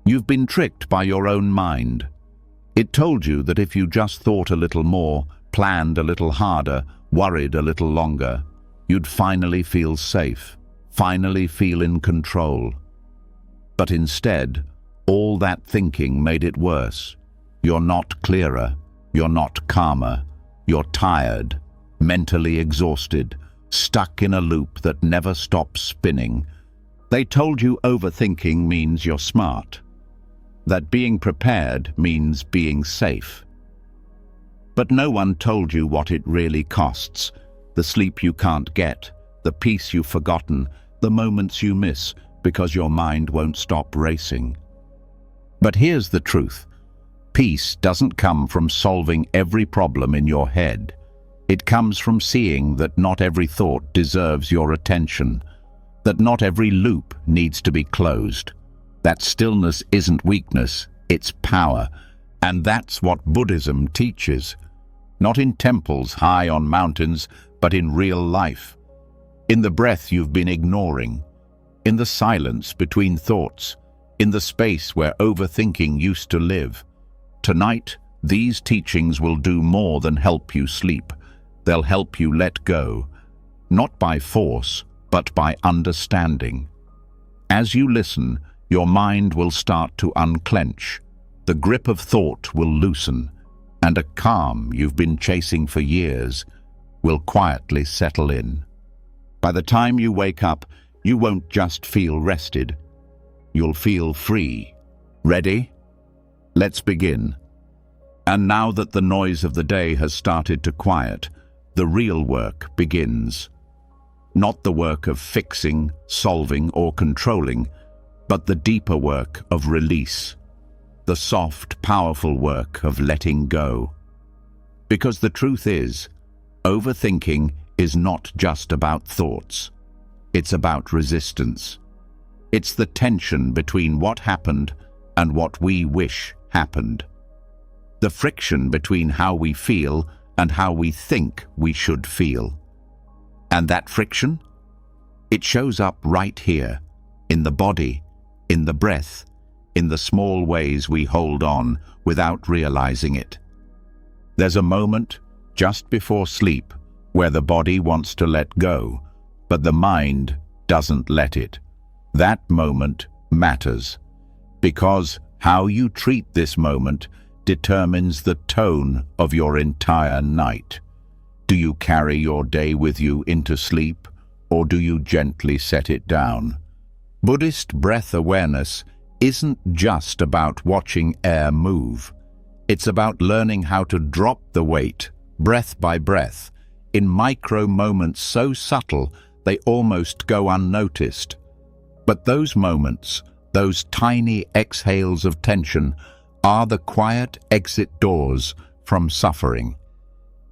You've been tricked by your own mind. It told you that if you just thought a little more, planned a little harder, worried a little longer, you'd finally feel safe, finally feel in control. But instead, all that thinking made it worse. You're not clearer, you're not calmer, you're tired, mentally exhausted, stuck in a loop that never stops spinning. They told you overthinking means you're smart, that being prepared means being safe. But no one told you what it really costs: the sleep you can't get, the peace you've forgotten, the moments you miss because your mind won't stop racing. But here's the truth. Peace doesn't come from solving every problem in your head. It comes from seeing that not every thought deserves your attention, that not every loop needs to be closed, that stillness isn't weakness, it's power. And that's what Buddhism teaches. Not in temples high on mountains, but in real life. In the breath you've been ignoring, in the silence between thoughts, in the space where overthinking used to live. Tonight, these teachings will do more than help you sleep. They'll help you let go, not by force, but by understanding. As you listen, your mind will start to unclench. The grip of thought will loosen, and a calm you've been chasing for years will quietly settle in. By the time you wake up, you won't just feel rested. You'll feel free. Ready? Let's begin. And now that the noise of the day has started to quiet, the real work begins. Not the work of fixing, solving, or controlling, but the deeper work of release. The soft, powerful work of letting go. Because the truth is, overthinking is not just about thoughts. It's about resistance. It's the tension between what happened and what we wish happened. The friction between how we feel and how we think we should feel. And that friction? It shows up right here, in the body, in the breath, in the small ways we hold on without realizing it. There's a moment, just before sleep, where the body wants to let go, but the mind doesn't let it. That moment matters, because how you treat this moment determines the tone of your entire night. Do you carry your day with you into sleep, or do you gently set it down? Buddhist breath awareness isn't just about watching air move. It's about learning how to drop the weight, breath by breath, in micro moments so subtle they almost go unnoticed. But those moments, those tiny exhales of tension, are the quiet exit doors from suffering.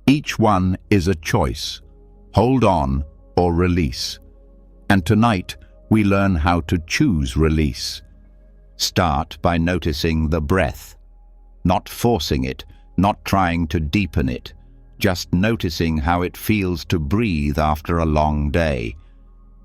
Each one is a choice: hold on or release. And tonight, we learn how to choose release. Start by noticing the breath, not forcing it, not trying to deepen it, just noticing how it feels to breathe after a long day.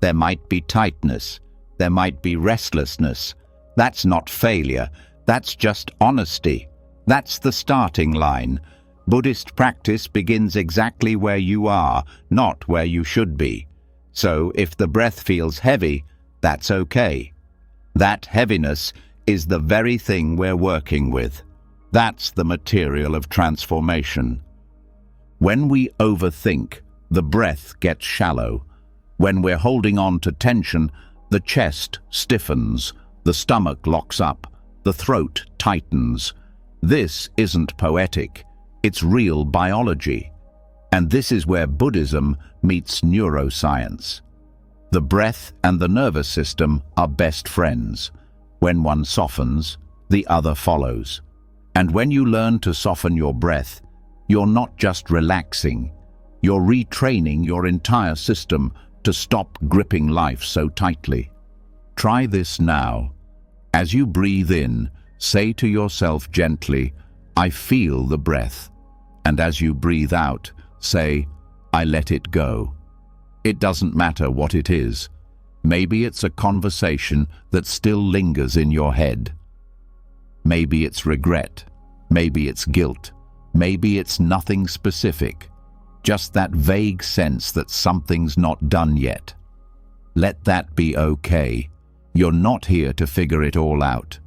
There might be tightness, there might be restlessness. That's not failure, that's just honesty. That's the starting line. Buddhist practice begins exactly where you are, not where you should be. So if the breath feels heavy, that's okay. That heaviness is the very thing we're working with. That's the material of transformation. When we overthink, the breath gets shallow. When we're holding on to tension, the chest stiffens, the stomach locks up, the throat tightens. This isn't poetic, it's real biology. And this is where Buddhism meets neuroscience. The breath and the nervous system are best friends. When one softens, the other follows. And when you learn to soften your breath, you're not just relaxing, you're retraining your entire system to stop gripping life so tightly. Try this now. As you breathe in, say to yourself gently, "I feel the breath." And as you breathe out, say, "I let it go." It doesn't matter what it is. Maybe it's a conversation that still lingers in your head. Maybe it's regret. Maybe it's guilt. Maybe it's nothing specific. Just that vague sense that something's not done yet. Let that be okay. You're not here to figure it all out.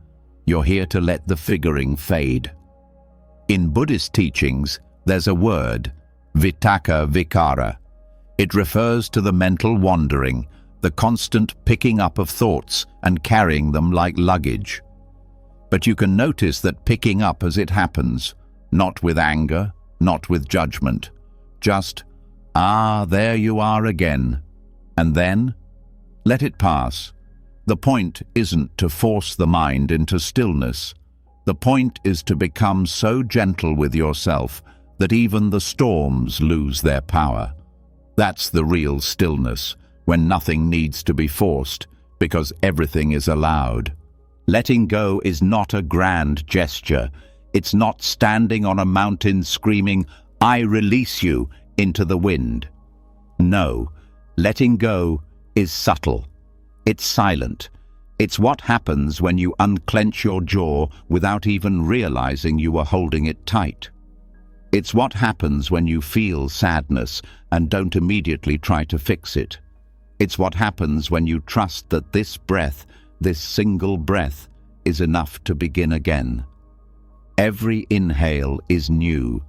You're here to let the figuring fade. In Buddhist teachings, there's a word, vitakka vikara. It refers to the mental wandering, the constant picking up of thoughts and carrying them like luggage. But you can notice that picking up as it happens, not with anger, not with judgment. Just, there you are again. And then, let it pass. The point isn't to force the mind into stillness. The point is to become so gentle with yourself that even the storms lose their power. That's the real stillness, when nothing needs to be forced, because everything is allowed. Letting go is not a grand gesture. It's not standing on a mountain screaming, "I release you," into the wind. No, letting go is subtle. It's silent. It's what happens when you unclench your jaw without even realizing you are holding it tight. It's what happens when you feel sadness and don't immediately try to fix it. It's what happens when you trust that this breath, this single breath, is enough to begin again. Every inhale is new.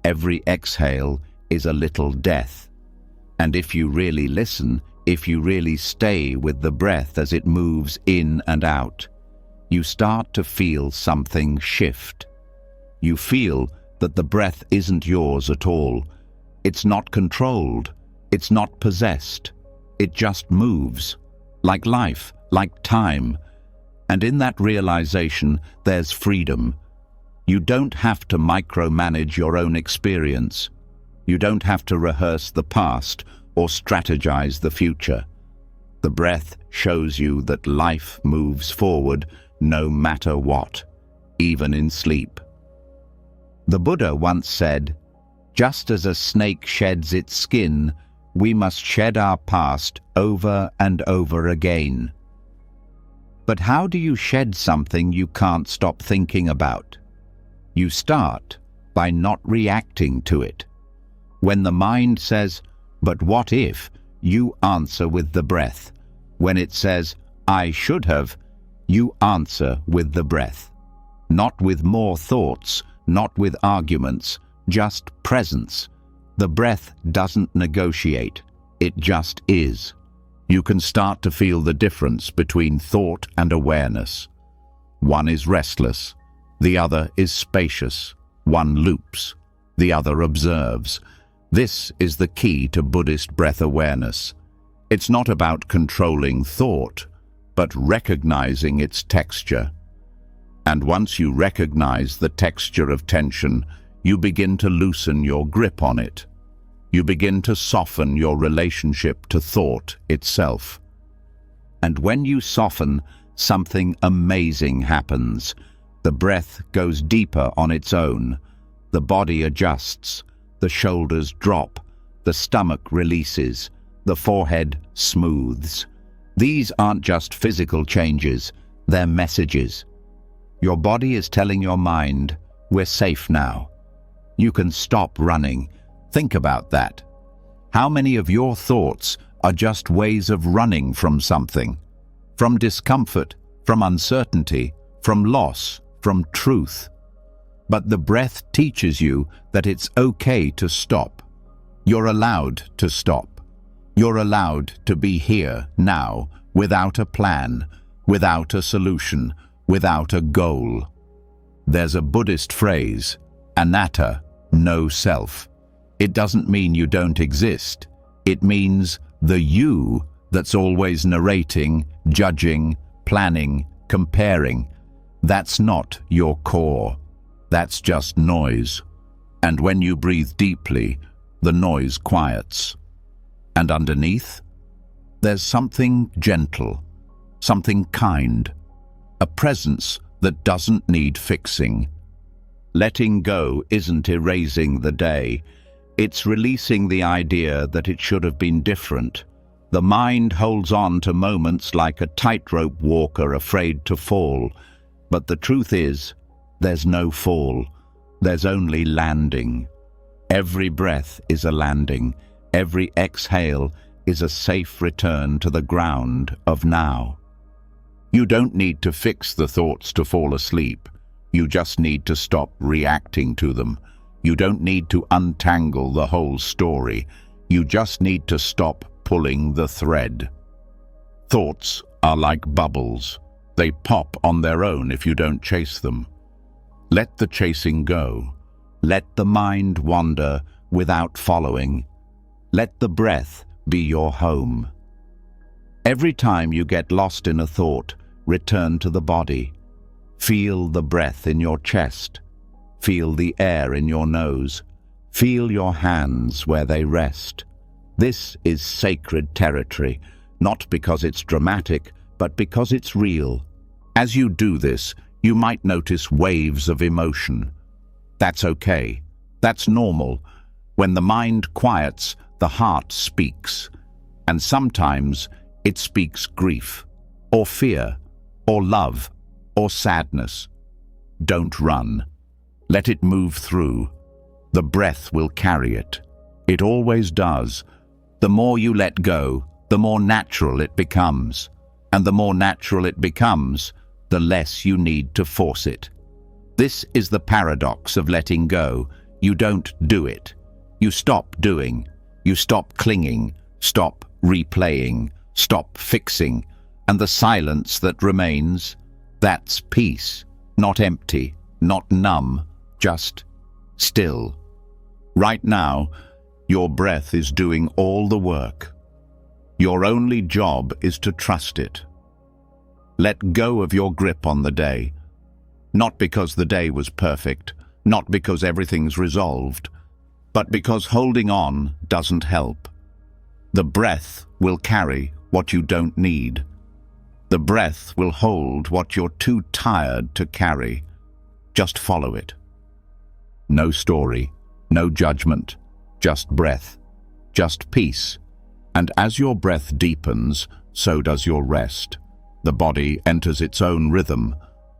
Every exhale is a little death. And if you really listen, if you really stay with the breath as it moves in and out, you start to feel something shift. You feel that the breath isn't yours at all. It's not controlled. It's not possessed. It just moves, like life, like time. And in that realization, there's freedom. You don't have to micromanage your own experience. You don't have to rehearse the past or strategize the future. The breath shows you that life moves forward no matter what, even in sleep. The Buddha once said, "Just as a snake sheds its skin, we must shed our past over and over again." But how do you shed something you can't stop thinking about? You start by not reacting to it. When the mind says, "But what if?" you answer with the breath. When it says, "I should have," you answer with the breath. Not with more thoughts, not with arguments, just presence. The breath doesn't negotiate, it just is. You can start to feel the difference between thought and awareness. One is restless, the other is spacious. One loops, the other observes. This is the key to Buddhist breath awareness. It's not about controlling thought, but recognizing its texture. And once you recognize the texture of tension, you begin to loosen your grip on it. You begin to soften your relationship to thought itself. And when you soften, something amazing happens. The breath goes deeper on its own. The body adjusts. The shoulders drop. The stomach releases. The forehead smooths. These aren't just physical changes, they're messages. Your body is telling your mind, "We're safe now." You can stop running. Think about that. How many of your thoughts are just ways of running from something? From discomfort, from uncertainty, from loss, from truth. But the breath teaches you that it's okay to stop. You're allowed to stop. You're allowed to be here, now, without a plan, without a solution, without a goal. There's a Buddhist phrase, anatta, no self. It doesn't mean you don't exist. It means the you that's always narrating, judging, planning, comparing. That's not your core. That's just noise. And when you breathe deeply, the noise quiets. And underneath, there's something gentle, something kind, a presence that doesn't need fixing. Letting go isn't erasing the day. It's releasing the idea that it should have been different. The mind holds on to moments like a tightrope walker afraid to fall. But the truth is, there's no fall. There's only landing. Every breath is a landing. Every exhale is a safe return to the ground of now. You don't need to fix the thoughts to fall asleep. You just need to stop reacting to them. You don't need to untangle the whole story. You just need to stop pulling the thread. Thoughts are like bubbles. They pop on their own if you don't chase them. Let the chasing go. Let the mind wander without following. Let the breath be your home. Every time you get lost in a thought, return to the body. Feel the breath in your chest. Feel the air in your nose. Feel your hands where they rest. This is sacred territory, not because it's dramatic, but because it's real. As you do this, you might notice waves of emotion. That's okay. That's normal. When the mind quiets, the heart speaks. And sometimes it speaks grief, or fear, or love, or sadness. Don't run. Let it move through. The breath will carry it. It always does. The more you let go, the more natural it becomes. And the more natural it becomes, the less you need to force it. This is the paradox of letting go. You don't do it. You stop doing. You stop clinging. Stop replaying. Stop fixing. And the silence that remains, that's peace. Not empty, not numb, just still. Right now, your breath is doing all the work. Your only job is to trust it. Let go of your grip on the day. Not because the day was perfect, not because everything's resolved, but because holding on doesn't help. The breath will carry what you don't need. The breath will hold what you're too tired to carry. Just follow it. No story, no judgment, just breath, just peace. And as your breath deepens, so does your rest. The body enters its own rhythm.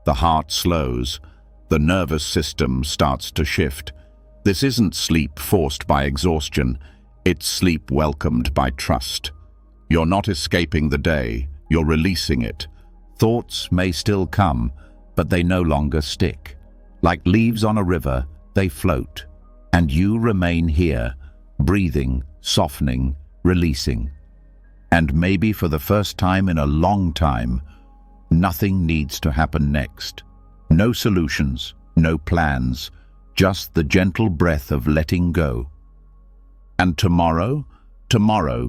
The heart slows. The nervous system starts to shift. This isn't sleep forced by exhaustion. It's sleep welcomed by trust. You're not escaping the day. You're releasing it. Thoughts may still come, but they no longer stick. Like leaves on a river, they float. And you remain here, breathing, softening, releasing. And maybe for the first time in a long time, nothing needs to happen next. No solutions, no plans, just the gentle breath of letting go. And tomorrow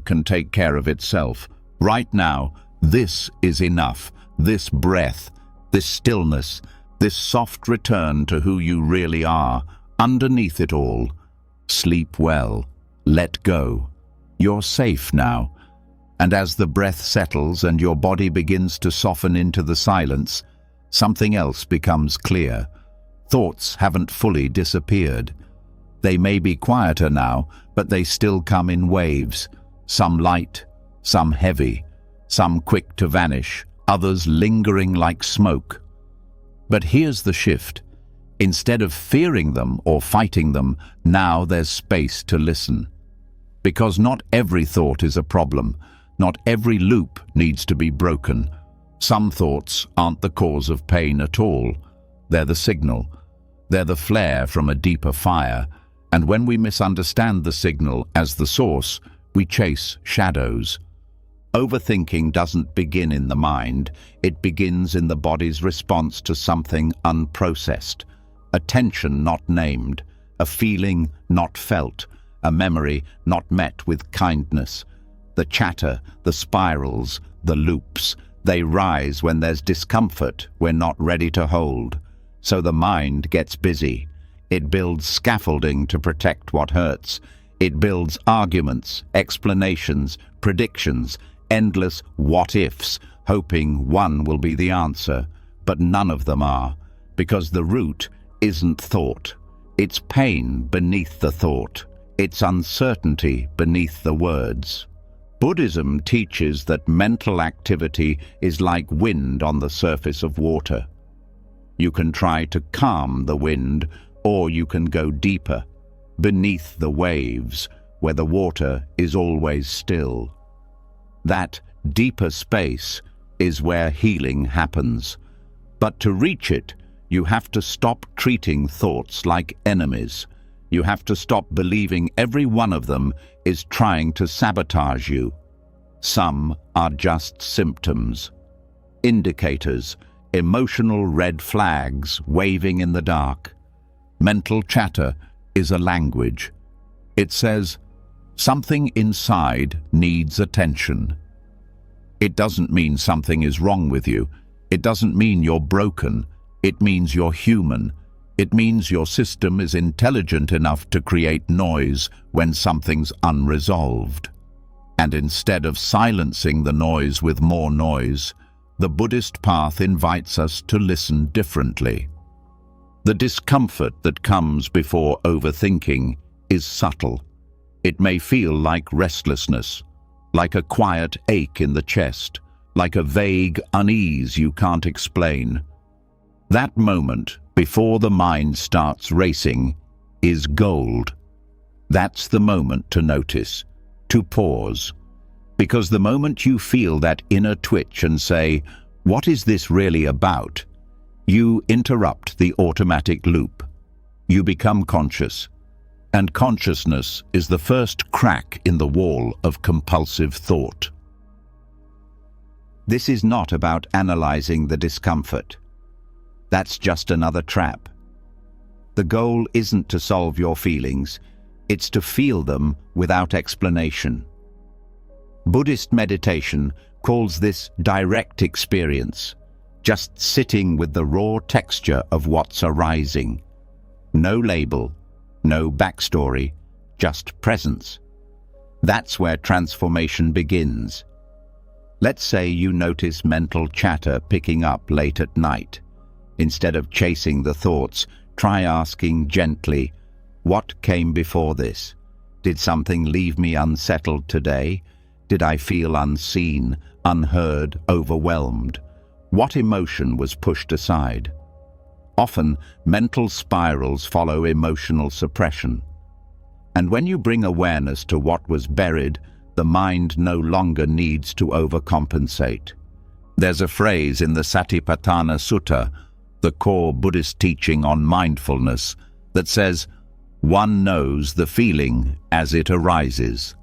can take care of itself. Right now, this is enough. This breath, this stillness, this soft return to who you really are, underneath it all. Sleep well. Let go. You're safe now. And as the breath settles and your body begins to soften into the silence, something else becomes clear. Thoughts haven't fully disappeared. They may be quieter now, but they still come in waves. Some light, some heavy, some quick to vanish, others lingering like smoke. But here's the shift. Instead of fearing them or fighting them, now there's space to listen. Because not every thought is a problem. Not every loop needs to be broken. Some thoughts aren't the cause of pain at all. They're the signal. They're the flare from a deeper fire. And when we misunderstand the signal as the source, we chase shadows. Overthinking doesn't begin in the mind. It begins in the body's response to something unprocessed. A tension not named, a feeling not felt, a memory not met with kindness. The chatter, the spirals, the loops, they rise when there's discomfort we're not ready to hold. So the mind gets busy. It builds scaffolding to protect what hurts. It builds arguments, explanations, predictions, endless what-ifs, hoping one will be the answer. But none of them are, because the root isn't thought. It's pain beneath the thought. It's uncertainty beneath the words. Buddhism teaches that mental activity is like wind on the surface of water. You can try to calm the wind, or you can go deeper, beneath the waves, where the water is always still. That deeper space is where healing happens. But to reach it, you have to stop treating thoughts like enemies. You have to stop believing every one of them is trying to sabotage you. Some are just symptoms, indicators, emotional red flags waving in the dark. Mental chatter is a language. It says, something inside needs attention. It doesn't mean something is wrong with you. It doesn't mean you're broken. It means you're human. It means your system is intelligent enough to create noise when something's unresolved. And instead of silencing the noise with more noise, the Buddhist path invites us to listen differently. The discomfort that comes before overthinking is subtle. It may feel like restlessness, like a quiet ache in the chest, like a vague unease you can't explain. That moment, before the mind starts racing, is gold. That's the moment to notice, to pause. Because the moment you feel that inner twitch and say, "What is this really about?" you interrupt the automatic loop. You become conscious. And consciousness is the first crack in the wall of compulsive thought. This is not about analyzing the discomfort. That's just another trap. The goal isn't to solve your feelings, it's to feel them without explanation. Buddhist meditation calls this direct experience, just sitting with the raw texture of what's arising. No label, no backstory, just presence. That's where transformation begins. Let's say you notice mental chatter picking up late at night. Instead of chasing the thoughts, try asking gently, what came before this? Did something leave me unsettled today? Did I feel unseen, unheard, overwhelmed? What emotion was pushed aside? Often, mental spirals follow emotional suppression. And when you bring awareness to what was buried, the mind no longer needs to overcompensate. There's a phrase in the Satipatthana Sutta, the core Buddhist teaching on mindfulness, that says, one knows the feeling as it arises.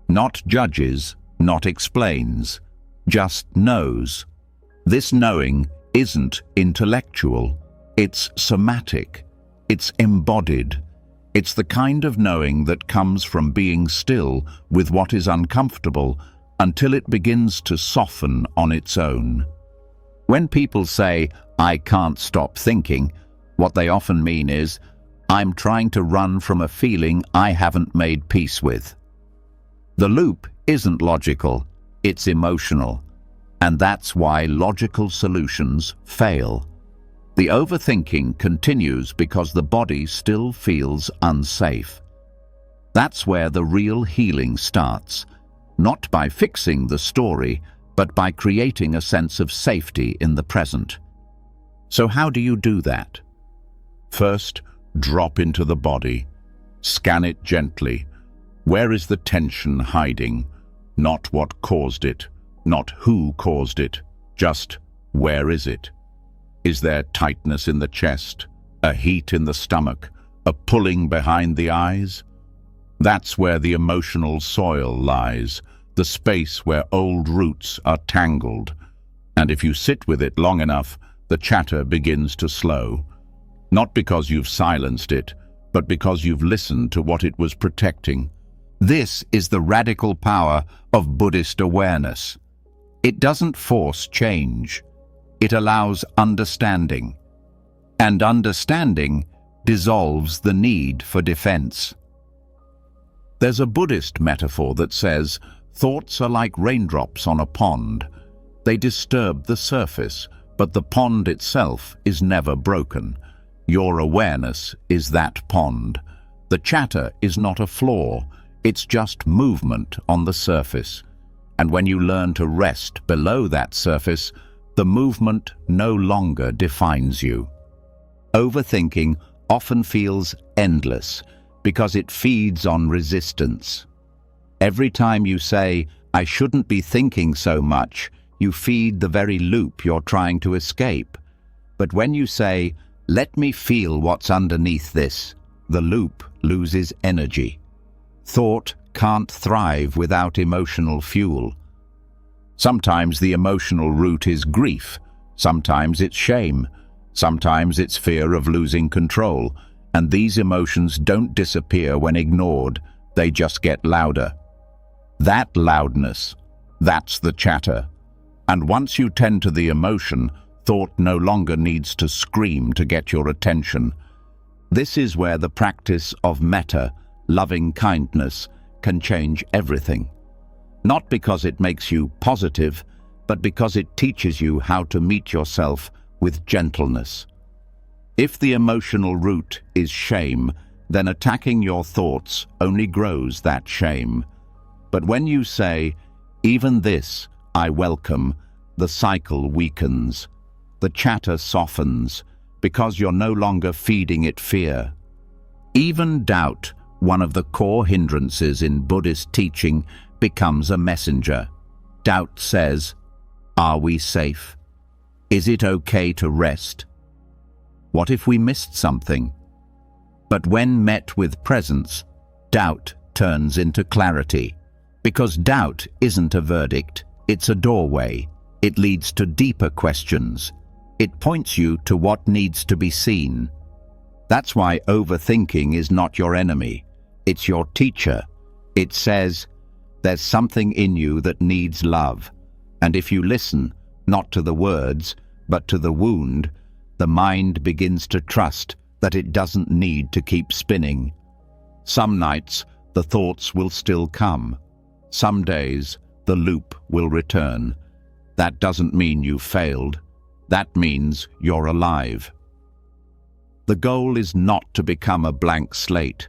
Not judges, not explains, just knows. This knowing isn't intellectual, it's somatic, it's embodied. It's the kind of knowing that comes from being still with what is uncomfortable until it begins to soften on its own. When people say, "I can't stop thinking," what they often mean is, "I'm trying to run from a feeling I haven't made peace with." The loop isn't logical, it's emotional. And that's why logical solutions fail. The overthinking continues because the body still feels unsafe. That's where the real healing starts, not by fixing the story, but by creating a sense of safety in the present. So how do you do that? First, drop into the body. Scan it gently. Where is the tension hiding? Not what caused it. Not who caused it, just where is it? Is there tightness in the chest, a heat in the stomach, a pulling behind the eyes? That's where the emotional soil lies, the space where old roots are tangled. And if you sit with it long enough, the chatter begins to slow. Not because you've silenced it, but because you've listened to what it was protecting. This is the radical power of Buddhist awareness. It doesn't force change. It allows understanding. And understanding dissolves the need for defense. There's a Buddhist metaphor that says, thoughts are like raindrops on a pond. They disturb the surface, but the pond itself is never broken. Your awareness is that pond. The chatter is not a flaw, it's just movement on the surface. And when you learn to rest below that surface, The movement no longer defines you. Overthinking often feels endless because it feeds on resistance. Every time you say, "I shouldn't be thinking so much," you feed the very loop you're trying to escape. But when you say, "Let me feel what's underneath this," the loop loses energy. Thought can't thrive without emotional fuel. Sometimes the emotional root is grief, sometimes it's shame, sometimes it's fear of losing control, and these emotions don't disappear when ignored, they just get louder. That loudness, that's the chatter. And once you tend to the emotion, thought no longer needs to scream to get your attention. This is where the practice of metta, loving kindness, can change everything. Not because it makes you positive, but because it teaches you how to meet yourself with gentleness. If the emotional root is shame, then attacking your thoughts only grows that shame. But when you say, "Even this I welcome," the cycle weakens. The chatter softens, because you're no longer feeding it fear. Even doubt, one of the core hindrances in Buddhist teaching, becomes a messenger. Doubt says, "Are we safe? Is it okay to rest? What if we missed something?" But when met with presence, doubt turns into clarity. Because doubt isn't a verdict, it's a doorway. It leads to deeper questions. It points you to what needs to be seen. That's why overthinking is not your enemy. It's your teacher. It says, there's something in you that needs love. And if you listen, not to the words, but to the wound, the mind begins to trust that it doesn't need to keep spinning. Some nights, the thoughts will still come. Some days, the loop will return. That doesn't mean you failed. That means you're alive. The goal is not to become a blank slate.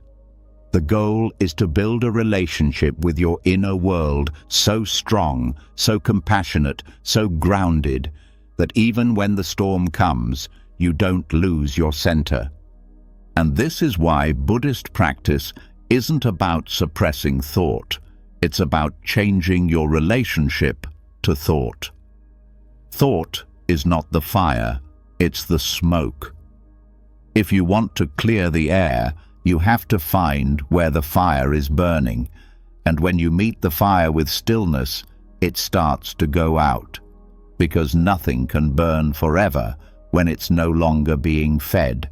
The goal is to build a relationship with your inner world so strong, so compassionate, so grounded, that even when the storm comes, you don't lose your center. And this is why Buddhist practice isn't about suppressing thought. It's about changing your relationship to thought. Thought is not the fire, it's the smoke. If you want to clear the air, you have to find where the fire is burning, and when you meet the fire with stillness, it starts to go out, because nothing can burn forever when it's no longer being fed.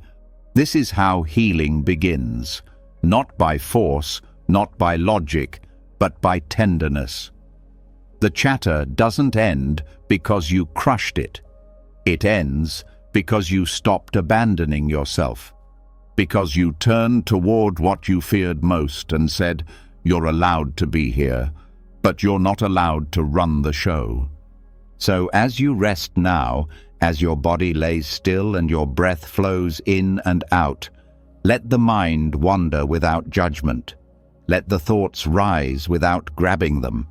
This is how healing begins, not by force, not by logic, but by tenderness. The chatter doesn't end because you crushed it. It ends because you stopped abandoning yourself, because you turned toward what you feared most and said, "You're allowed to be here, but you're not allowed to run the show." So as you rest now, as your body lays still and your breath flows in and out, let the mind wander without judgment. Let the thoughts rise without grabbing them.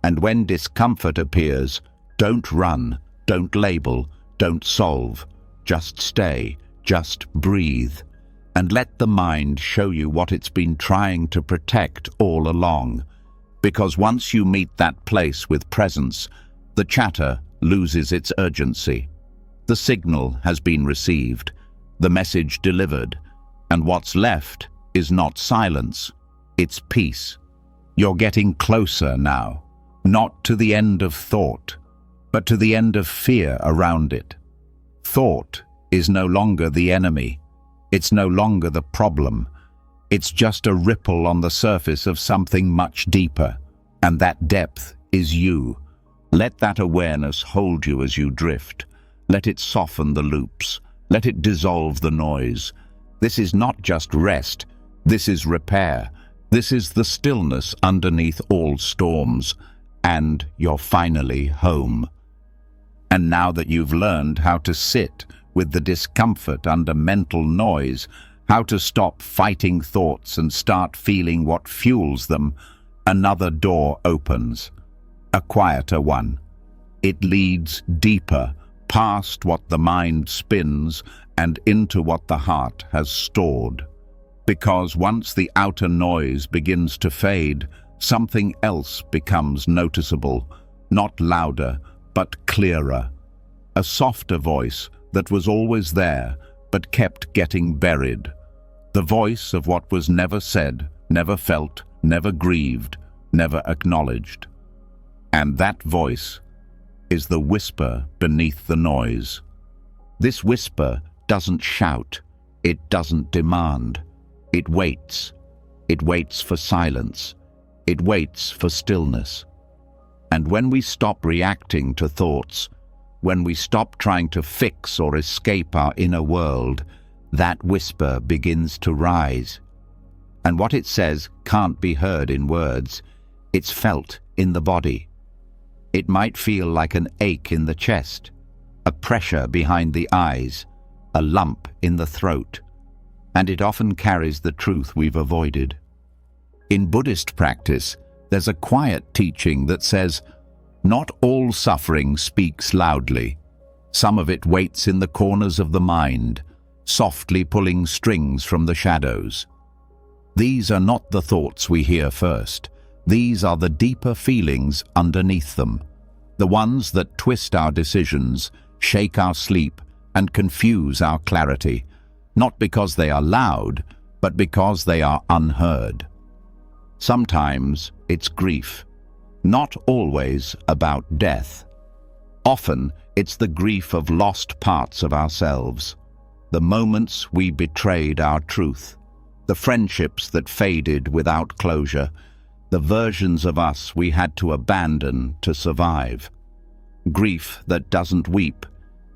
And when discomfort appears, don't run, don't label, don't solve. Just stay, just breathe. And let the mind show you what it's been trying to protect all along. Because once you meet that place with presence, the chatter loses its urgency. The signal has been received, the message delivered, and what's left is not silence, it's peace. You're getting closer now, not to the end of thought, but to the end of fear around it. Thought is no longer the enemy. It's no longer the problem. It's just a ripple on the surface of something much deeper, and that depth is you. Let that awareness hold you as you drift. Let it soften the loops. Let it dissolve the noise. This is not just rest. This is repair. This is the stillness underneath all storms. And you're finally home. And now that you've learned how to sit with the discomfort under mental noise, how to stop fighting thoughts and start feeling what fuels them, another door opens. A quieter one. It leads deeper, past what the mind spins and into what the heart has stored. Because once the outer noise begins to fade, something else becomes noticeable, not louder, but clearer. A softer voice that was always there, but kept getting buried. The voice of what was never said, never felt, never grieved, never acknowledged. And that voice is the whisper beneath the noise. This whisper doesn't shout, it doesn't demand. It waits. It waits for silence. It waits for stillness. And when we stop reacting to thoughts, when we stop trying to fix or escape our inner world, that whisper begins to rise. And what it says can't be heard in words. It's felt in the body. It might feel like an ache in the chest, a pressure behind the eyes, a lump in the throat. And it often carries the truth we've avoided. In Buddhist practice, there's a quiet teaching that says, not all suffering speaks loudly. Some of it waits in the corners of the mind, softly pulling strings from the shadows. These are not the thoughts we hear first. These are the deeper feelings underneath them, the ones that twist our decisions, shake our sleep, and confuse our clarity, not because they are loud, but because they are unheard. Sometimes it's grief, not always about death. Often it's the grief of lost parts of ourselves, the moments we betrayed our truth, the friendships that faded without closure, the versions of us we had to abandon to survive. Grief that doesn't weep,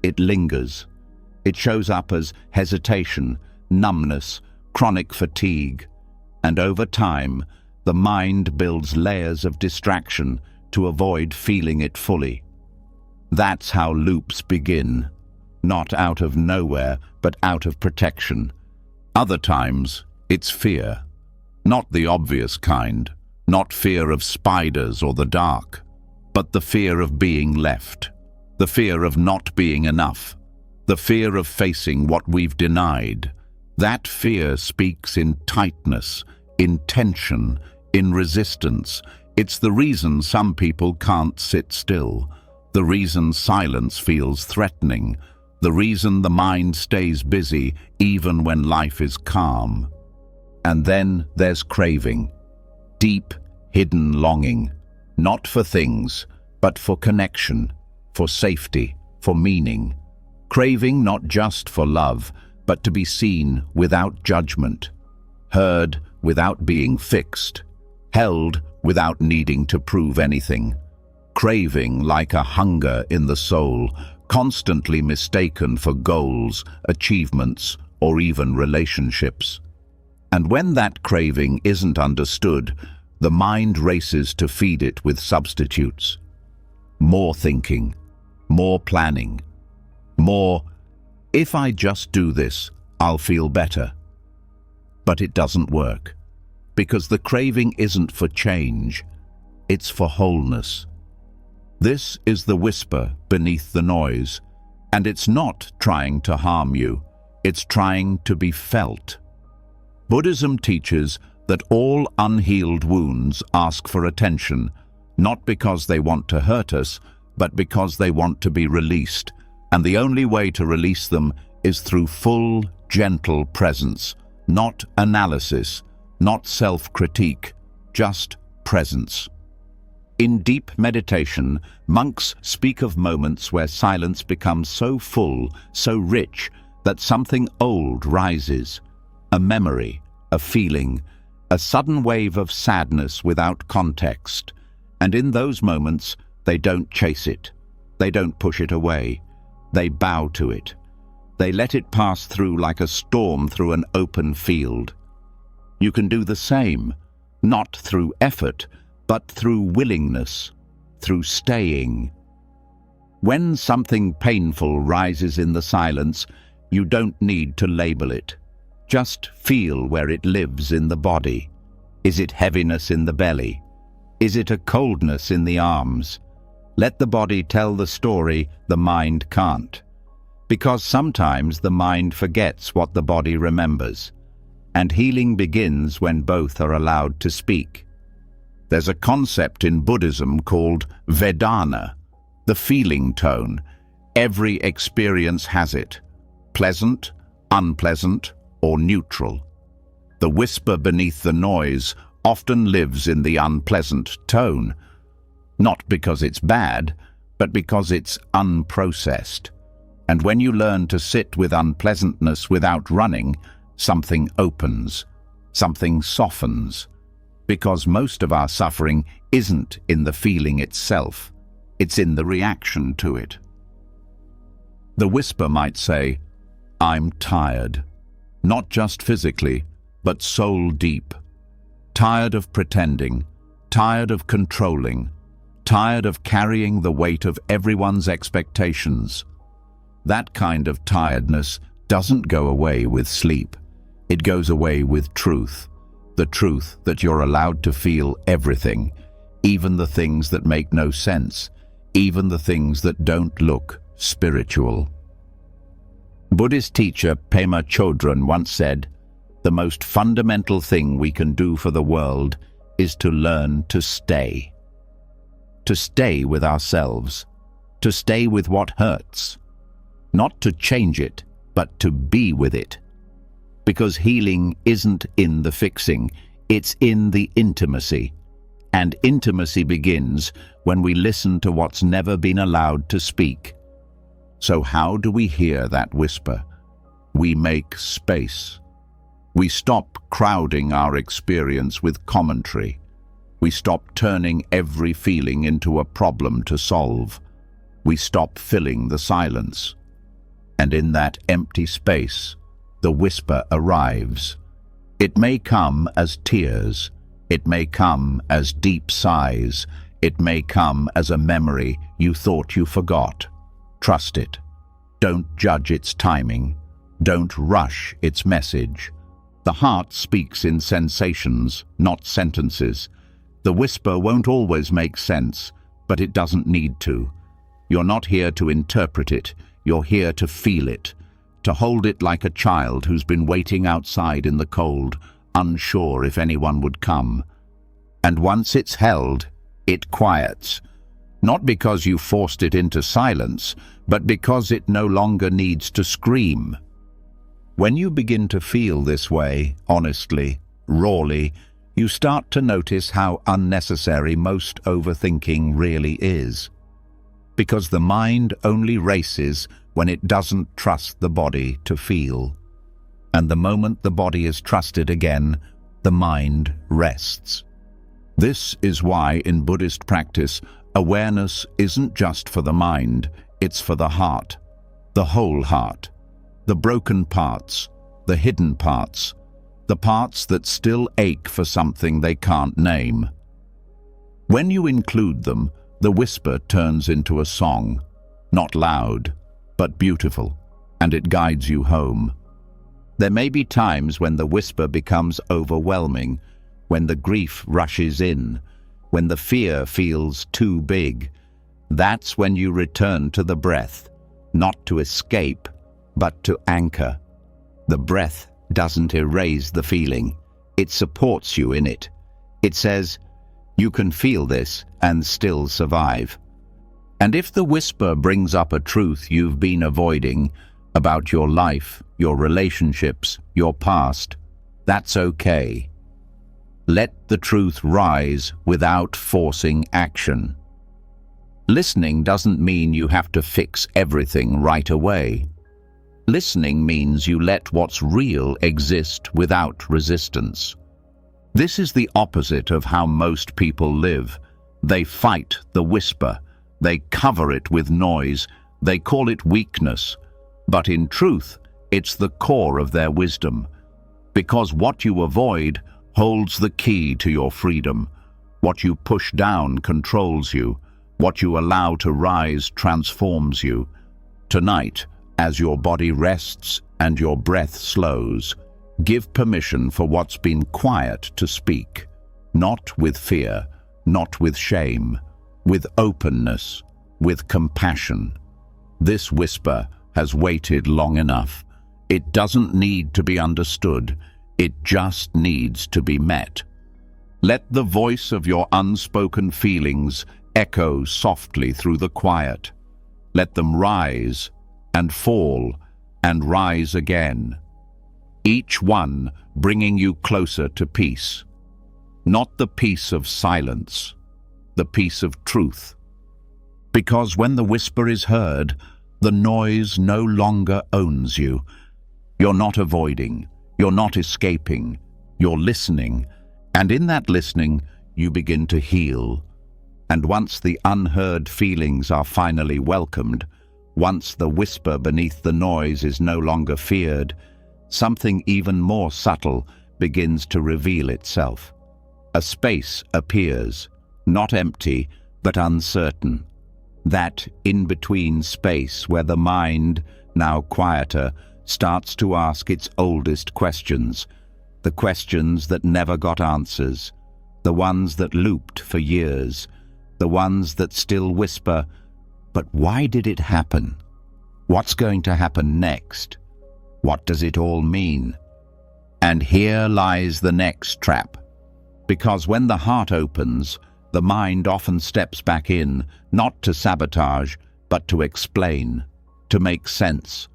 it lingers. It shows up as hesitation, numbness, chronic fatigue, and over time, the mind builds layers of distraction to avoid feeling it fully. That's how loops begin, not out of nowhere, but out of protection. Other times, it's fear, not the obvious kind, not fear of spiders or the dark, but the fear of being left, the fear of not being enough, the fear of facing what we've denied. That fear speaks in tightness, in tension, in resistance. It's the reason some people can't sit still, the reason silence feels threatening, the reason the mind stays busy even when life is calm. And then there's craving, deep, hidden longing, not for things, but for connection, for safety, for meaning. Craving not just for love, but to be seen without judgment, heard without being fixed, held without needing to prove anything. Craving like a hunger in the soul, constantly mistaken for goals, achievements, or even relationships. And when that craving isn't understood, the mind races to feed it with substitutes. More thinking, more planning, more, if I just do this, I'll feel better. But it doesn't work, because the craving isn't for change, it's for wholeness. This is the whisper beneath the noise, and it's not trying to harm you, it's trying to be felt. Buddhism teaches that all unhealed wounds ask for attention, not because they want to hurt us, but because they want to be released. And the only way to release them is through full, gentle presence, not analysis, not self-critique, just presence. In deep meditation, monks speak of moments where silence becomes so full, so rich, that something old rises, a memory, a feeling, a sudden wave of sadness without context. And in those moments, they don't chase it, they don't push it away. They bow to it. They let it pass through like a storm through an open field. You can do the same, not through effort, but through willingness, through staying. When something painful rises in the silence, you don't need to label it. Just feel where it lives in the body. Is it heaviness in the belly? Is it a coldness in the arms? Let the body tell the story the mind can't. Because sometimes the mind forgets what the body remembers. And healing begins when both are allowed to speak. There's a concept in Buddhism called Vedana, the feeling tone. Every experience has it, pleasant, unpleasant, or neutral. The whisper beneath the noise often lives in the unpleasant tone, not because it's bad, but because it's unprocessed. And when you learn to sit with unpleasantness without running, something opens, something softens. Because most of our suffering isn't in the feeling itself, it's in the reaction to it. The whisper might say, "I'm tired," not just physically, but soul deep. Tired of pretending, tired of controlling, tired of carrying the weight of everyone's expectations. That kind of tiredness doesn't go away with sleep. It goes away with truth. The truth that you're allowed to feel everything, even the things that make no sense, even the things that don't look spiritual. Buddhist teacher Pema Chodron once said, "The most fundamental thing we can do for the world is to learn to stay. To stay with ourselves, to stay with what hurts. Not to change it, but to be with it. Because healing isn't in the fixing, it's in the intimacy. And intimacy begins when we listen to what's never been allowed to speak." So how do we hear that whisper? We make space. We stop crowding our experience with commentary. We stop turning every feeling into a problem to solve. We stop filling the silence. And in that empty space, the whisper arrives. It may come as tears. It may come as deep sighs. It may come as a memory you thought you forgot. Trust it. Don't judge its timing. Don't rush its message. The heart speaks in sensations, not sentences. The whisper won't always make sense, but it doesn't need to. You're not here to interpret it. You're here to feel it, to hold it like a child who's been waiting outside in the cold, unsure if anyone would come. And once it's held, it quiets. Not because you forced it into silence, but because it no longer needs to scream. When you begin to feel this way, honestly, rawly, you start to notice how unnecessary most overthinking really is. Because the mind only races when it doesn't trust the body to feel. And the moment the body is trusted again, the mind rests. This is why in Buddhist practice, awareness isn't just for the mind, it's for the heart, the whole heart, the broken parts, the hidden parts, the parts that still ache for something they can't name. When you include them, the whisper turns into a song, not loud, but beautiful, and it guides you home. There may be times when the whisper becomes overwhelming, when the grief rushes in, when the fear feels too big. That's when you return to the breath, not to escape, but to anchor. The breath doesn't erase the feeling. It supports you in it. It says, "You can feel this and still survive." And if the whisper brings up a truth you've been avoiding about your life, your relationships, your past, that's okay. Let the truth rise without forcing action. Listening doesn't mean you have to fix everything right away. Listening means you let what's real exist without resistance. This is the opposite of how most people live. They fight the whisper. They cover it with noise. They call it weakness. But in truth, it's the core of their wisdom. Because what you avoid holds the key to your freedom. What you push down controls you. What you allow to rise transforms you. Tonight, as your body rests and your breath slows, give permission for what's been quiet to speak. Not with fear, not with shame, with openness, with compassion. This whisper has waited long enough. It doesn't need to be understood. It just needs to be met. Let the voice of your unspoken feelings echo softly through the quiet. Let them rise and fall and rise again, each one bringing you closer to peace. Not the peace of silence, the peace of truth. Because when the whisper is heard, the noise no longer owns you. You're not avoiding, you're not escaping, you're listening, and in that listening, you begin to heal. And once the unheard feelings are finally welcomed, once the whisper beneath the noise is no longer feared, something even more subtle begins to reveal itself. A space appears, not empty, but uncertain. That in-between space where the mind, now quieter, starts to ask its oldest questions, the questions that never got answers, the ones that looped for years, the ones that still whisper, but why did it happen? What's going to happen next? What does it all mean? And here lies the next trap. Because when the heart opens, the mind often steps back in, not to sabotage, but to explain, to make sense,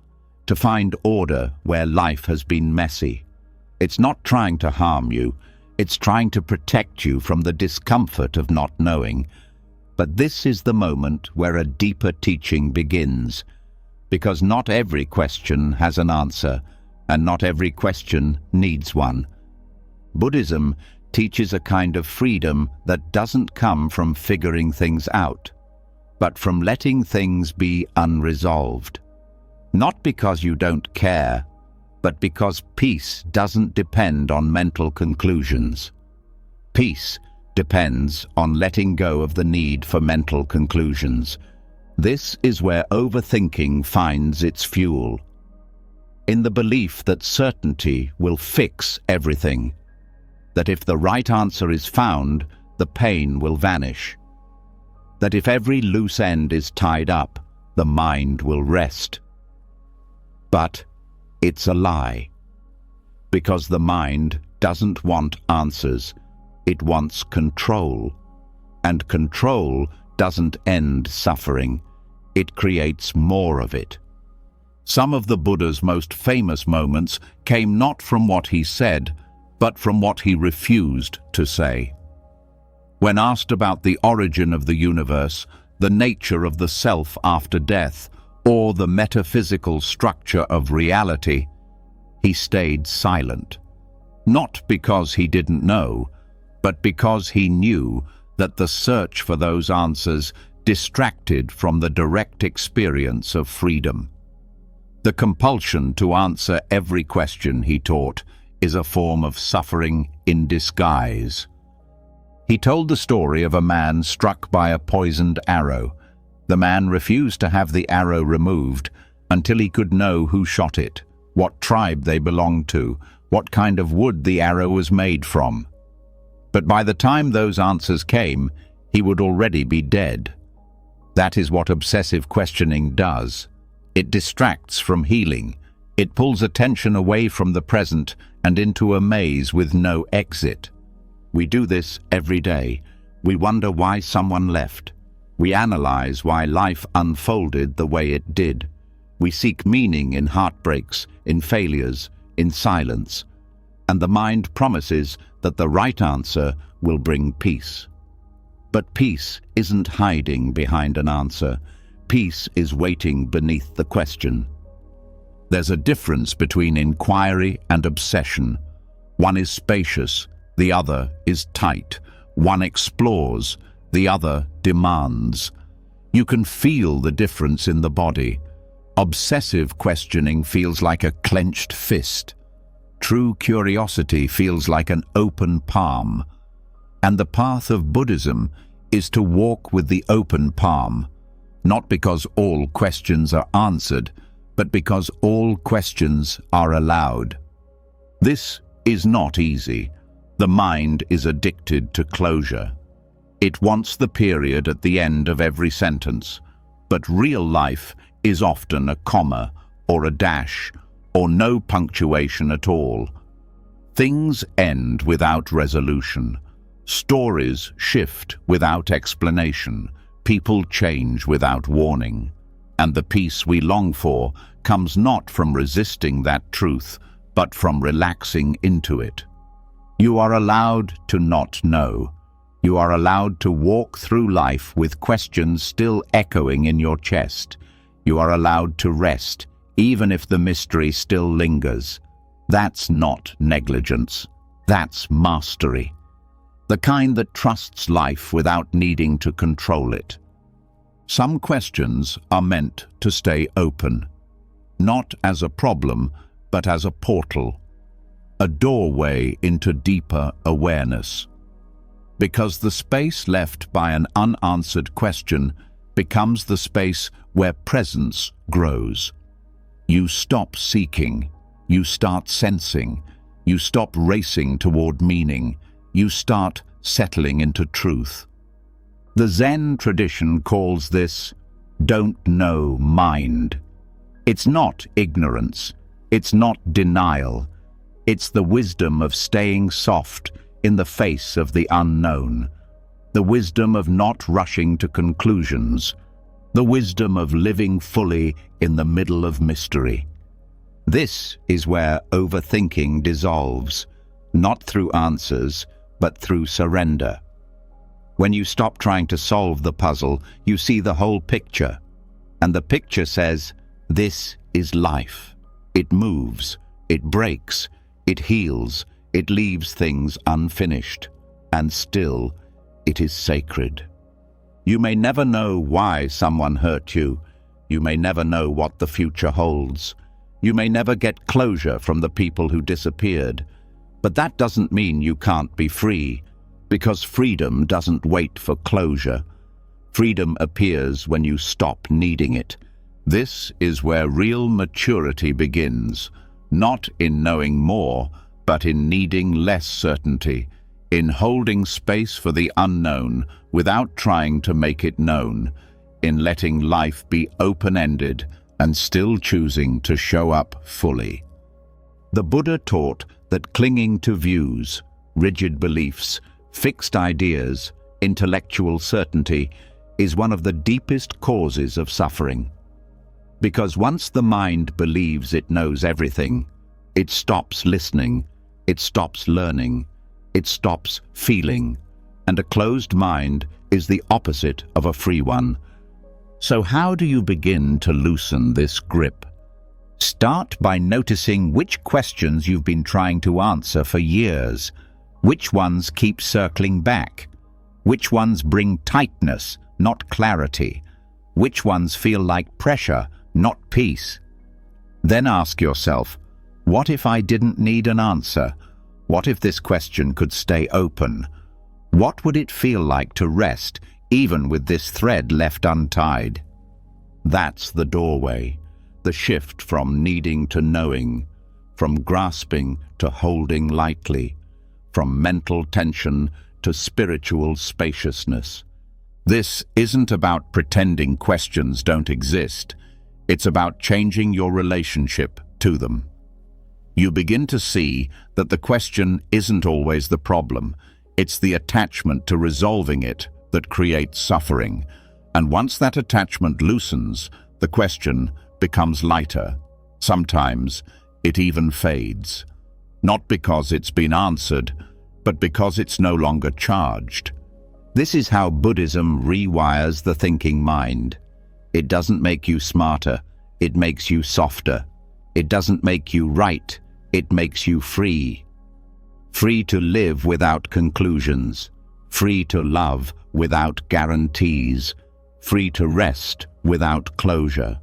to find order where life has been messy. It's not trying to harm you, it's trying to protect you from the discomfort of not knowing. But this is the moment where a deeper teaching begins, because not every question has an answer, and not every question needs one. Buddhism teaches a kind of freedom that doesn't come from figuring things out, but from letting things be unresolved. Not because you don't care, but because peace doesn't depend on mental conclusions. Peace depends on letting go of the need for mental conclusions. This is where overthinking finds its fuel. In the belief that certainty will fix everything, that if the right answer is found, the pain will vanish, that if every loose end is tied up, the mind will rest. But it's a lie, because the mind doesn't want answers, it wants control, and control doesn't end suffering, it creates more of it. Some of the Buddha's most famous moments came not from what he said, but from what he refused to say. When asked about the origin of the universe, the nature of the self after death, or the metaphysical structure of reality, he stayed silent. Not because he didn't know, but because he knew that the search for those answers distracted from the direct experience of freedom. The compulsion to answer every question, he taught, is a form of suffering in disguise. He told the story of a man struck by a poisoned arrow. The man refused to have the arrow removed until he could know who shot it, what tribe they belonged to, what kind of wood the arrow was made from. But by the time those answers came, he would already be dead. That is what obsessive questioning does. It distracts from healing. It pulls attention away from the present and into a maze with no exit. We do this every day. We wonder why someone left. We analyze why life unfolded the way it did. We seek meaning in heartbreaks, in failures, in silence. And the mind promises that the right answer will bring peace. But peace isn't hiding behind an answer. Peace is waiting beneath the question. There's a difference between inquiry and obsession. One is spacious, the other is tight. One explores, the other demands. You can feel the difference in the body. Obsessive questioning feels like a clenched fist. True curiosity feels like an open palm. And the path of Buddhism is to walk with the open palm, not because all questions are answered, but because all questions are allowed. This is not easy. The mind is addicted to closure. It wants the period at the end of every sentence. But real life is often a comma or a dash or no punctuation at all. Things end without resolution. Stories shift without explanation. People change without warning. And the peace we long for comes not from resisting that truth, but from relaxing into it. You are allowed to not know. You are allowed to walk through life with questions still echoing in your chest. You are allowed to rest, even if the mystery still lingers. That's not negligence. That's mastery. The kind that trusts life without needing to control it. Some questions are meant to stay open, not as a problem, but as a portal, a doorway into deeper awareness. Because the space left by an unanswered question becomes the space where presence grows. You stop seeking, you start sensing, you stop racing toward meaning, you start settling into truth. The Zen tradition calls this "don't know mind." It's not ignorance, it's not denial, it's the wisdom of staying soft in the face of the unknown, the wisdom of not rushing to conclusions, the wisdom of living fully in the middle of mystery. This is where overthinking dissolves, not through answers, but through surrender. When you stop trying to solve the puzzle, you see the whole picture. And the picture says, this is life. It moves, it breaks, it heals, it leaves things unfinished. And still, it is sacred. You may never know why someone hurt you. You may never know what the future holds. You may never get closure from the people who disappeared. But that doesn't mean you can't be free, because freedom doesn't wait for closure. Freedom appears when you stop needing it. This is where real maturity begins, not in knowing more, but in needing less certainty, in holding space for the unknown without trying to make it known, in letting life be open-ended and still choosing to show up fully. The Buddha taught that clinging to views, rigid beliefs, fixed ideas, intellectual certainty is one of the deepest causes of suffering. Because once the mind believes it knows everything, it stops listening, it stops learning, it stops feeling, and a closed mind is the opposite of a free one. So how do you begin to loosen this grip? Start by noticing which questions you've been trying to answer for years. Which ones keep circling back? Which ones bring tightness, not clarity? Which ones feel like pressure, not peace? Then ask yourself, what if I didn't need an answer? What if this question could stay open? What would it feel like to rest, even with this thread left untied? That's the doorway, the shift from needing to knowing, from grasping to holding lightly, from mental tension to spiritual spaciousness. This isn't about pretending questions don't exist. It's about changing your relationship to them. You begin to see that the question isn't always the problem. It's the attachment to resolving it that creates suffering. And once that attachment loosens, the question becomes lighter. Sometimes it even fades. Not because it's been answered, but because it's no longer charged. This is how Buddhism rewires the thinking mind. It doesn't make you smarter, it makes you softer. It doesn't make you right, it makes you free. Free to live without conclusions, free to love without guarantees, free to rest without closure.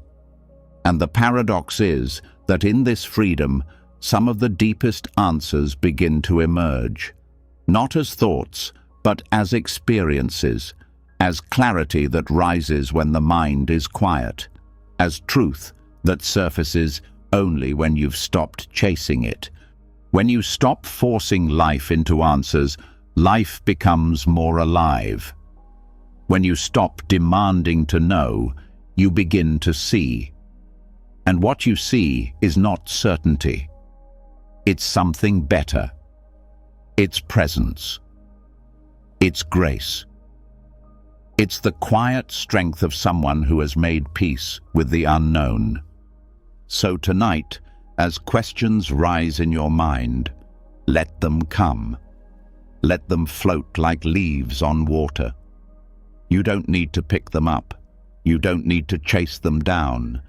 And the paradox is that in this freedom, some of the deepest answers begin to emerge, not as thoughts, but as experiences, as clarity that rises when the mind is quiet, as truth that surfaces only when you've stopped chasing it. When you stop forcing life into answers, life becomes more alive. When you stop demanding to know, you begin to see. And what you see is not certainty. It's something better. It's presence. It's grace. It's the quiet strength of someone who has made peace with the unknown. So tonight, as questions rise in your mind, let them come. Let them float like leaves on water. You don't need to pick them up. You don't need to chase them down.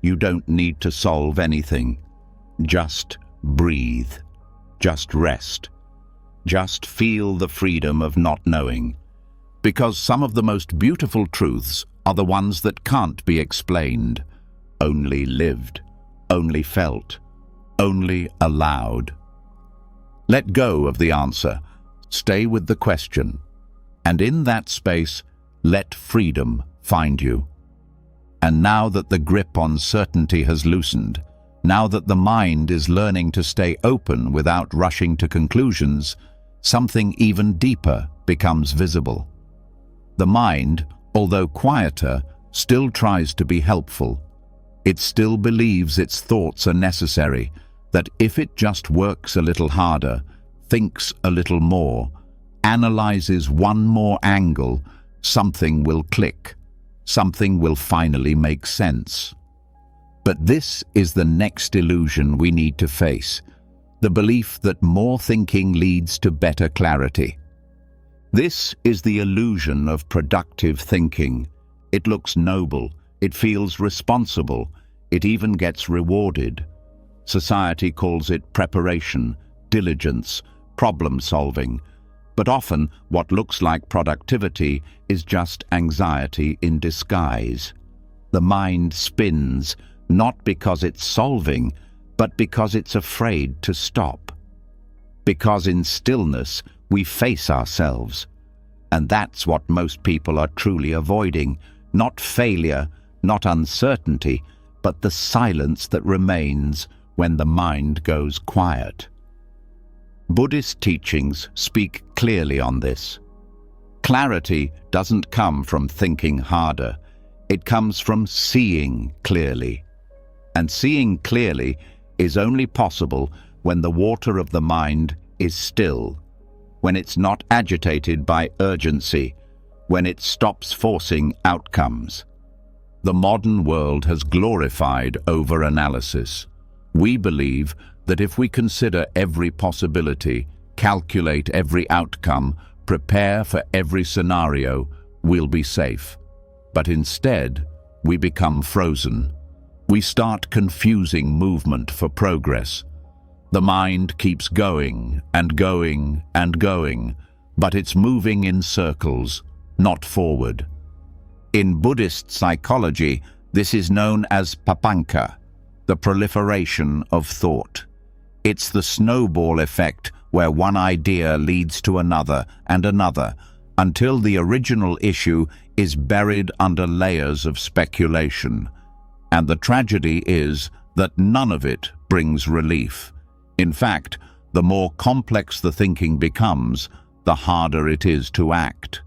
You don't need to solve anything. Just breathe. Just rest. Just feel the freedom of not knowing. Because some of the most beautiful truths are the ones that can't be explained, only lived, only felt, only allowed. Let go of the answer. Stay with the question. And in that space, let freedom find you. And now that the grip on certainty has loosened, now that the mind is learning to stay open without rushing to conclusions, something even deeper becomes visible. The mind, although quieter, still tries to be helpful. It still believes its thoughts are necessary, that if it just works a little harder, thinks a little more, analyzes one more angle, something will click. Something will finally make sense. But this is the next illusion we need to face, the belief that more thinking leads to better clarity. This is the illusion of productive thinking. It looks noble, it feels responsible, it even gets rewarded. Society calls it preparation, diligence, problem solving. But often, what looks like productivity is just anxiety in disguise. The mind spins, not because it's solving, but because it's afraid to stop. Because in stillness, we face ourselves. And that's what most people are truly avoiding. Not failure, not uncertainty, but the silence that remains when the mind goes quiet. Buddhist teachings speak clearly on this. Clarity doesn't come from thinking harder. It comes from seeing clearly. And seeing clearly is only possible when the water of the mind is still, when it's not agitated by urgency, when it stops forcing outcomes. The modern world has glorified over-analysis. We believe that if we consider every possibility, calculate every outcome, prepare for every scenario, we'll be safe. But instead, we become frozen. We start confusing movement for progress. The mind keeps going and going and going, but it's moving in circles, not forward. In Buddhist psychology, this is known as papanka, the proliferation of thought. It's the snowball effect where one idea leads to another and another, until the original issue is buried under layers of speculation. And the tragedy is that none of it brings relief. In fact, the more complex the thinking becomes, the harder it is to act.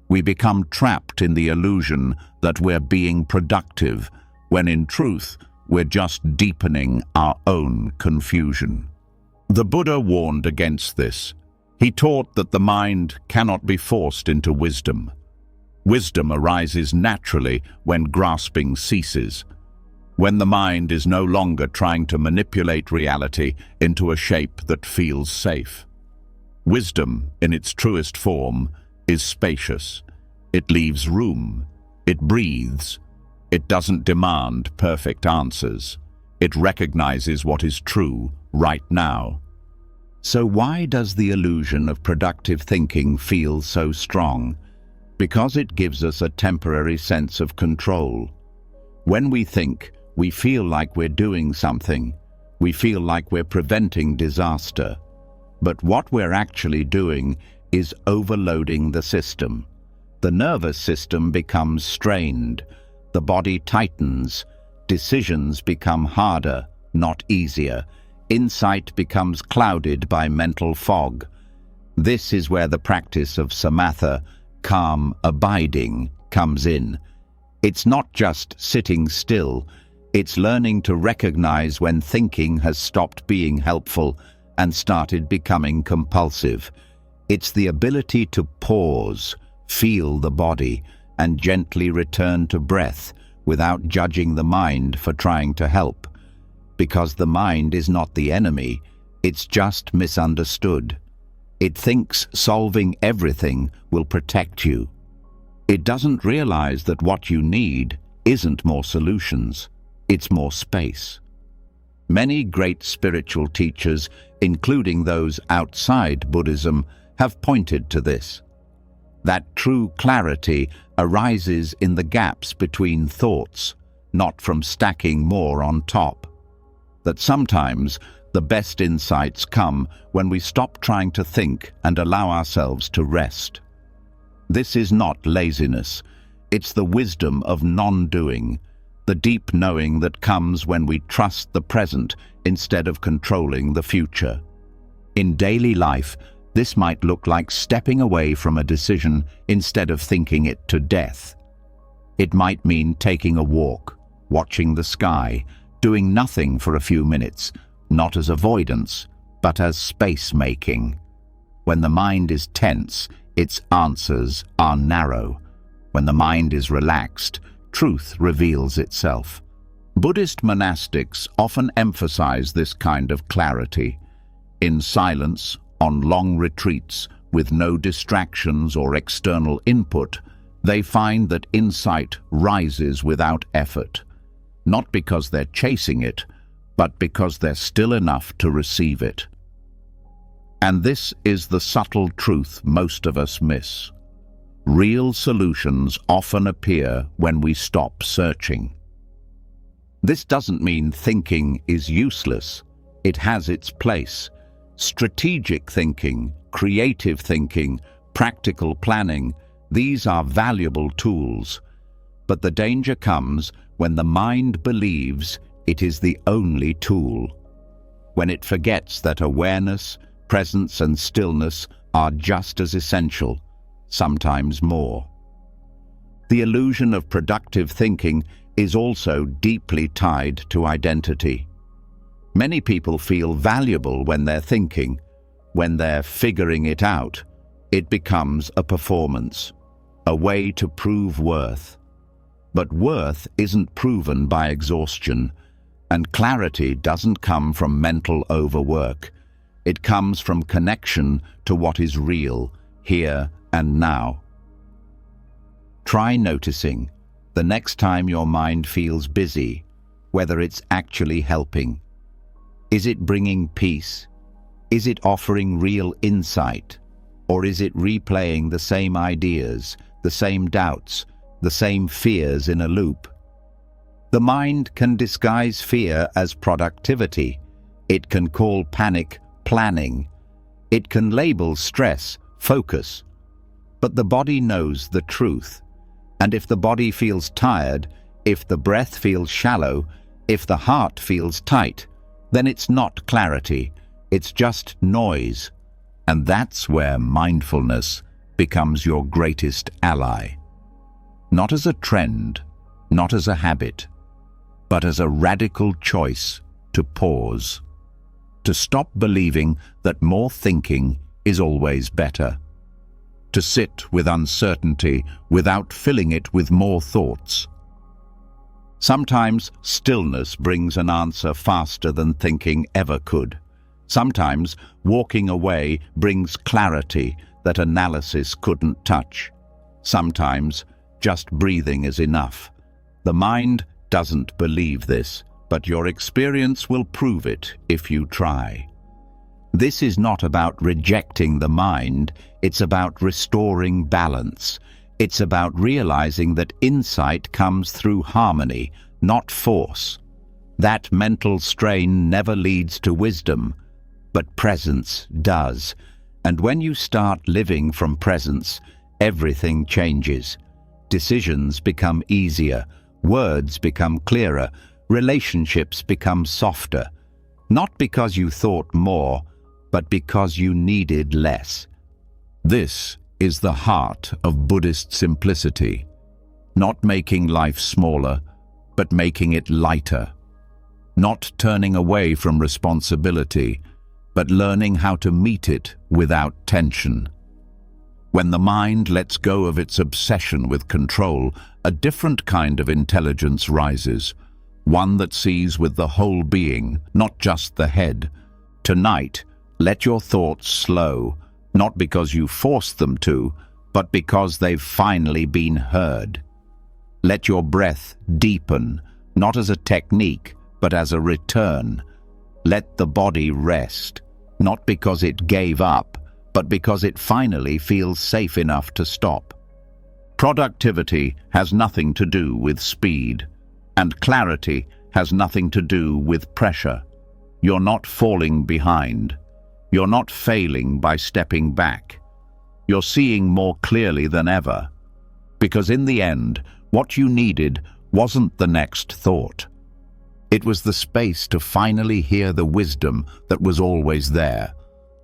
We become trapped in the illusion that we're being productive, when in truth, we're just deepening our own confusion. The Buddha warned against this. He taught that the mind cannot be forced into wisdom. Wisdom arises naturally when grasping ceases, when the mind is no longer trying to manipulate reality into a shape that feels safe. Wisdom, in its truest form, is spacious. It leaves room. It breathes. It doesn't demand perfect answers. It recognizes what is true right now. So why does the illusion of productive thinking feel so strong? Because it gives us a temporary sense of control. When we think, we feel like we're doing something. We feel like we're preventing disaster. But what we're actually doing is overloading the system. The nervous system becomes strained. The body tightens. Decisions become harder, not easier. Insight becomes clouded by mental fog. This is where the practice of samatha calm abiding comes in. It's not just sitting still, it's learning to recognize when thinking has stopped being helpful and started becoming compulsive. It's the ability to pause, feel the body, and gently return to breath without judging the mind for trying to help. Because the mind is not the enemy, it's just misunderstood. It thinks solving everything will protect you. It doesn't realize that what you need isn't more solutions, it's more space. Many great spiritual teachers, including those outside Buddhism, have pointed to this. That true clarity arises in the gaps between thoughts, not from stacking more on top. That sometimes the best insights come when we stop trying to think and allow ourselves to rest. This is not laziness, it's the wisdom of non-doing, the deep knowing that comes when we trust the present instead of controlling the future. In daily life, this might look like stepping away from a decision instead of thinking it to death. It might mean taking a walk, watching the sky, doing nothing for a few minutes, not as avoidance, but as space-making. When the mind is tense, its answers are narrow. When the mind is relaxed, truth reveals itself. Buddhist monastics often emphasize this kind of clarity. In silence, on long retreats, with no distractions or external input, they find that insight rises without effort. Not because they're chasing it, but because they're still enough to receive it. And this is the subtle truth most of us miss. Real solutions often appear when we stop searching. This doesn't mean thinking is useless. It has its place. Strategic thinking, creative thinking, practical planning, these are valuable tools. But the danger comes when the mind believes it is the only tool. When it forgets that awareness, presence, and stillness are just as essential, sometimes more. The illusion of productive thinking is also deeply tied to identity. Many people feel valuable when they're thinking. When they're figuring it out, it becomes a performance, a way to prove worth. But worth isn't proven by exhaustion, and clarity doesn't come from mental overwork. It comes from connection to what is real, here and now. Try noticing the next time your mind feels busy, whether it's actually helping. Is it bringing peace? Is it offering real insight? Or is it replaying the same ideas, the same doubts, the same fears in a loop? The mind can disguise fear as productivity. It can call panic planning. It can label stress focus. But the body knows the truth. And if the body feels tired, if the breath feels shallow, if the heart feels tight, then it's not clarity, it's just noise. And that's where mindfulness becomes your greatest ally. Not as a trend, not as a habit, but as a radical choice to pause. To stop believing that more thinking is always better. To sit with uncertainty without filling it with more thoughts. Sometimes stillness brings an answer faster than thinking ever could. Sometimes walking away brings clarity that analysis couldn't touch. Sometimes just breathing is enough. The mind doesn't believe this, but your experience will prove it if you try. This is not about rejecting the mind, it's about restoring balance. It's about realizing that insight comes through harmony, not force. That mental strain never leads to wisdom, but presence does. And when you start living from presence, everything changes. Decisions become easier, words become clearer, relationships become softer. Not because you thought more, but because you needed less. This is the heart of Buddhist simplicity, not making life smaller, but making it lighter, not turning away from responsibility, but learning how to meet it without tension. When the mind lets go of its obsession with control, a different kind of intelligence rises, one that sees with the whole being, not just the head. Tonight, let your thoughts slow, not because you forced them to, but because they've finally been heard. Let your breath deepen, not as a technique, but as a return. Let the body rest, not because it gave up, but because it finally feels safe enough to stop. Productivity has nothing to do with speed, and clarity has nothing to do with pressure. You're not falling behind. You're not failing by stepping back. You're seeing more clearly than ever. Because in the end, what you needed wasn't the next thought. It was the space to finally hear the wisdom that was always there.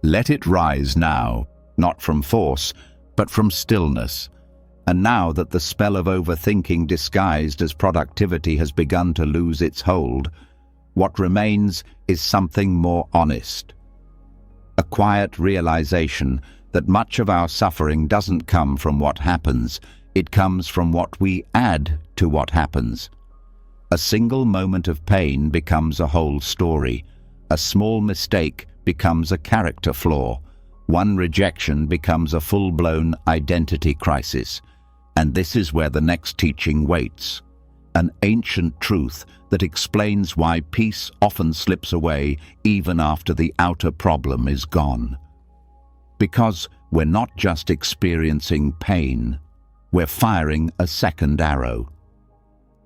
Let it rise now, not from force, but from stillness. And now that the spell of overthinking disguised as productivity has begun to lose its hold, what remains is something more honest. A quiet realization that much of our suffering doesn't come from what happens, it comes from what we add to what happens. A single moment of pain becomes a whole story. A small mistake becomes a character flaw. One rejection becomes a full-blown identity crisis. And this is where the next teaching waits. An ancient truth that explains why peace often slips away even after the outer problem is gone. Because we're not just experiencing pain, we're firing a second arrow.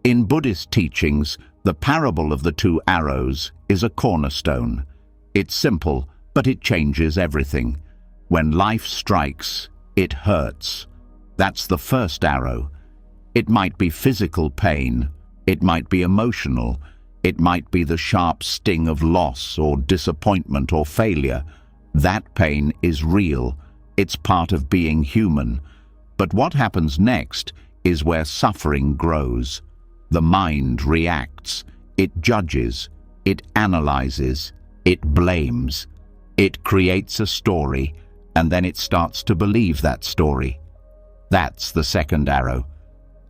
In Buddhist teachings, the parable of the two arrows is a cornerstone. It's simple, but it changes everything. When life strikes, it hurts. That's the first arrow. It might be physical pain, it might be emotional, it might be the sharp sting of loss or disappointment or failure. That pain is real. It's part of being human. But what happens next is where suffering grows. The mind reacts. It judges. It analyzes. It blames. It creates a story, and then it starts to believe that story. That's the second arrow.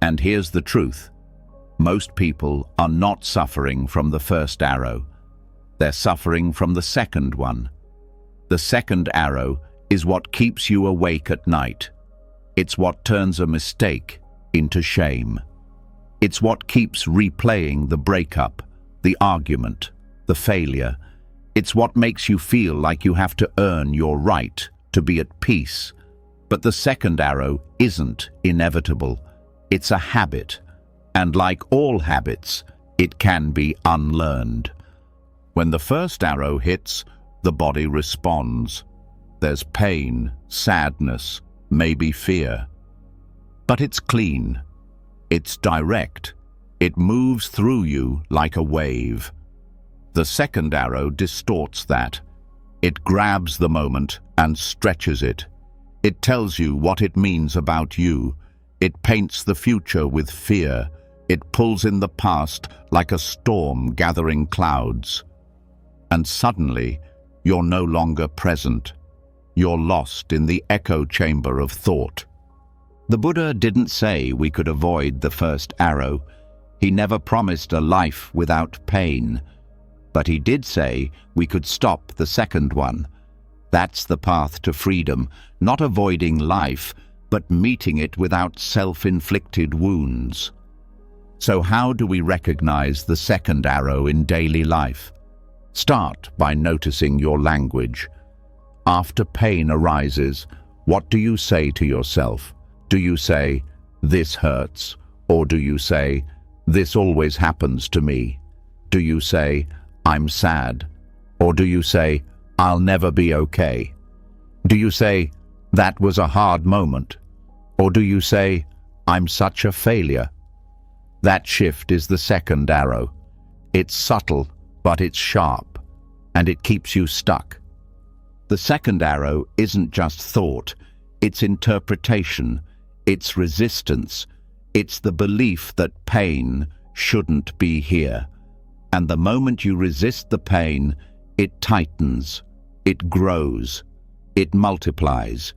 And here's the truth. Most people are not suffering from the first arrow. They're suffering from the second one. The second arrow is what keeps you awake at night. It's what turns a mistake into shame. It's what keeps replaying the breakup, the argument, the failure. It's what makes you feel like you have to earn your right to be at peace. But the second arrow isn't inevitable. It's a habit. And like all habits, it can be unlearned. When the first arrow hits, the body responds. There's pain, sadness, maybe fear. But it's clean. It's direct. It moves through you like a wave. The second arrow distorts that. It grabs the moment and stretches it. It tells you what it means about you. It paints the future with fear. It pulls in the past like a storm gathering clouds. And suddenly, you're no longer present. You're lost in the echo chamber of thought. The Buddha didn't say we could avoid the first arrow. He never promised a life without pain. But he did say we could stop the second one. That's the path to freedom, not avoiding life, but meeting it without self-inflicted wounds. So how do we recognize the second arrow in daily life? Start by noticing your language. After pain arises, what do you say to yourself? Do you say, "This hurts," or do you say, "This always happens to me"? Do you say, "I'm sad," or do you say, "I'll never be okay"? Do you say, "That was a hard moment," or do you say, "I'm such a failure"? That shift is the second arrow. It's subtle, but it's sharp, and it keeps you stuck. The second arrow isn't just thought, It's interpretation, it's resistance, it's the belief that pain shouldn't be here. And the moment you resist the pain, it tightens, it grows, it multiplies.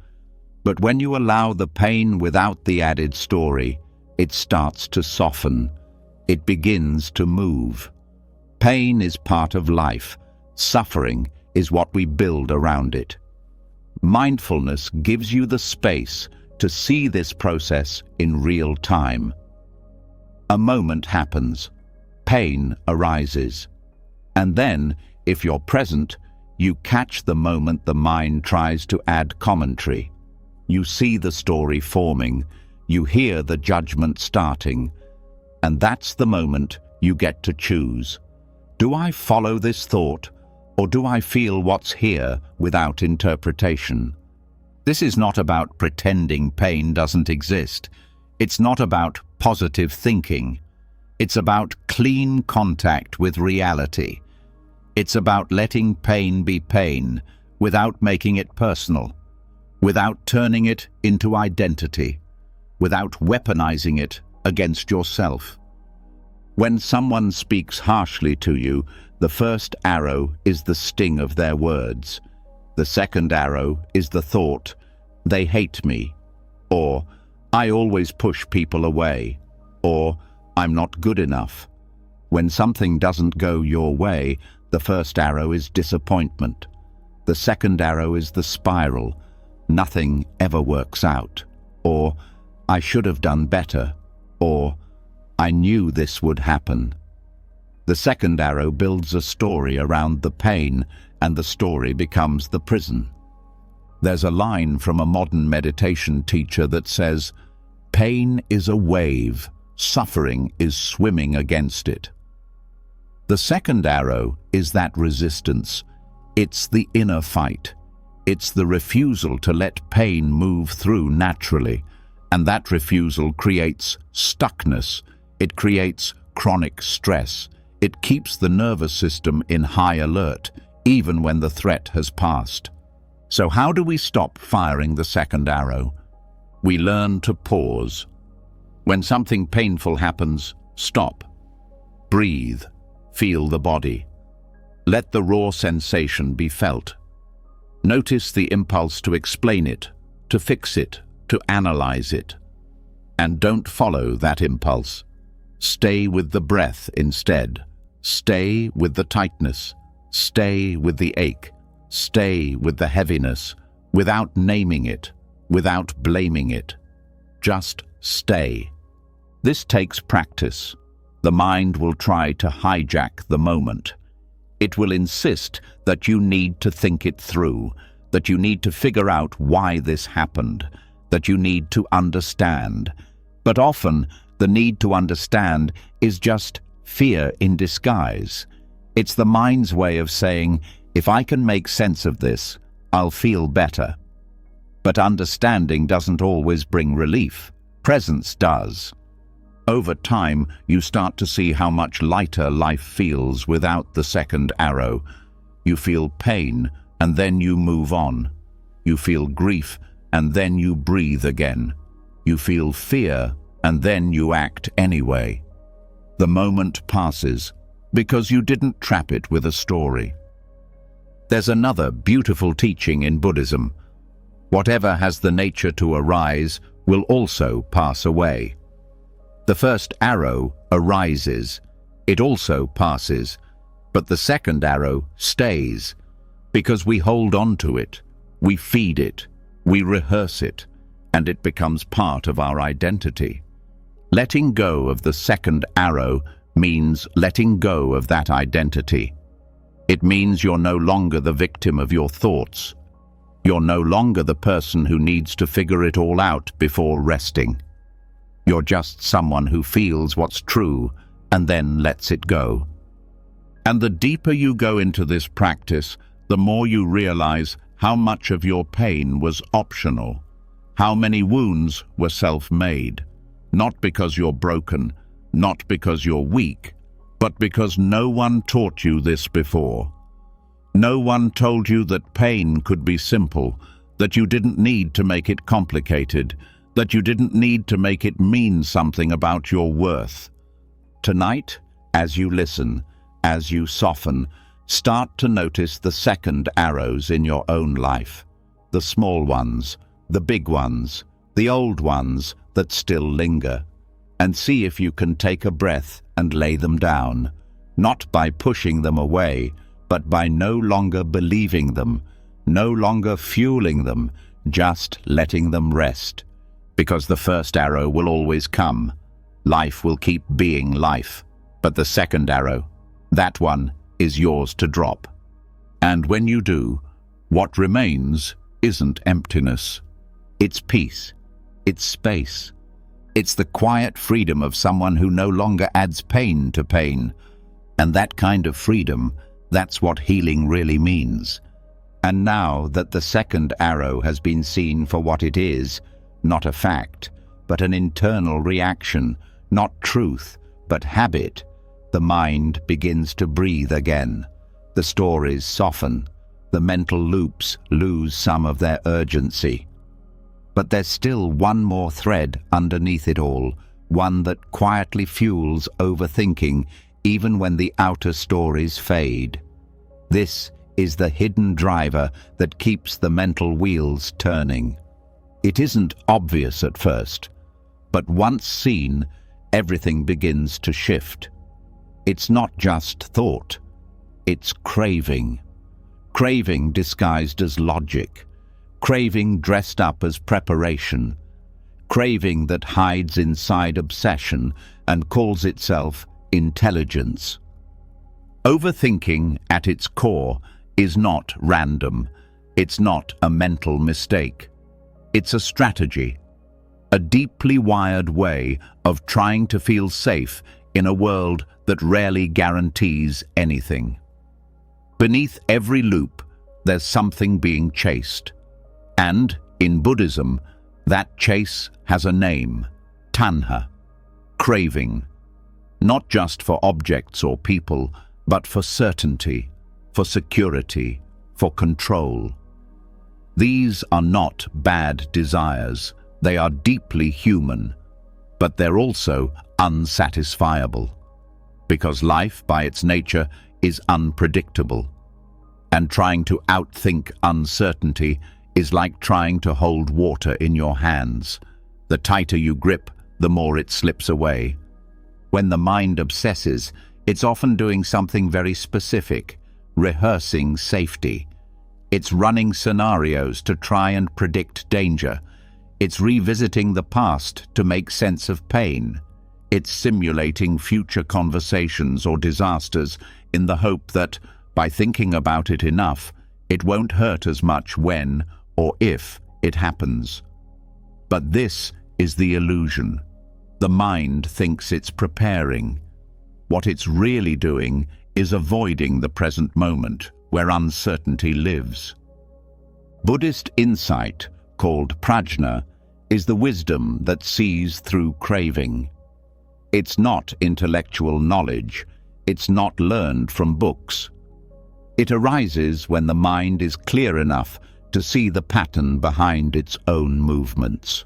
But when you allow the pain without the added story, it starts to soften. It begins to move. Pain is part of life. Suffering is what we build around it. Mindfulness gives you the space to see this process in real time. A moment happens. Pain arises. And then, if you're present, you catch the moment the mind tries to add commentary. You see the story forming. You hear the judgment starting. And that's the moment you get to choose. Do I follow this thought, or do I feel what's here without interpretation? This is not about pretending pain doesn't exist. It's not about positive thinking. It's about clean contact with reality. It's about letting pain be pain without making it personal, without turning it into identity, without weaponizing it against yourself. When someone speaks harshly to you, the first arrow is the sting of their words. The second arrow is the thought, they hate me, or I always push people away, or I'm not good enough. When something doesn't go your way, the first arrow is disappointment. The second arrow is the spiral. Nothing ever works out. Or I should have done better. Or I knew this would happen. The second arrow builds a story around the pain, and the story becomes the prison. There's a line from a modern meditation teacher that says, "Pain is a wave, suffering is swimming against it." The second arrow is that resistance. It's the inner fight. It's the refusal to let pain move through naturally, and that refusal creates stuckness. It creates chronic stress. It keeps the nervous system in high alert, even when the threat has passed. So how do we stop firing the second arrow? We learn to pause. When something painful happens, stop. Breathe. Feel the body. Let the raw sensation be felt. Notice the impulse to explain it, to fix it, to analyze it. And don't follow that impulse. Stay with the breath instead. Stay with the tightness. Stay with the ache. Stay with the heaviness, without naming it, without blaming it. Just stay. This takes practice. The mind will try to hijack the moment. It will insist that you need to think it through, that you need to figure out why this happened, that you need to understand. But often, the need to understand is just fear in disguise. It's the mind's way of saying, if I can make sense of this, I'll feel better. But understanding doesn't always bring relief. Presence does. Over time, you start to see how much lighter life feels without the second arrow. You feel pain, and then you move on. You feel grief, and then you breathe again. You feel fear, and then you act anyway. The moment passes, because you didn't trap it with a story. There's another beautiful teaching in Buddhism. Whatever has the nature to arise will also pass away. The first arrow arises. It also passes. But the second arrow stays, because we hold on to it, we feed it, we rehearse it, and it becomes part of our identity. Letting go of the second arrow means letting go of that identity. It means you're no longer the victim of your thoughts. You're no longer the person who needs to figure it all out before resting. You're just someone who feels what's true and then lets it go. And the deeper you go into this practice, the more you realize how much of your pain was optional, how many wounds were self-made, not because you're broken, not because you're weak, but because no one taught you this before. No one told you that pain could be simple, that you didn't need to make it complicated, that you didn't need to make it mean something about your worth. Tonight, as you listen, as you soften, start to notice the second arrows in your own life. The small ones, the big ones, the old ones that still linger. And see if you can take a breath and lay them down, not by pushing them away, but by no longer believing them, no longer fueling them, just letting them rest. Because the first arrow will always come. Life will keep being life. But the second arrow, that one is yours to drop. And when you do, what remains isn't emptiness. It's peace. It's space. It's the quiet freedom of someone who no longer adds pain to pain. And that kind of freedom, that's what healing really means. And now that the second arrow has been seen for what it is, not a fact, but an internal reaction, not truth, but habit, the mind begins to breathe again. The stories soften. The mental loops lose some of their urgency. But there's still one more thread underneath it all, one that quietly fuels overthinking even when the outer stories fade. This is the hidden driver that keeps the mental wheels turning. It isn't obvious at first, but once seen, everything begins to shift. It's not just thought, it's craving. Craving disguised as logic. Craving dressed up as preparation. Craving that hides inside obsession and calls itself intelligence. Overthinking at its core is not random. It's not a mental mistake. It's a strategy, a deeply wired way of trying to feel safe in a world that rarely guarantees anything. Beneath every loop, there's something being chased. And, in Buddhism, that chase has a name, tanha, craving. Not just for objects or people, but for certainty, for security, for control. These are not bad desires. They are deeply human, but they're also unsatisfiable. Because life, by its nature, is unpredictable. And trying to outthink uncertainty is like trying to hold water in your hands. The tighter you grip, the more it slips away. When the mind obsesses, it's often doing something very specific, rehearsing safety. It's running scenarios to try and predict danger. It's revisiting the past to make sense of pain. It's simulating future conversations or disasters in the hope that, by thinking about it enough, it won't hurt as much when or if it happens. But this is the illusion. The mind thinks it's preparing. What it's really doing is avoiding the present moment where uncertainty lives. Buddhist insight, called prajna, is the wisdom that sees through craving. It's not intellectual knowledge. It's not learned from books. It arises when the mind is clear enough to see the pattern behind its own movements.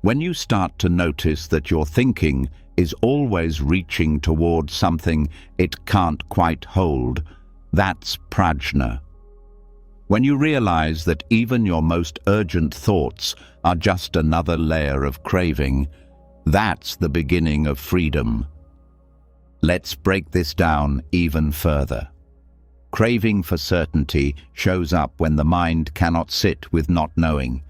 When you start to notice that your thinking is always reaching toward something it can't quite hold, that's prajna. When you realize that even your most urgent thoughts are just another layer of craving, that's the beginning of freedom. Let's break this down even further. Craving for certainty shows up when the mind cannot sit with not knowing.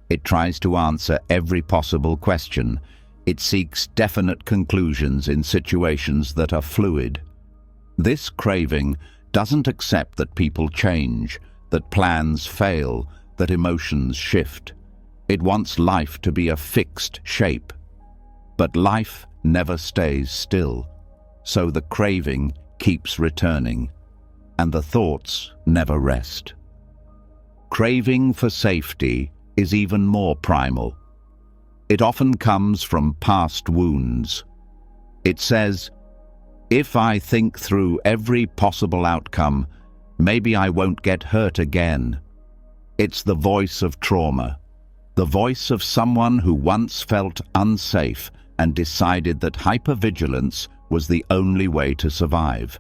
It tries to answer every possible question. It seeks definite conclusions in situations that are fluid. This craving doesn't accept that people change, that plans fail, that emotions shift. It wants life to be a fixed shape. But life never stays still, so the craving keeps returning, and the thoughts never rest. Craving for safety is even more primal. It often comes from past wounds. It says, if I think through every possible outcome, maybe I won't get hurt again. It's the voice of trauma, the voice of someone who once felt unsafe and decided that hypervigilance was the only way to survive.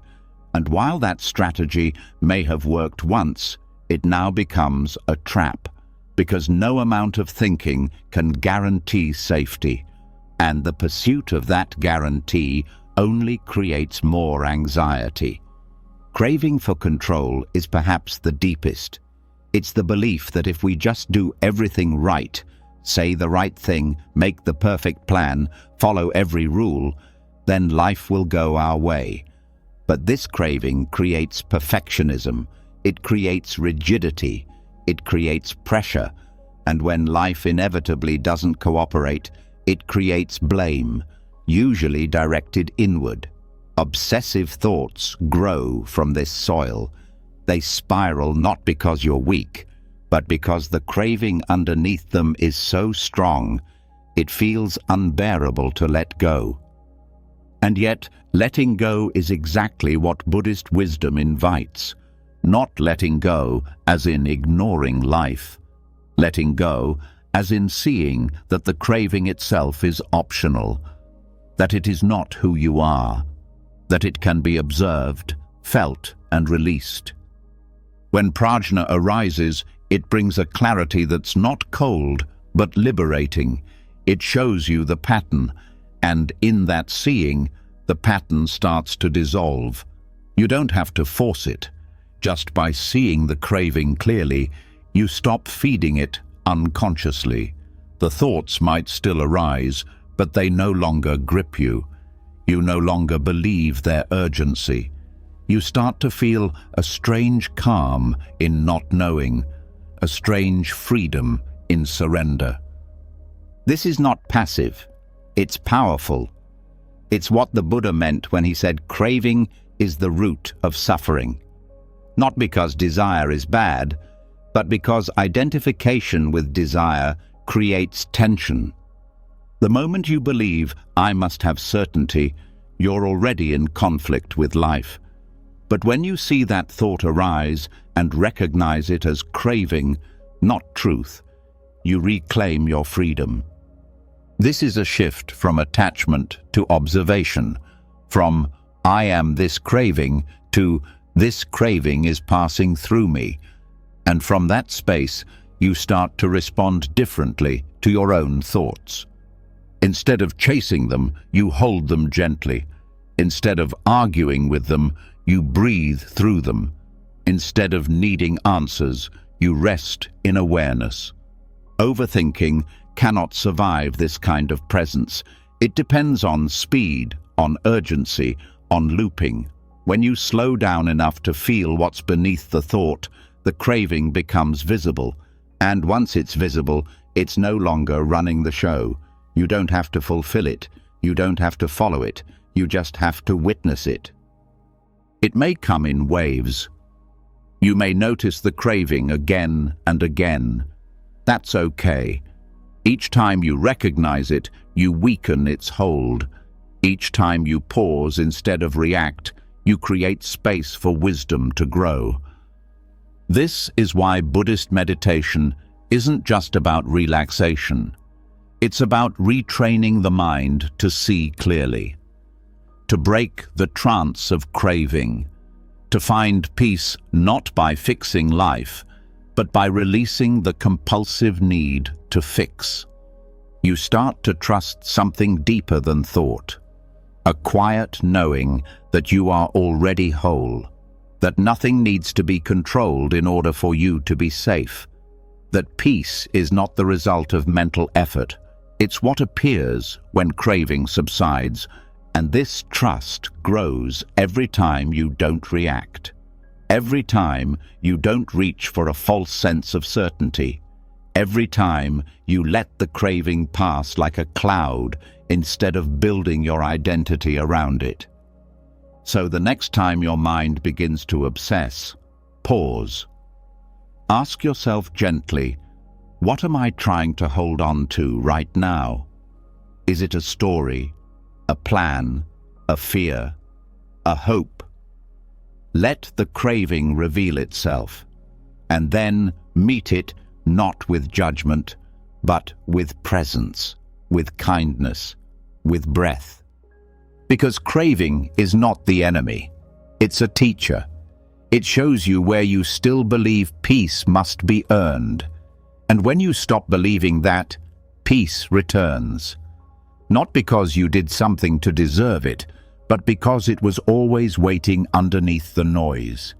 And while that strategy may have worked once, it now becomes a trap, because no amount of thinking can guarantee safety, and the pursuit of that guarantee only creates more anxiety. Craving for control is perhaps the deepest. It's the belief that if we just do everything right, say the right thing, make the perfect plan, follow every rule, then life will go our way. But this craving creates perfectionism, it creates rigidity, it creates pressure, and when life inevitably doesn't cooperate, it creates blame, usually directed inward. Obsessive thoughts grow from this soil. They spiral not because you're weak, but because the craving underneath them is so strong, it feels unbearable to let go. And yet, letting go is exactly what Buddhist wisdom invites. Not letting go as in ignoring life. Letting go as in seeing that the craving itself is optional, that it is not who you are, that it can be observed, felt, and released. When prajna arises, it brings a clarity that's not cold, but liberating. It shows you the pattern, and in that seeing, the pattern starts to dissolve. You don't have to force it. Just by seeing the craving clearly, you stop feeding it unconsciously. The thoughts might still arise, but they no longer grip you. You no longer believe their urgency. You start to feel a strange calm in not knowing, a strange freedom in surrender. This is not passive, it's powerful. It's what the Buddha meant when he said craving is the root of suffering. Not because desire is bad, but because identification with desire creates tension. The moment you believe, I must have certainty, you're already in conflict with life. But when you see that thought arise and recognize it as craving, not truth, you reclaim your freedom. This is a shift from attachment to observation, from I am this craving to this craving is passing through me. And from that space, you start to respond differently to your own thoughts. Instead of chasing them, you hold them gently. Instead of arguing with them, you breathe through them. Instead of needing answers, you rest in awareness. Overthinking cannot survive this kind of presence. It depends on speed, on urgency, on looping. When you slow down enough to feel what's beneath the thought, the craving becomes visible. And once it's visible, it's no longer running the show. You don't have to fulfill it. You don't have to follow it. You just have to witness it. It may come in waves. You may notice the craving again and again. That's okay. Each time you recognize it, you weaken its hold. Each time you pause instead of react, you create space for wisdom to grow. This is why Buddhist meditation isn't just about relaxation. It's about retraining the mind to see clearly, to break the trance of craving, to find peace not by fixing life, but by releasing the compulsive need to fix. You start to trust something deeper than thought, a quiet knowing that you are already whole, that nothing needs to be controlled in order for you to be safe, that peace is not the result of mental effort. It's what appears when craving subsides, and this trust grows every time you don't react. Every time you don't reach for a false sense of certainty. Every time you let the craving pass like a cloud instead of building your identity around it. So the next time your mind begins to obsess, pause. Ask yourself gently, what am I trying to hold on to right now? Is it a story, a plan, a fear, a hope? Let the craving reveal itself. and then meet it not with judgment, but with presence, with kindness, with breath. Because craving is not the enemy. It's a teacher. It shows you where you still believe peace must be earned. And when you stop believing that, peace returns. Not because you did something to deserve it, but because it was always waiting underneath the noise.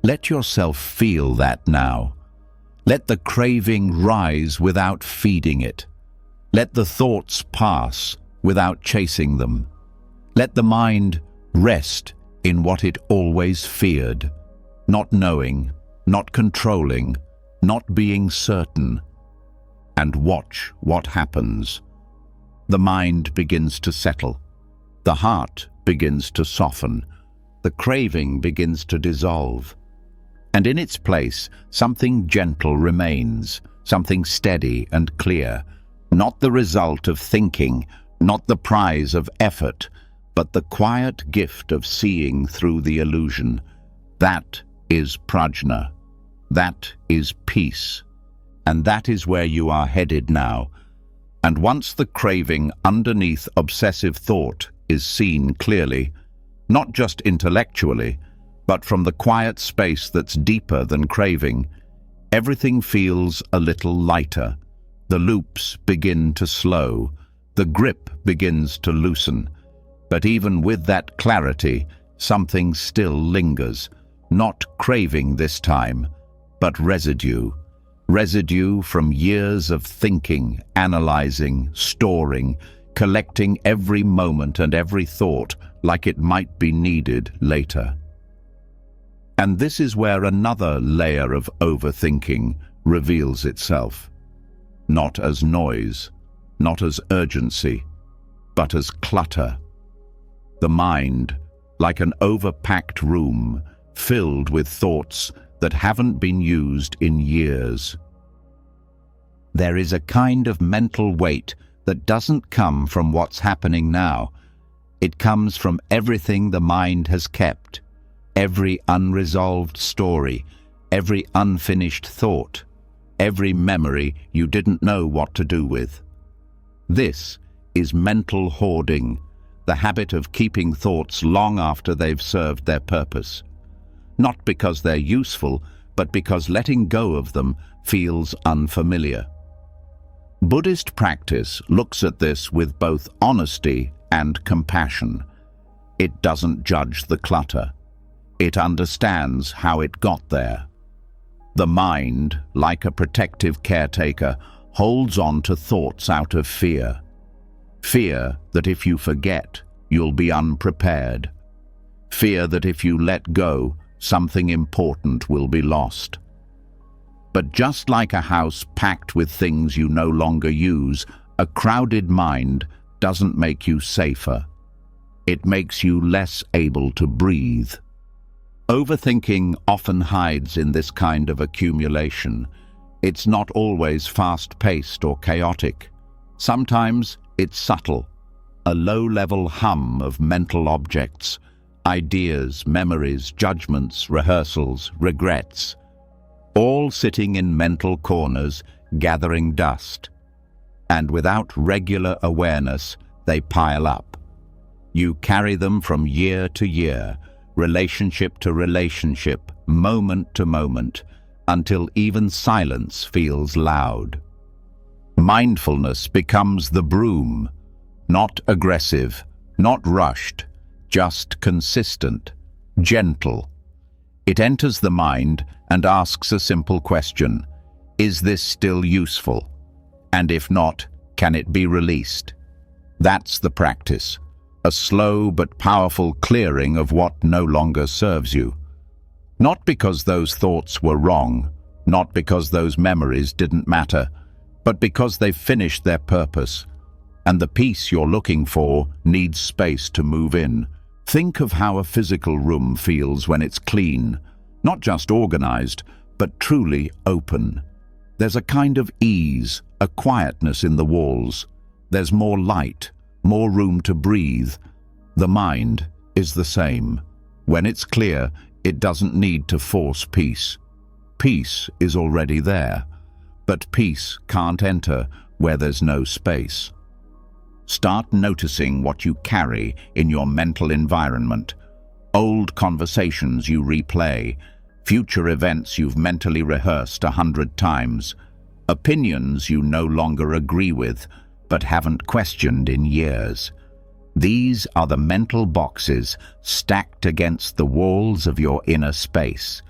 Let yourself feel that now. Let the craving rise without feeding it. Let the thoughts pass without chasing them. Let the mind rest in what it always feared, not knowing, not controlling, not being certain. And watch what happens. The mind begins to settle. The heart begins to soften. The craving begins to dissolve. And in its place, something gentle remains, something steady and clear, not the result of thinking, not the prize of effort, but the quiet gift of seeing through the illusion. That is prajna. That is peace. And that is where you are headed now. And once the craving underneath obsessive thought is seen clearly, not just intellectually, but from the quiet space that's deeper than craving, everything feels a little lighter. The loops begin to slow. The grip begins to loosen. But even with that clarity, something still lingers. Not craving this time, but residue. Residue from years of thinking, analyzing, storing, collecting every moment and every thought like it might be needed later. And this is where another layer of overthinking reveals itself. Not as noise, not as urgency, but as clutter. The mind, like an overpacked room, filled with thoughts that haven't been used in years. There is a kind of mental weight that doesn't come from what's happening now. It comes from everything the mind has kept, every unresolved story, every unfinished thought, every memory you didn't know what to do with. This is mental hoarding, the habit of keeping thoughts long after they've served their purpose. Not because they're useful, but because letting go of them feels unfamiliar. Buddhist practice looks at this with both honesty and compassion. It doesn't judge the clutter. It understands how it got there. The mind, like a protective caretaker, holds on to thoughts out of fear. Fear that if you forget, you'll be unprepared. Fear that if you let go, something important will be lost. But just like a house packed with things you no longer use, a crowded mind doesn't make you safer. It makes you less able to breathe. Overthinking often hides in this kind of accumulation. It's not always fast-paced or chaotic. Sometimes it's subtle, a low-level hum of mental objects, ideas, memories, judgments, rehearsals, regrets, all sitting in mental corners, gathering dust. And without regular awareness, they pile up. You carry them from year to year, relationship to relationship, moment to moment, until even silence feels loud. Mindfulness becomes the broom, not aggressive, not rushed, just consistent, gentle. It enters the mind and asks a simple question: is this still useful? And if not, can it be released? That's the practice, a slow but powerful clearing of what no longer serves you. Not because those thoughts were wrong, not because those memories didn't matter, but because they've finished their purpose, and the peace you're looking for needs space to move in. Think of how a physical room feels when it's clean, not just organized, but truly open. There's a kind of ease, a quietness in the walls. There's more light, more room to breathe. The mind is the same. When it's clear, it doesn't need to force peace. Peace is already there, but peace can't enter where there's no space. Start noticing what you carry in your mental environment. Old conversations you replay, future events you've mentally rehearsed 100 times, opinions you no longer agree with but haven't questioned in years. These are the mental boxes stacked against the walls of your inner space.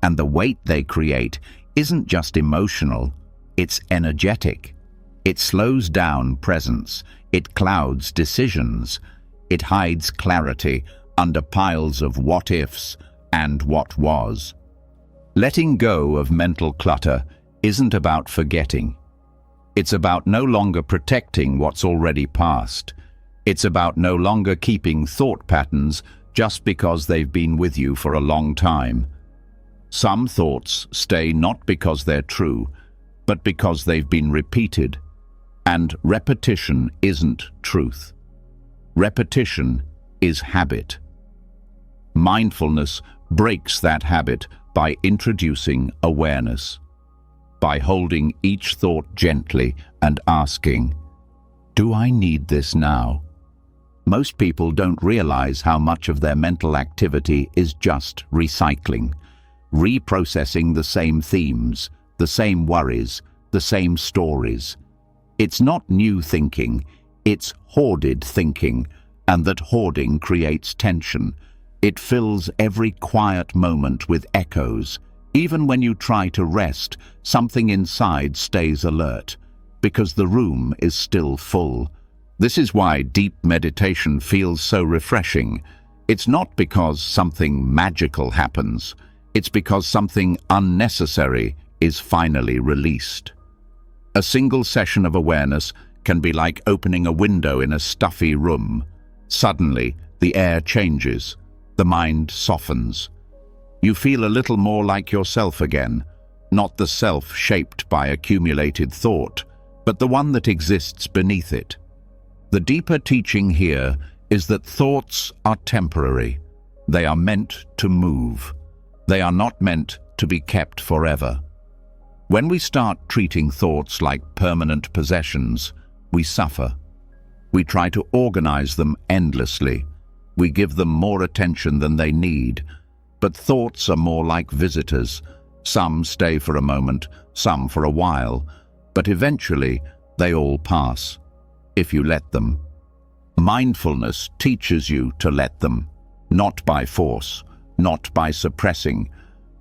And the weight they create isn't just emotional, it's energetic. It slows down presence, it clouds decisions, it hides clarity under piles of what-ifs and what was. Letting go of mental clutter isn't about forgetting. It's about no longer protecting what's already past. It's about no longer keeping thought patterns just because they've been with you for a long time. Some thoughts stay not because they're true, but because they've been repeated. And repetition isn't truth. Repetition is habit. Mindfulness breaks that habit by introducing awareness, by holding each thought gently and asking, "Do I need this now?" Most people don't realize how much of their mental activity is just recycling, reprocessing the same themes, the same worries, the same stories. It's not new thinking, it's hoarded thinking, and that hoarding creates tension. It fills every quiet moment with echoes. Even when you try to rest, something inside stays alert, because the room is still full. This is why deep meditation feels so refreshing. It's not because something magical happens. It's because something unnecessary is finally released. A single session of awareness can be like opening a window in a stuffy room. Suddenly, the air changes. The mind softens. You feel a little more like yourself again, not the self shaped by accumulated thought, but the one that exists beneath it. The deeper teaching here is that thoughts are temporary. They are meant to move. They are not meant to be kept forever. When we start treating thoughts like permanent possessions, we suffer. We try to organize them endlessly. We give them more attention than they need. But thoughts are more like visitors. Some stay for a moment, some for a while, but eventually they all pass, if you let them. Mindfulness teaches you to let them, not by force, not by suppressing,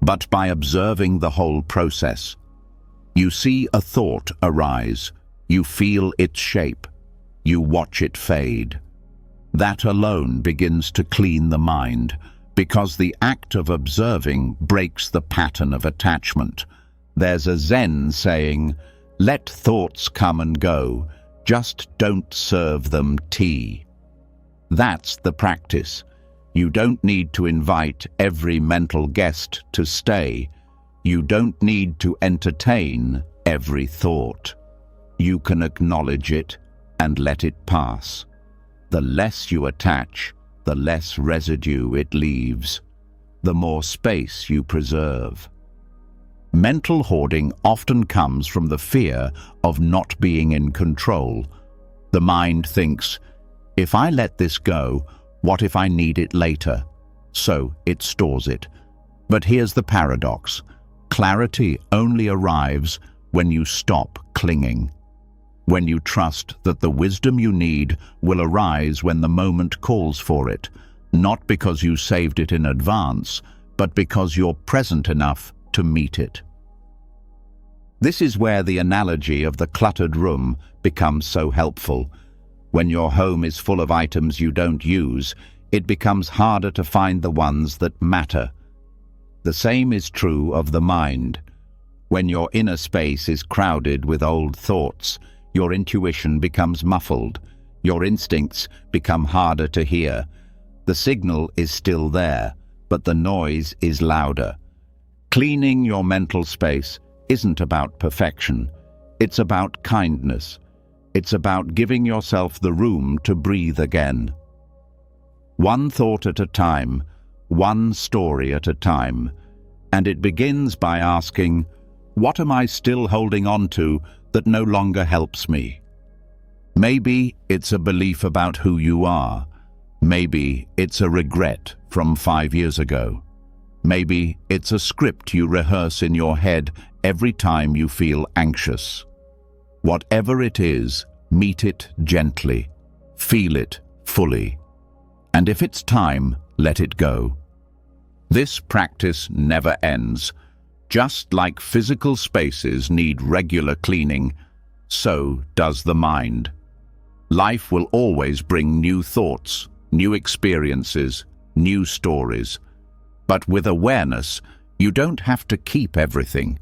but by observing the whole process. You see a thought arise, you feel its shape, you watch it fade. That alone begins to clean the mind, because the act of observing breaks the pattern of attachment. There's a Zen saying, "Let thoughts come and go, just don't serve them tea." That's the practice. You don't need to invite every mental guest to stay. You don't need to entertain every thought. You can acknowledge it and let it pass. The less you attach, the less residue it leaves, the more space you preserve. Mental hoarding often comes from the fear of not being in control. The mind thinks, if I let this go, what if I need it later? So it stores it. But here's the paradox. Clarity only arrives when you stop clinging. When you trust that the wisdom you need will arise when the moment calls for it, not because you saved it in advance, but because you're present enough to meet it. This is where the analogy of the cluttered room becomes so helpful. When your home is full of items you don't use, it becomes harder to find the ones that matter. The same is true of the mind. When your inner space is crowded with old thoughts, your intuition becomes muffled. Your instincts become harder to hear. The signal is still there, but the noise is louder. Cleaning your mental space isn't about perfection. It's about kindness. It's about giving yourself the room to breathe again. One thought at a time, one story at a time, And it begins by asking, what am I still holding on to that no longer helps me? Maybe it's a belief about who you are. Maybe it's a regret from 5 years ago. Maybe it's a script you rehearse in your head every time you feel anxious. Whatever it is, meet it gently. Feel it fully. And if it's time, let it go. This practice never ends. Just like physical spaces need regular cleaning, so does the mind. Life will always bring new thoughts, new experiences, new stories. But with awareness, you don't have to keep everything.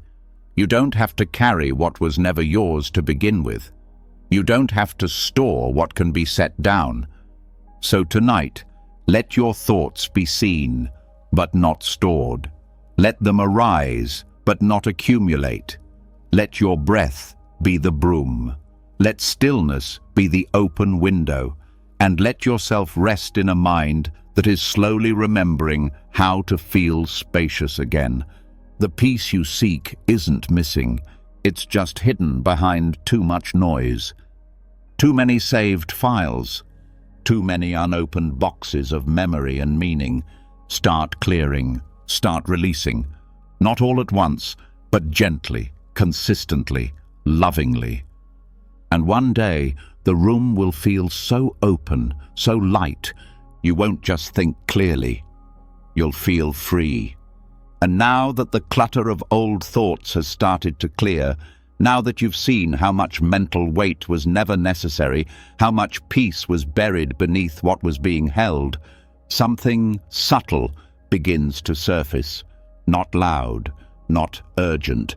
You don't have to carry what was never yours to begin with. You don't have to store what can be set down. So tonight, let your thoughts be seen, but not stored. Let them arise, but not accumulate. Let your breath be the broom. Let stillness be the open window. And let yourself rest in a mind that is slowly remembering how to feel spacious again. The peace you seek isn't missing. It's just hidden behind too much noise. Too many saved files. Too many unopened boxes of memory and meaning. Start clearing. Start releasing. Not all at once, but gently, consistently, lovingly. And one day, the room will feel so open, so light, you won't just think clearly. You'll feel free. And now that the clutter of old thoughts has started to clear, now that you've seen how much mental weight was never necessary, how much peace was buried beneath what was being held, something subtle begins to surface. Not loud, not urgent,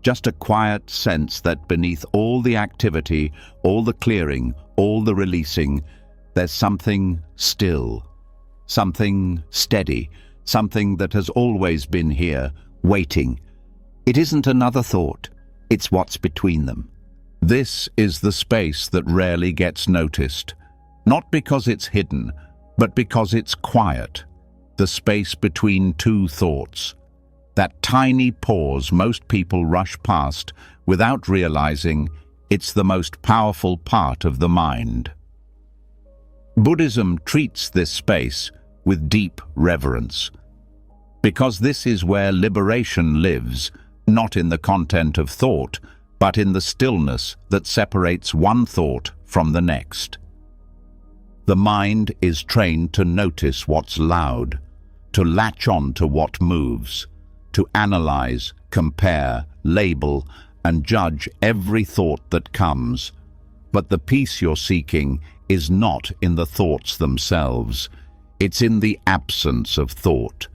just a quiet sense that beneath all the activity, all the clearing, all the releasing, there's something still, something steady, something that has always been here, waiting. It isn't another thought, it's what's between them. This is the space that rarely gets noticed, not because it's hidden, but because it's quiet. The space between two thoughts. That tiny pause most people rush past without realizing it's the most powerful part of the mind. Buddhism treats this space with deep reverence, because this is where liberation lives, not in the content of thought, but in the stillness that separates one thought from the next. The mind is trained to notice what's loud, to latch on to what moves, to analyze, compare, label, and judge every thought that comes. But the peace you're seeking is not in the thoughts themselves. It's in the absence of thought.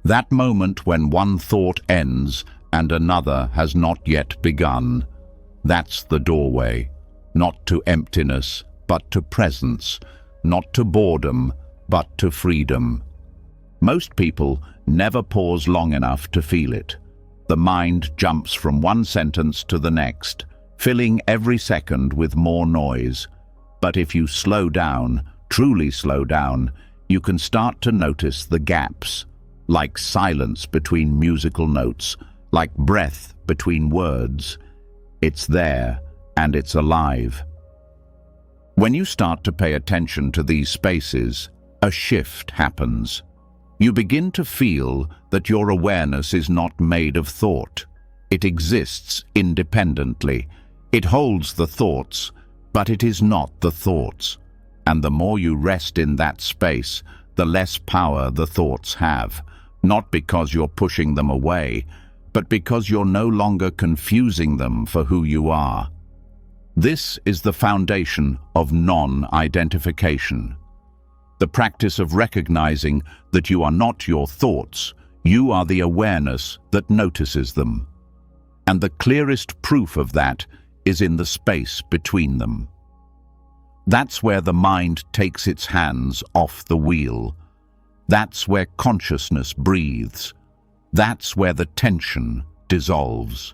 That moment when one thought ends and another has not yet begun. That's the doorway, not to emptiness, but to presence, not to boredom, but to freedom. Most people never pause long enough to feel it. The mind jumps from one sentence to the next, filling every second with more noise. But if you slow down, truly slow down, you can start to notice the gaps, like silence between musical notes, like breath between words. It's there, and it's alive. When you start to pay attention to these spaces, a shift happens. You begin to feel that your awareness is not made of thought. It exists independently. It holds the thoughts, but it is not the thoughts. And the more you rest in that space, the less power the thoughts have. Not because you're pushing them away, but because you're no longer confusing them for who you are. This is the foundation of non-identification. The practice of recognizing that you are not your thoughts, you are the awareness that notices them. And the clearest proof of that is in the space between them. That's where the mind takes its hands off the wheel. That's where consciousness breathes. That's where the tension dissolves.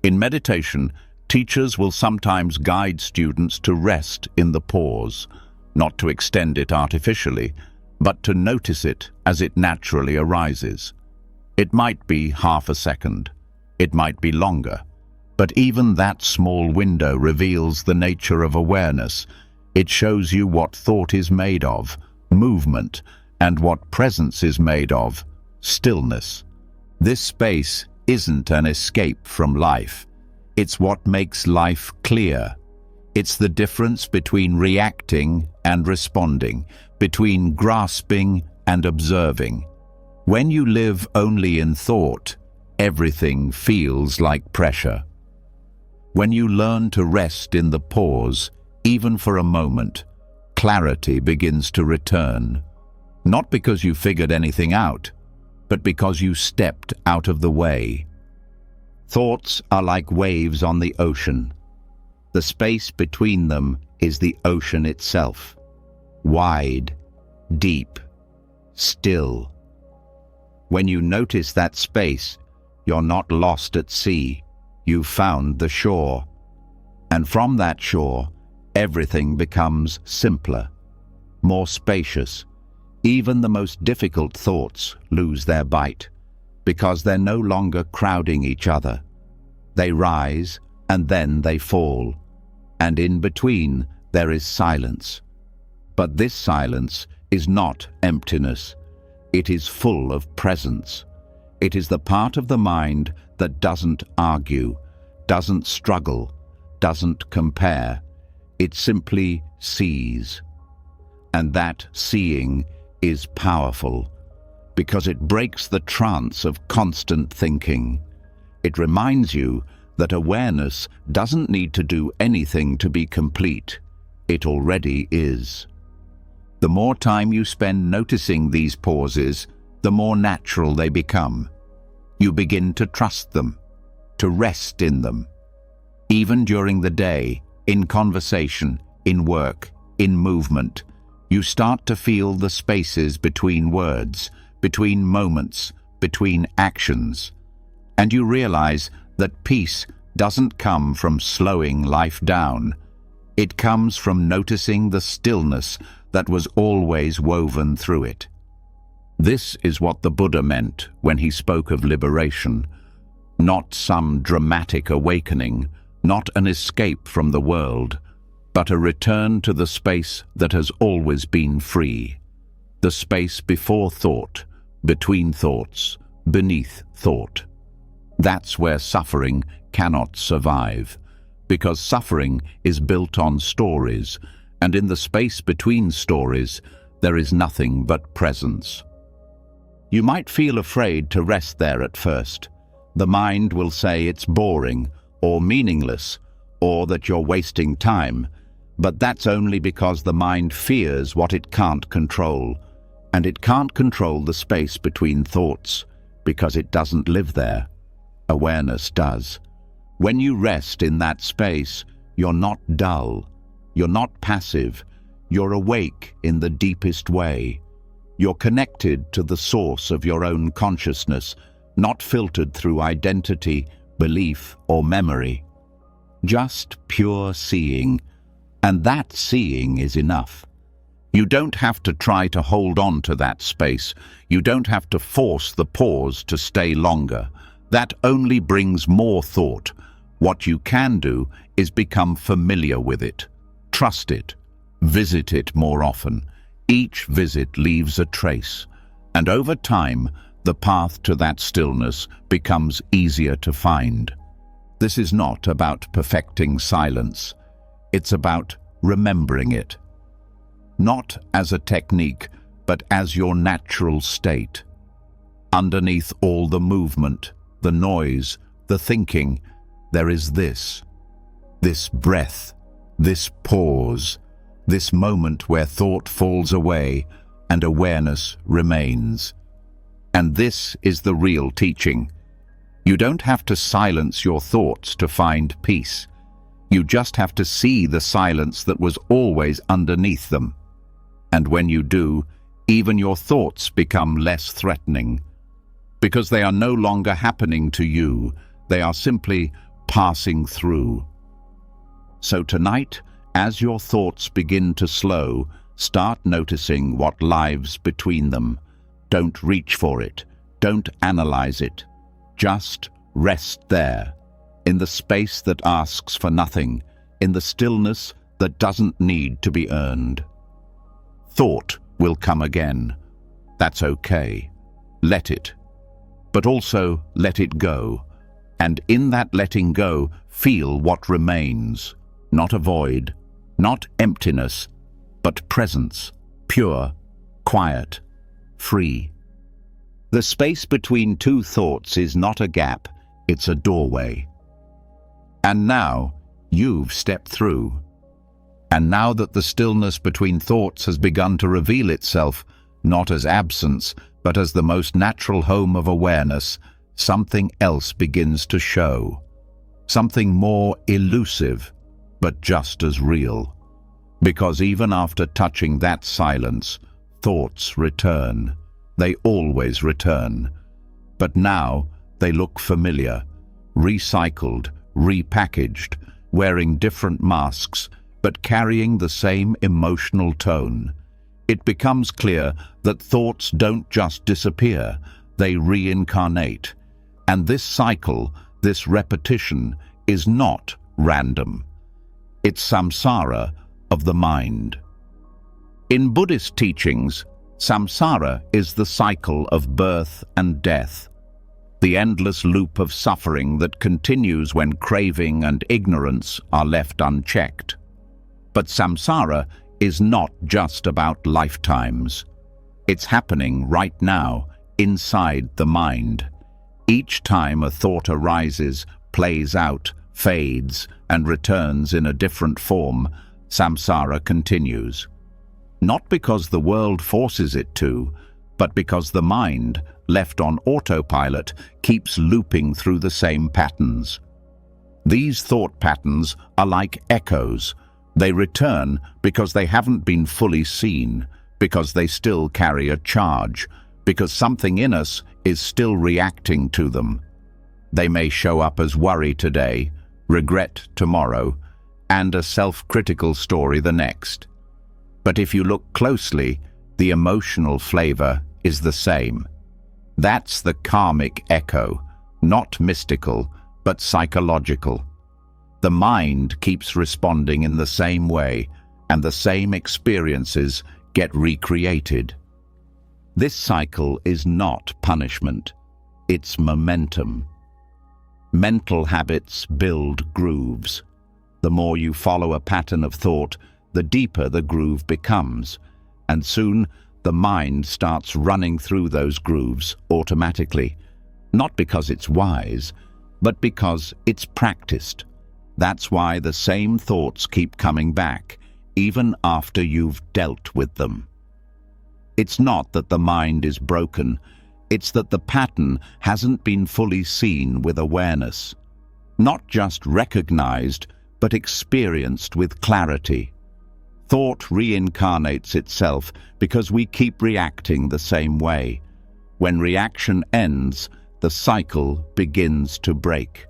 In meditation, teachers will sometimes guide students to rest in the pause, not to extend it artificially, but to notice it as it naturally arises. It might be half a second. It might be longer. But even that small window reveals the nature of awareness. It shows you what thought is made of, movement, and what presence is made of, stillness. This space isn't an escape from life. It's what makes life clear. It's the difference between reacting and responding, between grasping and observing. When you live only in thought, everything feels like pressure. When you learn to rest in the pause, even for a moment, clarity begins to return. Not because you figured anything out, but because you stepped out of the way. Thoughts are like waves on the ocean. The space between them is the ocean itself. Wide, deep, still. When you notice that space, you're not lost at sea. You've found the shore. And from that shore, everything becomes simpler, more spacious. Even the most difficult thoughts lose their bite, because they're no longer crowding each other. They rise, and then they fall. And in between, there is silence. But this silence is not emptiness. It is full of presence. It is the part of the mind that doesn't argue, doesn't struggle, doesn't compare. It simply sees. And that seeing is powerful, because it breaks the trance of constant thinking. It reminds you that awareness doesn't need to do anything to be complete. It already is. The more time you spend noticing these pauses, the more natural they become. You begin to trust them, to rest in them. Even during the day, in conversation, in work, in movement, you start to feel the spaces between words, between moments, between actions. And you realize that peace doesn't come from slowing life down. It comes from noticing the stillness that was always woven through it. This is what the Buddha meant when he spoke of liberation. Not some dramatic awakening, not an escape from the world, but a return to the space that has always been free. The space before thought, between thoughts, beneath thought. That's where suffering cannot survive, because suffering is built on stories, and in the space between stories, there is nothing but presence. You might feel afraid to rest there at first. The mind will say it's boring, or meaningless, or that you're wasting time, but that's only because the mind fears what it can't control, and it can't control the space between thoughts, because it doesn't live there. Awareness does. When you rest in that space, you're not dull, you're not passive, you're awake in the deepest way. You're connected to the source of your own consciousness, not filtered through identity, belief, or memory. Just pure seeing, and that seeing is enough. You don't have to try to hold on to that space. You don't have to force the pause to stay longer. That only brings more thought. What you can do is become familiar with it. Trust it. Visit it more often. Each visit leaves a trace, and over time, the path to that stillness becomes easier to find. This is not about perfecting silence. It's about remembering it. Not as a technique, but as your natural state. Underneath all the movement, the noise, the thinking, there is this breath, this pause, this moment where thought falls away and awareness remains. And this is the real teaching. You don't have to silence your thoughts to find peace. You just have to see the silence that was always underneath them. And when you do, even your thoughts become less threatening, because they are no longer happening to you, they are simply passing through. So tonight, as your thoughts begin to slow, start noticing what lies between them. Don't reach for it. Don't analyze it. Just rest there, in the space that asks for nothing, in the stillness that doesn't need to be earned. Thought will come again. That's okay. Let it. But also let it go. And in that letting go, feel what remains. Not a void, not emptiness, but presence, pure, quiet, free. The space between two thoughts is not a gap, it's a doorway. And now, you've stepped through. And now that the stillness between thoughts has begun to reveal itself, not as absence, but as the most natural home of awareness, something else begins to show. Something more elusive, but just as real. Because even after touching that silence, thoughts return. They always return. But now they look familiar, recycled, repackaged, wearing different masks, but carrying the same emotional tone. It becomes clear that thoughts don't just disappear, they reincarnate. And this cycle, this repetition, is not random. It's samsara of the mind. In Buddhist teachings, samsara is the cycle of birth and death, the endless loop of suffering that continues when craving and ignorance are left unchecked. But samsara is not just about lifetimes. It's happening right now, inside the mind. Each time a thought arises, plays out, fades, and returns in a different form, samsara continues. Not because the world forces it to, but because the mind, left on autopilot, keeps looping through the same patterns. These thought patterns are like echoes. They return because they haven't been fully seen, because they still carry a charge, because something in us is still reacting to them. They may show up as worry today, regret tomorrow, and a self-critical story the next. But if you look closely, the emotional flavor is the same. That's the karmic echo, not mystical, but psychological. The mind keeps responding in the same way, and the same experiences get recreated. This cycle is not punishment, it's momentum. Mental habits build grooves. The more you follow a pattern of thought, the deeper the groove becomes, and soon the mind starts running through those grooves automatically, not because it's wise, but because it's practiced. That's why the same thoughts keep coming back, even after you've dealt with them. It's not that the mind is broken, it's that the pattern hasn't been fully seen with awareness. Not just recognized, but experienced with clarity. Thought reincarnates itself because we keep reacting the same way. When reaction ends, the cycle begins to break.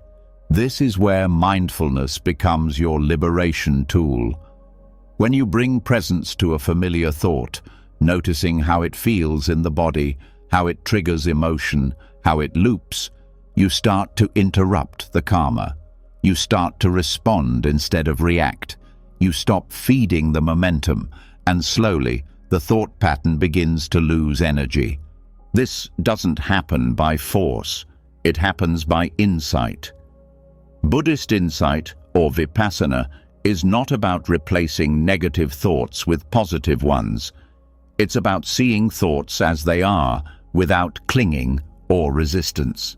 This is where mindfulness becomes your liberation tool. When you bring presence to a familiar thought, noticing how it feels in the body, how it triggers emotion, how it loops, you start to interrupt the karma. You start to respond instead of react. You stop feeding the momentum, and slowly the thought pattern begins to lose energy. This doesn't happen by force. It happens by insight. Buddhist insight, or vipassana, is not about replacing negative thoughts with positive ones. It's about seeing thoughts as they are, without clinging or resistance.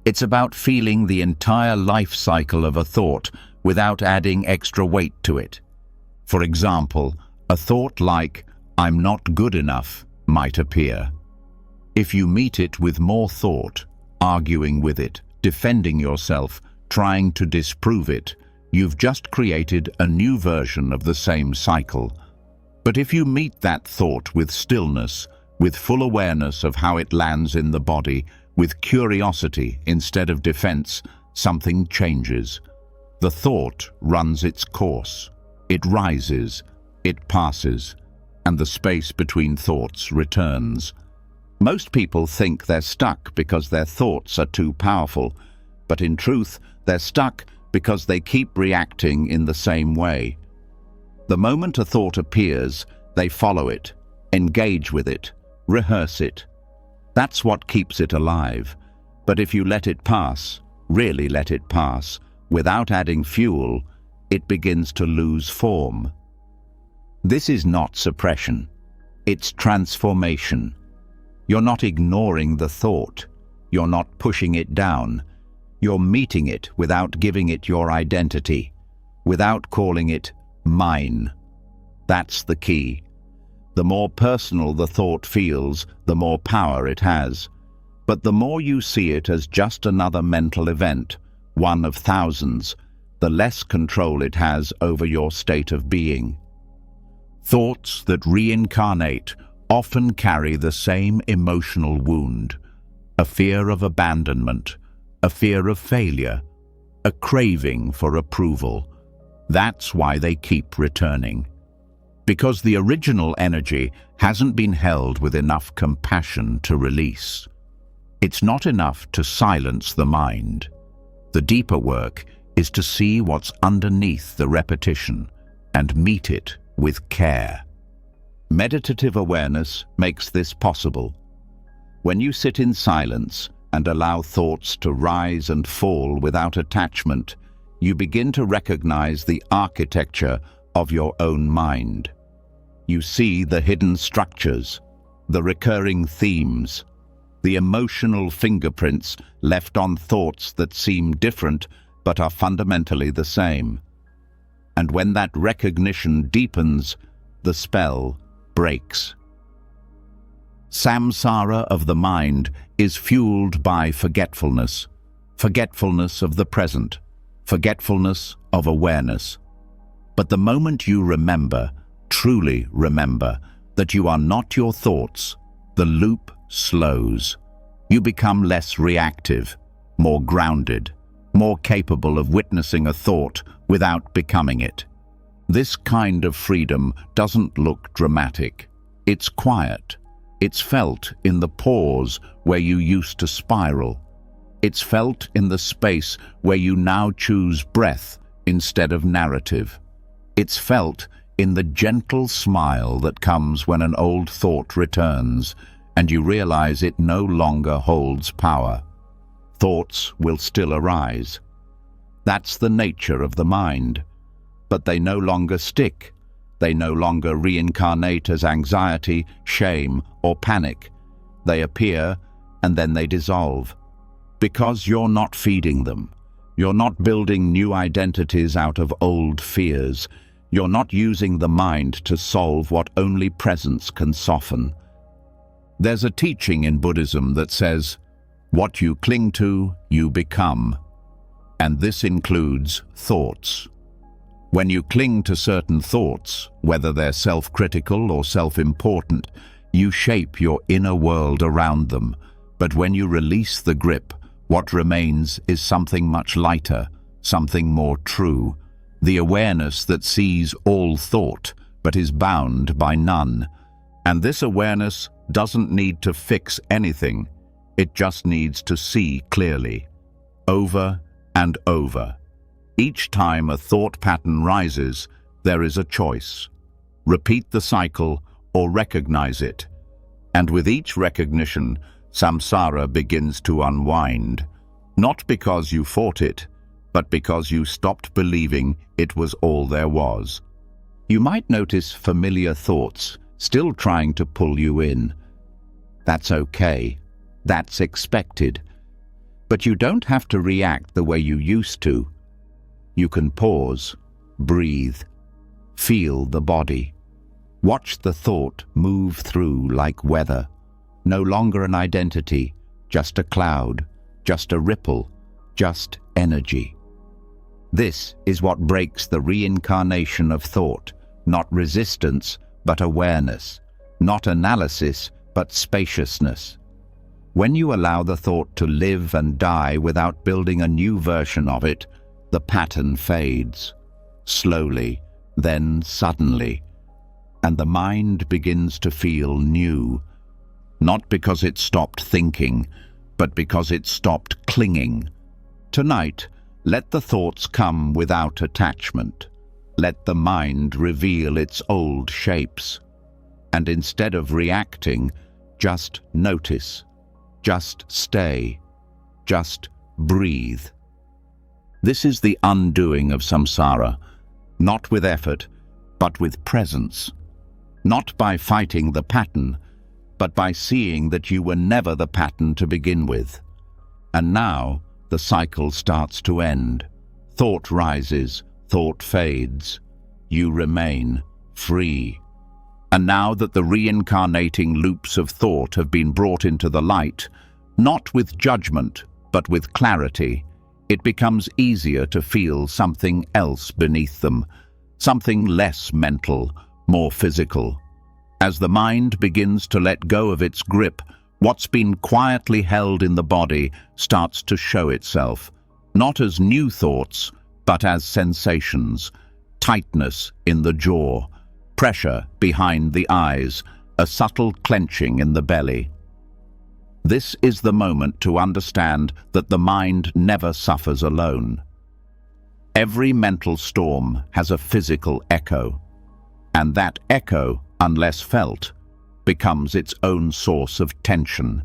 It's about feeling the entire life cycle of a thought without adding extra weight to it. For example, a thought like, "I'm not good enough," might appear. If you meet it with more thought, arguing with it, defending yourself, trying to disprove it, you've just created a new version of the same cycle. But if you meet that thought with stillness, with full awareness of how it lands in the body, with curiosity instead of defense, something changes. The thought runs its course. It rises, it passes, and the space between thoughts returns. Most people think they're stuck because their thoughts are too powerful, but in truth, they're stuck because they keep reacting in the same way. The moment a thought appears, they follow it, engage with it, rehearse it. That's what keeps it alive. But if you let it pass, really let it pass, without adding fuel, it begins to lose form. This is not suppression. It's transformation. You're not ignoring the thought. You're not pushing it down. You're meeting it without giving it your identity, without calling it mine. That's the key. The more personal the thought feels, the more power it has. But the more you see it as just another mental event, one of thousands, the less control it has over your state of being. Thoughts that reincarnate often carry the same emotional wound, a fear of abandonment, a fear of failure, a craving for approval. That's why they keep returning. Because the original energy hasn't been held with enough compassion to release. It's not enough to silence the mind. The deeper work is to see what's underneath the repetition and meet it with care. Meditative awareness makes this possible. When you sit in silence and allow thoughts to rise and fall without attachment, you begin to recognize the architecture of your own mind. You see the hidden structures, the recurring themes, the emotional fingerprints left on thoughts that seem different but are fundamentally the same. And when that recognition deepens, the spell breaks. Samsara of the mind is fueled by forgetfulness, forgetfulness of the present, forgetfulness of awareness. But the moment you remember, truly remember, that you are not your thoughts, the loop slows. You become less reactive, more grounded, more capable of witnessing a thought without becoming it. This kind of freedom doesn't look dramatic. It's quiet. It's felt in the pause where you used to spiral. It's felt in the space where you now choose breath instead of narrative. It's felt in the gentle smile that comes when an old thought returns and you realize it no longer holds power. Thoughts will still arise. That's the nature of the mind. But they no longer stick. They no longer reincarnate as anxiety, shame, or panic. They appear and then they dissolve. Because you're not feeding them. You're not building new identities out of old fears. You're not using the mind to solve what only presence can soften. There's a teaching in Buddhism that says, what you cling to, you become. And this includes thoughts. When you cling to certain thoughts, whether they're self-critical or self-important, you shape your inner world around them. But when you release the grip, what remains is something much lighter, something more true. The awareness that sees all thought, but is bound by none. And this awareness doesn't need to fix anything. It just needs to see clearly, over and over. Each time a thought pattern rises, there is a choice. Repeat the cycle or recognize it. And with each recognition, samsara begins to unwind. Not because you fought it, but because you stopped believing it was all there was. You might notice familiar thoughts still trying to pull you in. That's okay. That's expected. But you don't have to react the way you used to. You can pause, breathe, feel the body. Watch the thought move through like weather. No longer an identity, just a cloud, just a ripple, just energy. This is what breaks the reincarnation of thought, not resistance, but awareness, not analysis, but spaciousness. When you allow the thought to live and die without building a new version of it, the pattern fades, slowly, then suddenly, and the mind begins to feel new, not because it stopped thinking, but because it stopped clinging. Tonight, let the thoughts come without attachment. Let the mind reveal its old shapes. And instead of reacting, just notice, just stay, just breathe. This is the undoing of samsara, not with effort, but with presence. Not by fighting the pattern, but by seeing that you were never the pattern to begin with. And now the cycle starts to end. Thought rises, thought fades. You remain free. And now that the reincarnating loops of thought have been brought into the light, not with judgment, but with clarity, it becomes easier to feel something else beneath them, something less mental, more physical. As the mind begins to let go of its grip, what's been quietly held in the body starts to show itself, not as new thoughts, but as sensations, tightness in the jaw, pressure behind the eyes, a subtle clenching in the belly. This is the moment to understand that the mind never suffers alone. Every mental storm has a physical echo, and that echo, unless felt, becomes its own source of tension.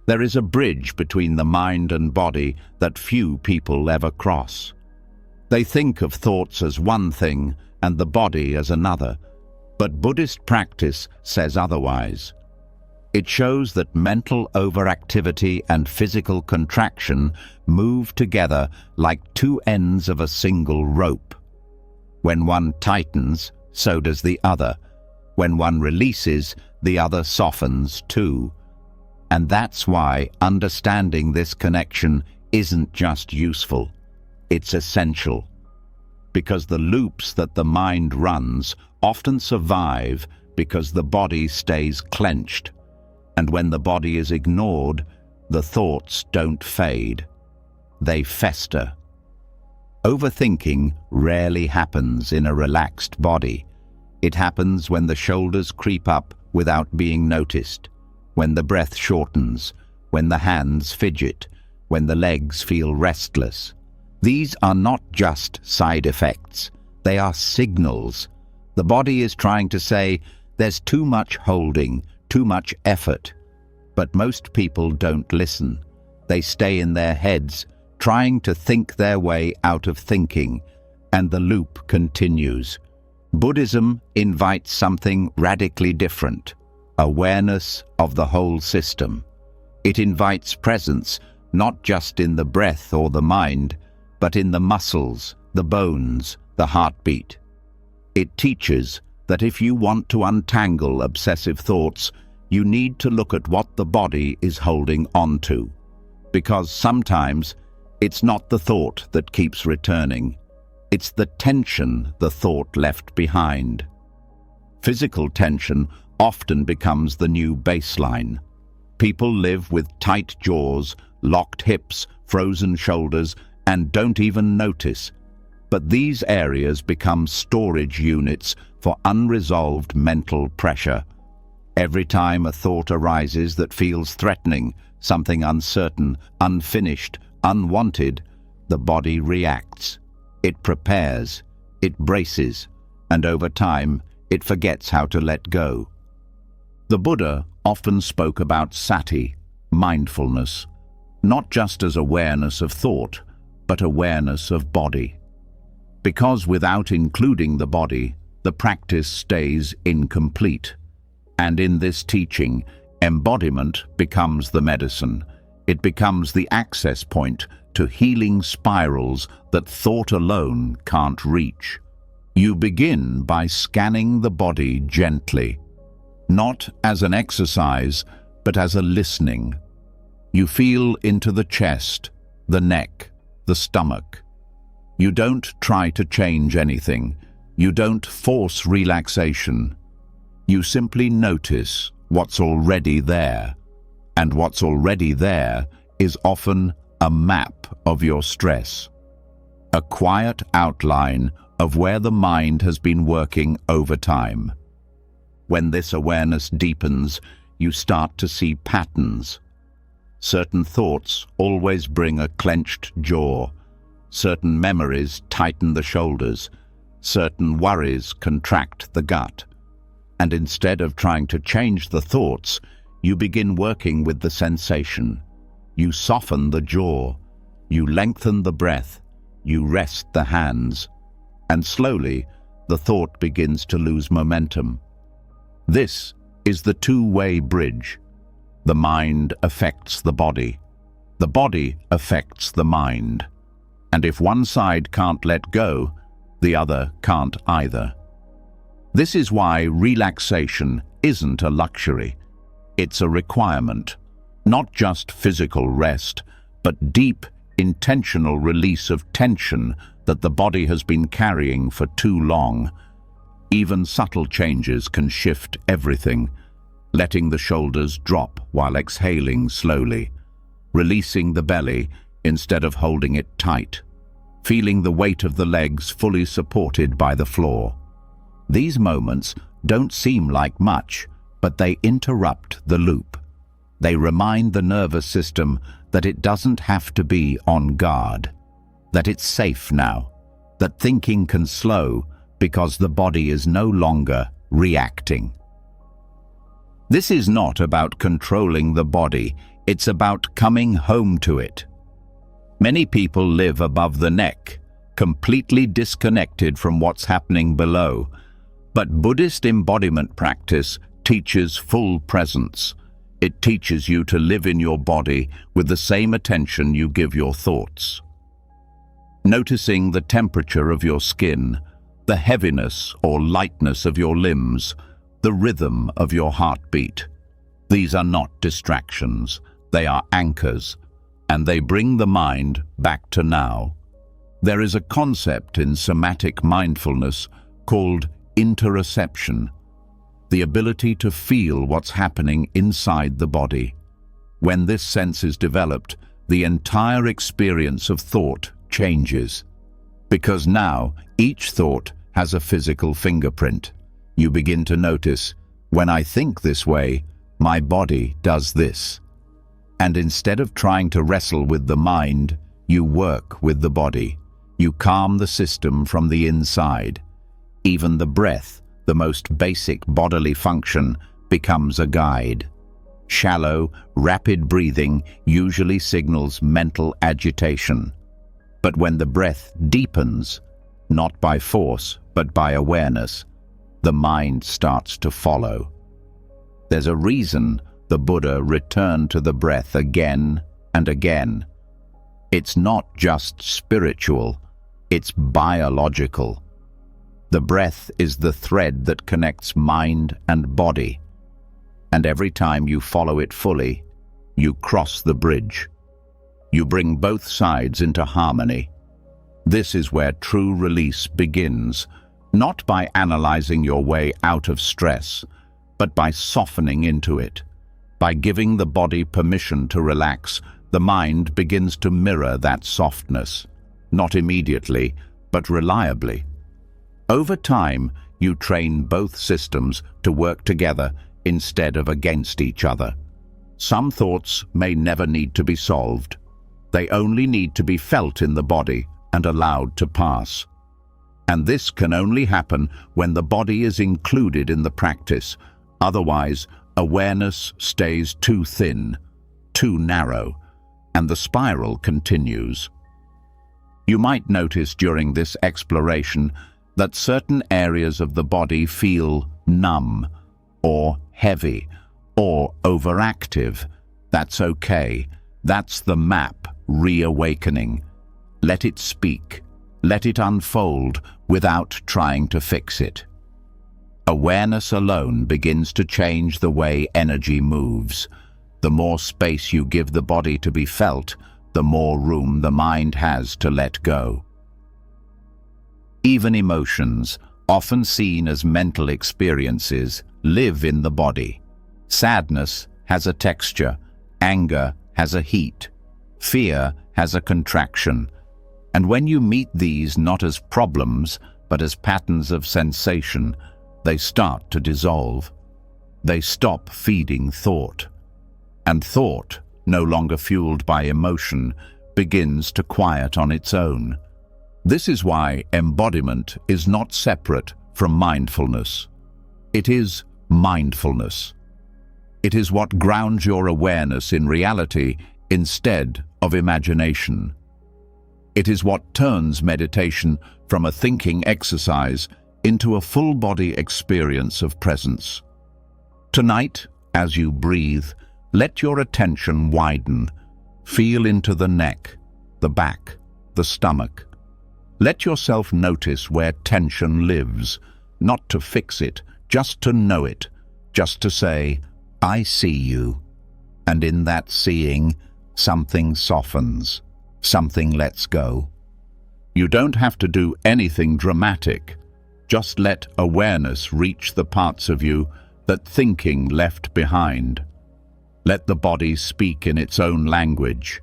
There is a bridge between the mind and body that few people ever cross. They think of thoughts as one thing and the body as another, but Buddhist practice says otherwise. It shows that mental overactivity and physical contraction move together like two ends of a single rope. When one tightens, so does the other. When one releases, the other softens too. And that's why understanding this connection isn't just useful, it's essential. Because the loops that the mind runs often survive because the body stays clenched. And when the body is ignored, the thoughts don't fade. They fester. Overthinking rarely happens in a relaxed body. It happens when the shoulders creep up without being noticed, when the breath shortens, when the hands fidget, when the legs feel restless. These are not just side effects, they are signals. The body is trying to say, there's too much holding, too much effort. But most people don't listen. They stay in their heads, trying to think their way out of thinking, and the loop continues. Buddhism invites something radically different, awareness of the whole system. It invites presence, not just in the breath or the mind, but in the muscles, the bones, the heartbeat. It teaches that if you want to untangle obsessive thoughts, you need to look at what the body is holding on to. Because sometimes it's not the thought that keeps returning. It's the tension the thought left behind. Physical tension often becomes the new baseline. People live with tight jaws, locked hips, frozen shoulders, and don't even notice. But these areas become storage units for unresolved mental pressure. Every time a thought arises that feels threatening, something uncertain, unfinished, unwanted, the body reacts. It prepares, it braces, and over time, it forgets how to let go. The Buddha often spoke about sati, mindfulness, not just as awareness of thought, but awareness of body. Because without including the body, the practice stays incomplete. And in this teaching, embodiment becomes the medicine. It becomes the access point to healing spirals that thought alone can't reach. You begin by scanning the body gently, not as an exercise, but as a listening. You feel into the chest, the neck, the stomach. You don't try to change anything. You don't force relaxation. You simply notice what's already there. And what's already there is often a map of your stress, a quiet outline of where the mind has been working over time. When this awareness deepens, you start to see patterns. Certain thoughts always bring a clenched jaw. Certain memories tighten the shoulders. Certain worries contract the gut. And instead of trying to change the thoughts, you begin working with the sensation. You soften the jaw. You lengthen the breath. You rest the hands. And slowly, the thought begins to lose momentum. This is the two-way bridge. The mind affects the body. The body affects the mind. And if one side can't let go, the other can't either. This is why relaxation isn't a luxury. It's a requirement. Not just physical rest, but deep, intentional release of tension that the body has been carrying for too long. Even subtle changes can shift everything, letting the shoulders drop while exhaling slowly, releasing the belly instead of holding it tight, feeling the weight of the legs fully supported by the floor. These moments don't seem like much, but they interrupt the loop. They remind the nervous system that it doesn't have to be on guard, that it's safe now, that thinking can slow because the body is no longer reacting. This is not about controlling the body, it's about coming home to it. Many people live above the neck, completely disconnected from what's happening below. But Buddhist embodiment practice teaches full presence. It teaches you to live in your body with the same attention you give your thoughts. Noticing the temperature of your skin, the heaviness or lightness of your limbs, the rhythm of your heartbeat. These are not distractions, they are anchors, and they bring the mind back to now. There is a concept in somatic mindfulness called interoception, the ability to feel what's happening inside the body. When this sense is developed, the entire experience of thought changes. Because now, each thought has a physical fingerprint. You begin to notice, when I think this way, my body does this. And instead of trying to wrestle with the mind, you work with the body. You calm the system from the inside. Even the breath, the most basic bodily function, becomes a guide. Shallow, rapid breathing usually signals mental agitation. But when the breath deepens, not by force, but by awareness, the mind starts to follow. There's a reason the Buddha returned to the breath again and again. It's not just spiritual, it's biological. The breath is the thread that connects mind and body. And every time you follow it fully, you cross the bridge. You bring both sides into harmony. This is where true release begins, not by analyzing your way out of stress, but by softening into it. By giving the body permission to relax, the mind begins to mirror that softness, not immediately, but reliably. Over time, you train both systems to work together instead of against each other. Some thoughts may never need to be solved. They only need to be felt in the body and allowed to pass. And this can only happen when the body is included in the practice. Otherwise, awareness stays too thin, too narrow, and the spiral continues. You might notice during this exploration that certain areas of the body feel numb, or heavy, or overactive. That's okay. That's the map reawakening. Let it speak. Let it unfold without trying to fix it. Awareness alone begins to change the way energy moves. The more space you give the body to be felt, the more room the mind has to let go. Even emotions, often seen as mental experiences, live in the body. Sadness has a texture, anger has a heat, fear has a contraction. And when you meet these not as problems, but as patterns of sensation, they start to dissolve. they stop feeding thought. And thought, no longer fueled by emotion, begins to quiet on its own. This is why embodiment is not separate from mindfulness. It is mindfulness. It is what grounds your awareness in reality instead of imagination. It is what turns meditation from a thinking exercise into a full-body experience of presence. Tonight, as you breathe, let your attention widen. Feel into the neck, the back, the stomach. Let yourself notice where tension lives, not to fix it, just to know it, just to say, I see you. And in that seeing, something softens, something lets go. You don't have to do anything dramatic. Just let awareness reach the parts of you that thinking left behind. Let the body speak in its own language.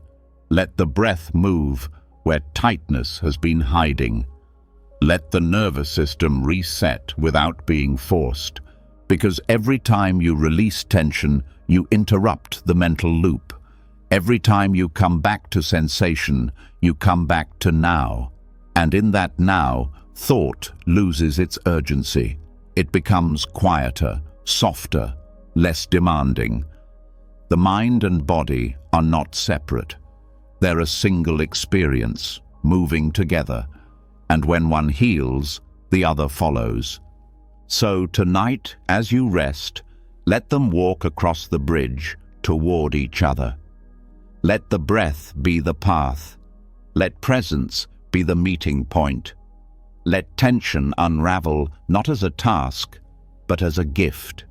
Let the breath move where tightness has been hiding. Let the nervous system reset without being forced, because every time you release tension, you interrupt the mental loop. Every time you come back to sensation, you come back to now. And in that now, thought loses its urgency. It becomes quieter, softer, less demanding. The mind and body are not separate. They're a single experience, moving together. And when one heals, the other follows. So tonight, as you rest, let them walk across the bridge toward each other. Let the breath be the path. Let presence be the meeting point. Let tension unravel not as a task, but as a gift.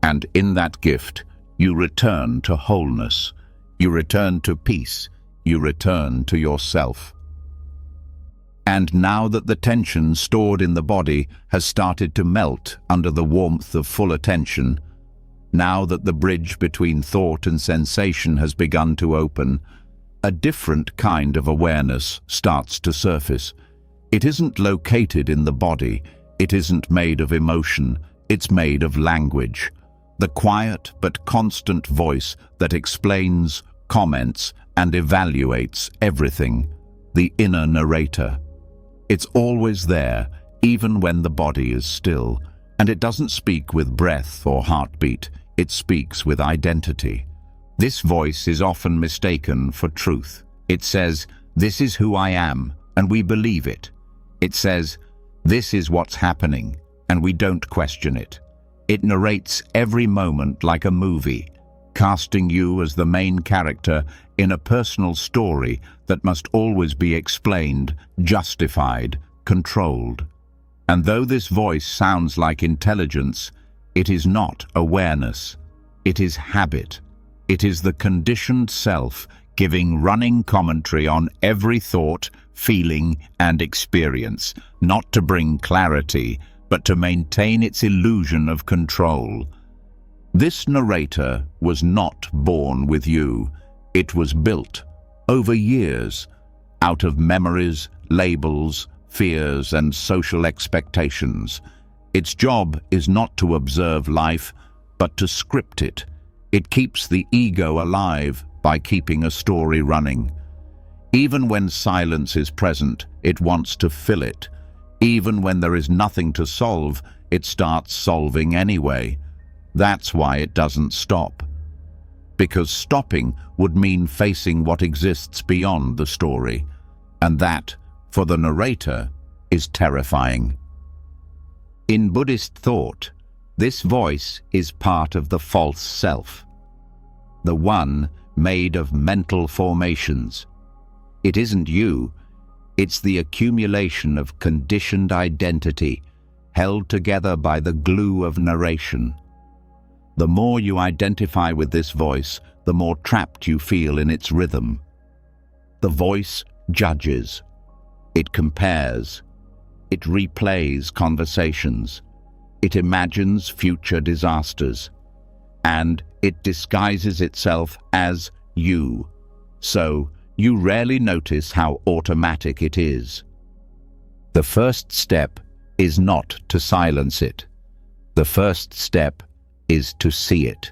And in that gift, you return to wholeness. You return to peace. You return to yourself. And now that the tension stored in the body has started to melt under the warmth of full attention, now that the bridge between thought and sensation has begun to open, a different kind of awareness starts to surface. It isn't located in the body, it isn't made of emotion, it's made of language. The quiet but constant voice that explains, comments, and evaluates everything, the inner narrator. It's always there, even when the body is still, and it doesn't speak with breath or heartbeat, it speaks with identity. This voice is often mistaken for truth. It says, "This is who I am," and we believe it. It says, "This is what's happening," and we don't question it. It narrates every moment like a movie, casting you as the main character in a personal story that must always be explained, justified, controlled. And though this voice sounds like intelligence, it is not awareness. It is habit. It is the conditioned self giving running commentary on every thought, feeling, and experience, not to bring clarity, but to maintain its illusion of control. This narrator was not born with you. It was built over years, out of memories, labels, fears, and social expectations. Its job is not to observe life, but to script it. It keeps the ego alive by keeping a story running. Even when silence is present, it wants to fill it. Even when there is nothing to solve, it starts solving anyway. That's why it doesn't stop. Because stopping would mean facing what exists beyond the story. And that, for the narrator, is terrifying. In Buddhist thought, this voice is part of the false self, the one made of mental formations. It isn't you, it's the accumulation of conditioned identity, held together by the glue of narration. The more you identify with this voice, the more trapped you feel in its rhythm. The voice judges, it compares, it replays conversations, it imagines future disasters, and it disguises itself as you. So you rarely notice how automatic it is. The first step is not to silence it. The first step is to see it,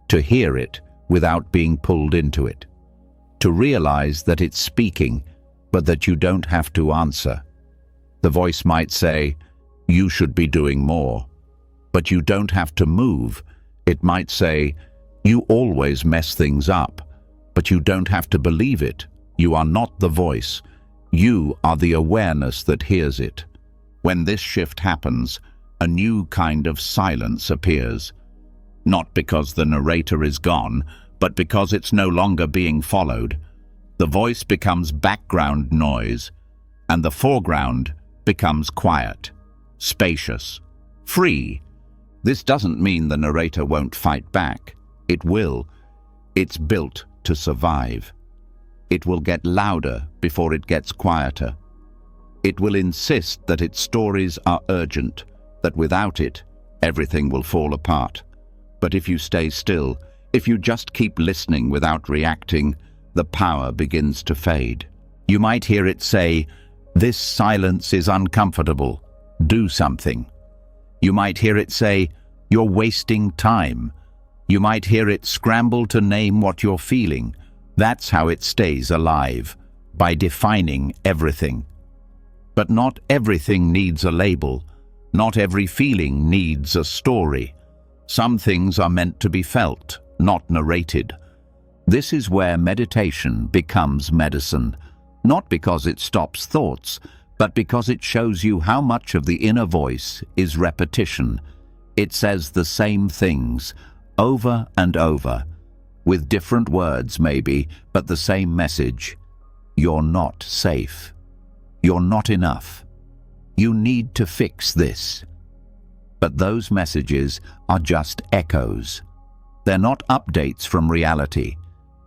to hear it without being pulled into it, to realize that it's speaking, but that you don't have to answer. The voice might say, "You should be doing more," but you don't have to move. It might say, "You always mess things up," but you don't have to believe it. You are not the voice. You are the awareness that hears it. When this shift happens, a new kind of silence appears. Not because the narrator is gone, but because it's no longer being followed. The voice becomes background noise, and the foreground becomes quiet, spacious, free. This doesn't mean the narrator won't fight back. It will. It's built to survive. It will get louder before it gets quieter. It will insist that its stories are urgent, that without it, everything will fall apart. But if you stay still, if you just keep listening without reacting, the power begins to fade. You might hear it say, "This silence is uncomfortable. Do something." You might hear it say, "You're wasting time." You might hear it scramble to name what you're feeling. That's how it stays alive, by defining everything. But not everything needs a label. Not every feeling needs a story. Some things are meant to be felt, not narrated. This is where meditation becomes medicine, not because it stops thoughts, but because it shows you how much of the inner voice is repetition. It says the same things, over and over, with different words maybe, but the same message. You're not safe. You're not enough. You need to fix this. But those messages are just echoes. They're not updates from reality.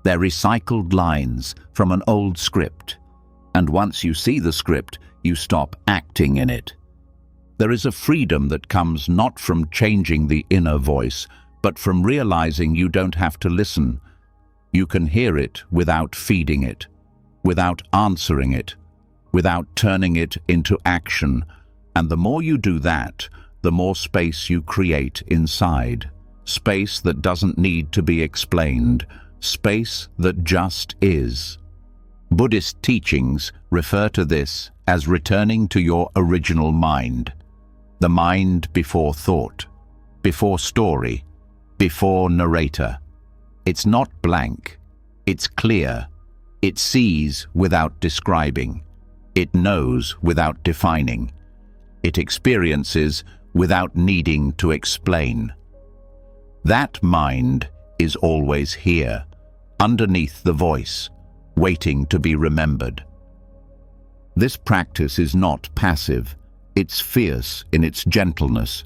They're recycled lines from an old script. And once you see the script, you stop acting in it. There is a freedom that comes not from changing the inner voice, but from realizing you don't have to listen. You can hear it without feeding it, without answering it, without turning it into action. And the more you do that, the more space you create inside. Space that doesn't need to be explained. Space that just is. Buddhist teachings refer to this as returning to your original mind. The mind before thought, before story, before narrator. It's not blank. It's clear. It sees without describing. It knows without defining. It experiences without needing to explain. That mind is always here, underneath the voice, waiting to be remembered. This practice is not passive. It's fierce in its gentleness,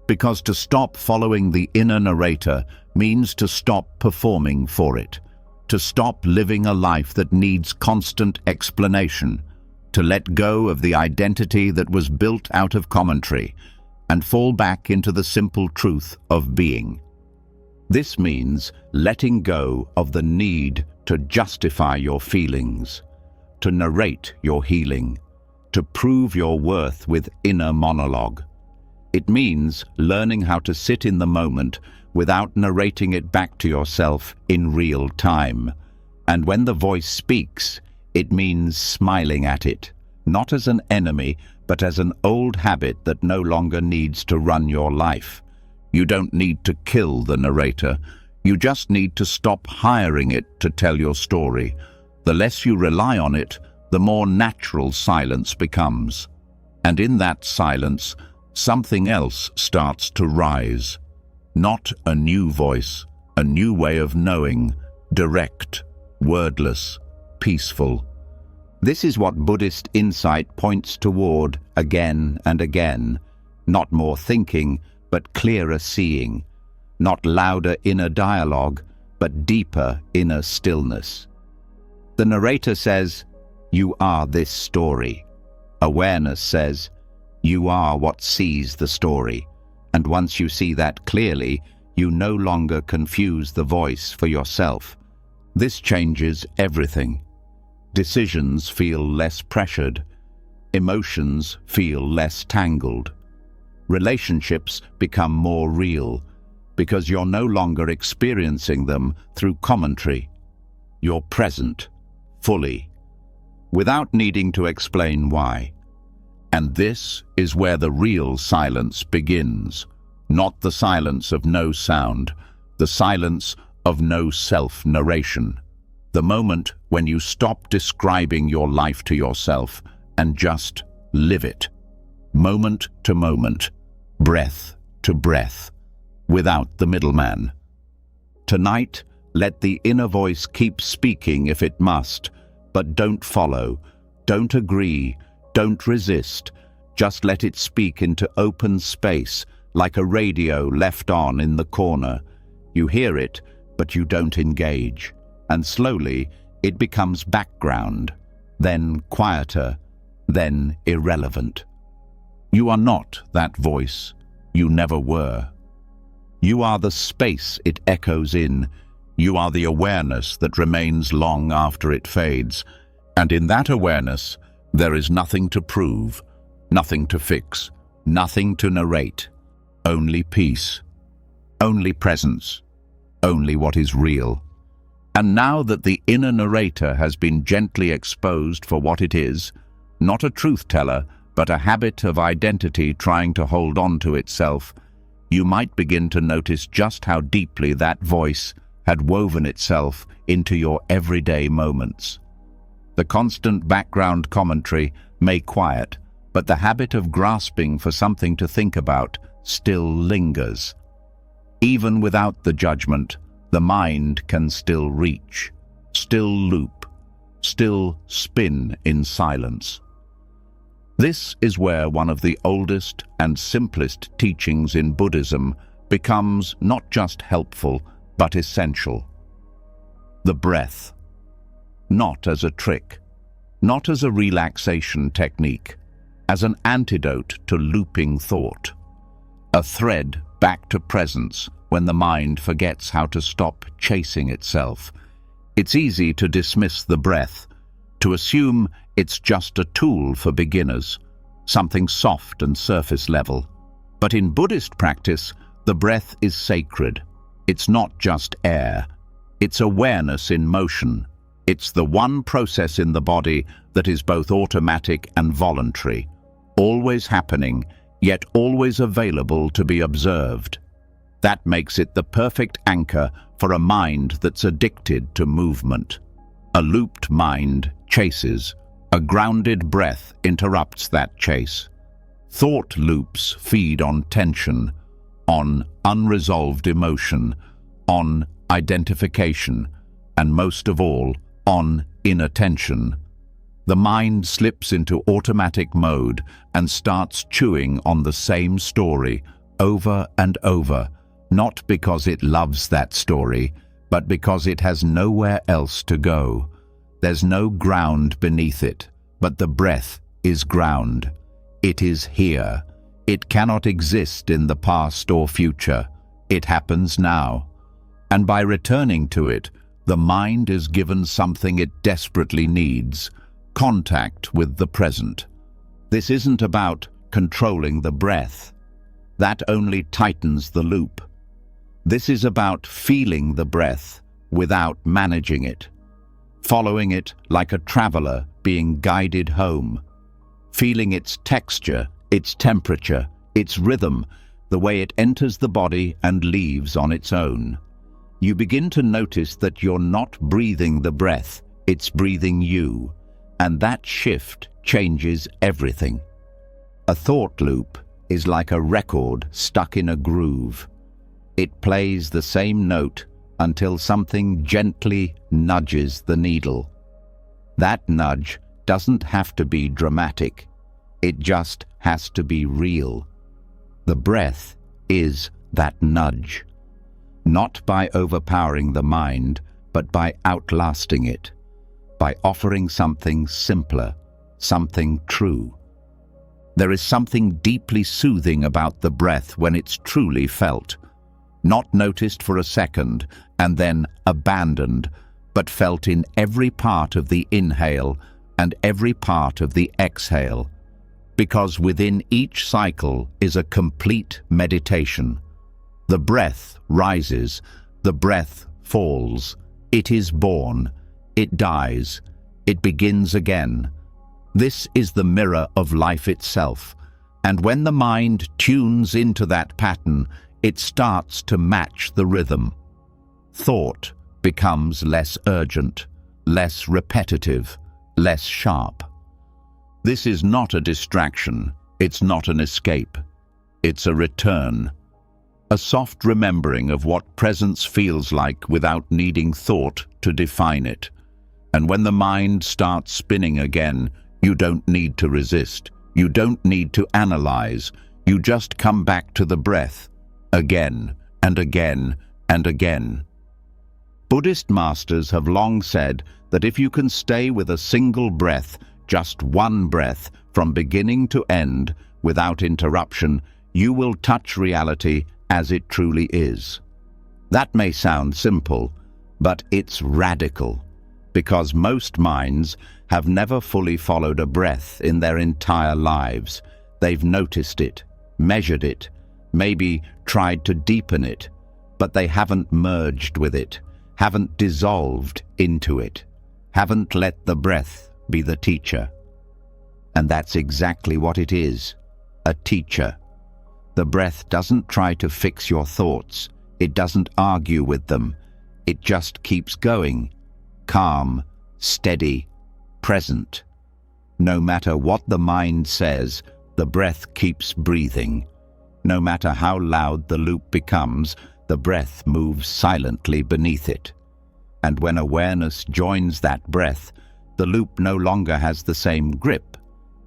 because to stop following the inner narrator means to stop performing for it, to stop living a life that needs constant explanation, to let go of the identity that was built out of commentary and fall back into the simple truth of being. This means letting go of the need to justify your feelings, to narrate your healing, to prove your worth with inner monologue. It means learning how to sit in the moment without narrating it back to yourself in real time. And when the voice speaks, it means smiling at it, not as an enemy, but as an old habit that no longer needs to run your life. You don't need to kill the narrator. You just need to stop hiring it to tell your story. The less you rely on it, the more natural silence becomes. And in that silence, something else starts to rise. Not a new voice, a new way of knowing, direct, wordless, peaceful. This is what Buddhist insight points toward again and again. Not more thinking, but clearer seeing. Not louder inner dialogue, but deeper inner stillness. The narrator says, "You are this story." Awareness says, "You are what sees the story." And once you see that clearly, you no longer confuse the voice for yourself. This changes everything. Decisions feel less pressured. Emotions feel less tangled. Relationships become more real. because you're no longer experiencing them through commentary. You're present, fully, without needing to explain why. And this is where the real silence begins, not the silence of no sound, the silence of no self-narration. The moment when you stop describing your life to yourself and just live it, moment to moment, breath to breath, without the middleman. Tonight, let the inner voice keep speaking if it must, but don't follow, don't agree, don't resist. Just let it speak into open space, like a radio left on in the corner. You hear it, but you don't engage. And slowly, it becomes background, then quieter, then irrelevant. You are not that voice. You never were. You are the space it echoes in. You are the awareness that remains long after it fades. And in that awareness, there is nothing to prove, nothing to fix, nothing to narrate. Only peace, only presence, only what is real. And now that the inner narrator has been gently exposed for what it is, not a truth-teller, but a habit of identity trying to hold on to itself, you might begin to notice just how deeply that voice had woven itself into your everyday moments. The constant background commentary may quiet, but the habit of grasping for something to think about still lingers. Even without the judgment, the mind can still reach, still loop, still spin in silence. This is where one of the oldest and simplest teachings in Buddhism becomes not just helpful, but essential. The breath. Not as a trick, not as a relaxation technique, as an antidote to looping thought. A thread back to presence when the mind forgets how to stop chasing itself. It's easy to dismiss the breath, to assume it's just a tool for beginners, something soft and surface level. But in Buddhist practice, the breath is sacred. It's not just air. It's awareness in motion. It's the one process in the body that is both automatic and voluntary, always happening, yet always available to be observed. That makes it the perfect anchor for a mind that's addicted to movement. A looped mind chases. A grounded breath interrupts that chase. Thought loops feed on tension, on unresolved emotion, on identification, and most of all, on inattention. The mind slips into automatic mode and starts chewing on the same story over and over, not because it loves that story, but because it has nowhere else to go. There's no ground beneath it, but the breath is ground. It is here. It cannot exist in the past or future. It happens now. And by returning to it, the mind is given something it desperately needs: contact with the present. This isn't about controlling the breath. That only tightens the loop. This is about feeling the breath without managing it, following it like a traveler being guided home, feeling its texture, its temperature, its rhythm, the way it enters the body and leaves on its own. You begin to notice that you're not breathing the breath, it's breathing you, and that shift changes everything. A thought loop is like a record stuck in a groove. It plays the same note until something gently nudges the needle. That nudge doesn't have to be dramatic. It just has to be real. The breath is that nudge. Not by overpowering the mind, but by outlasting it, by offering something simpler, something true. There is something deeply soothing about the breath when it's truly felt, not noticed for a second and then abandoned, but felt in every part of the inhale and every part of the exhale, because within each cycle is a complete meditation. The breath rises, the breath falls. It is born, it dies, it begins again. This is the mirror of life itself, and when the mind tunes into that pattern, it starts to match the rhythm. Thought becomes less urgent, less repetitive, less sharp. This is not a distraction, it's not an escape. It's a return. A soft remembering of what presence feels like without needing thought to define it. And when the mind starts spinning again, you don't need to resist. You don't need to analyze. You just come back to the breath, again and again and again. Buddhist masters have long said that if you can stay with a single breath, just one breath, from beginning to end, without interruption, you will touch reality as it truly is. That may sound simple, but it's radical, because most minds have never fully followed a breath in their entire lives. They've noticed it, measured it, maybe tried to deepen it, but they haven't merged with it, haven't dissolved into it, haven't let the breath be the teacher. And that's exactly what it is, a teacher. The breath doesn't try to fix your thoughts. It doesn't argue with them. It just keeps going, calm, steady, present. No matter what the mind says, the breath keeps breathing. No matter how loud the loop becomes, the breath moves silently beneath it. And when awareness joins that breath, the loop no longer has the same grip.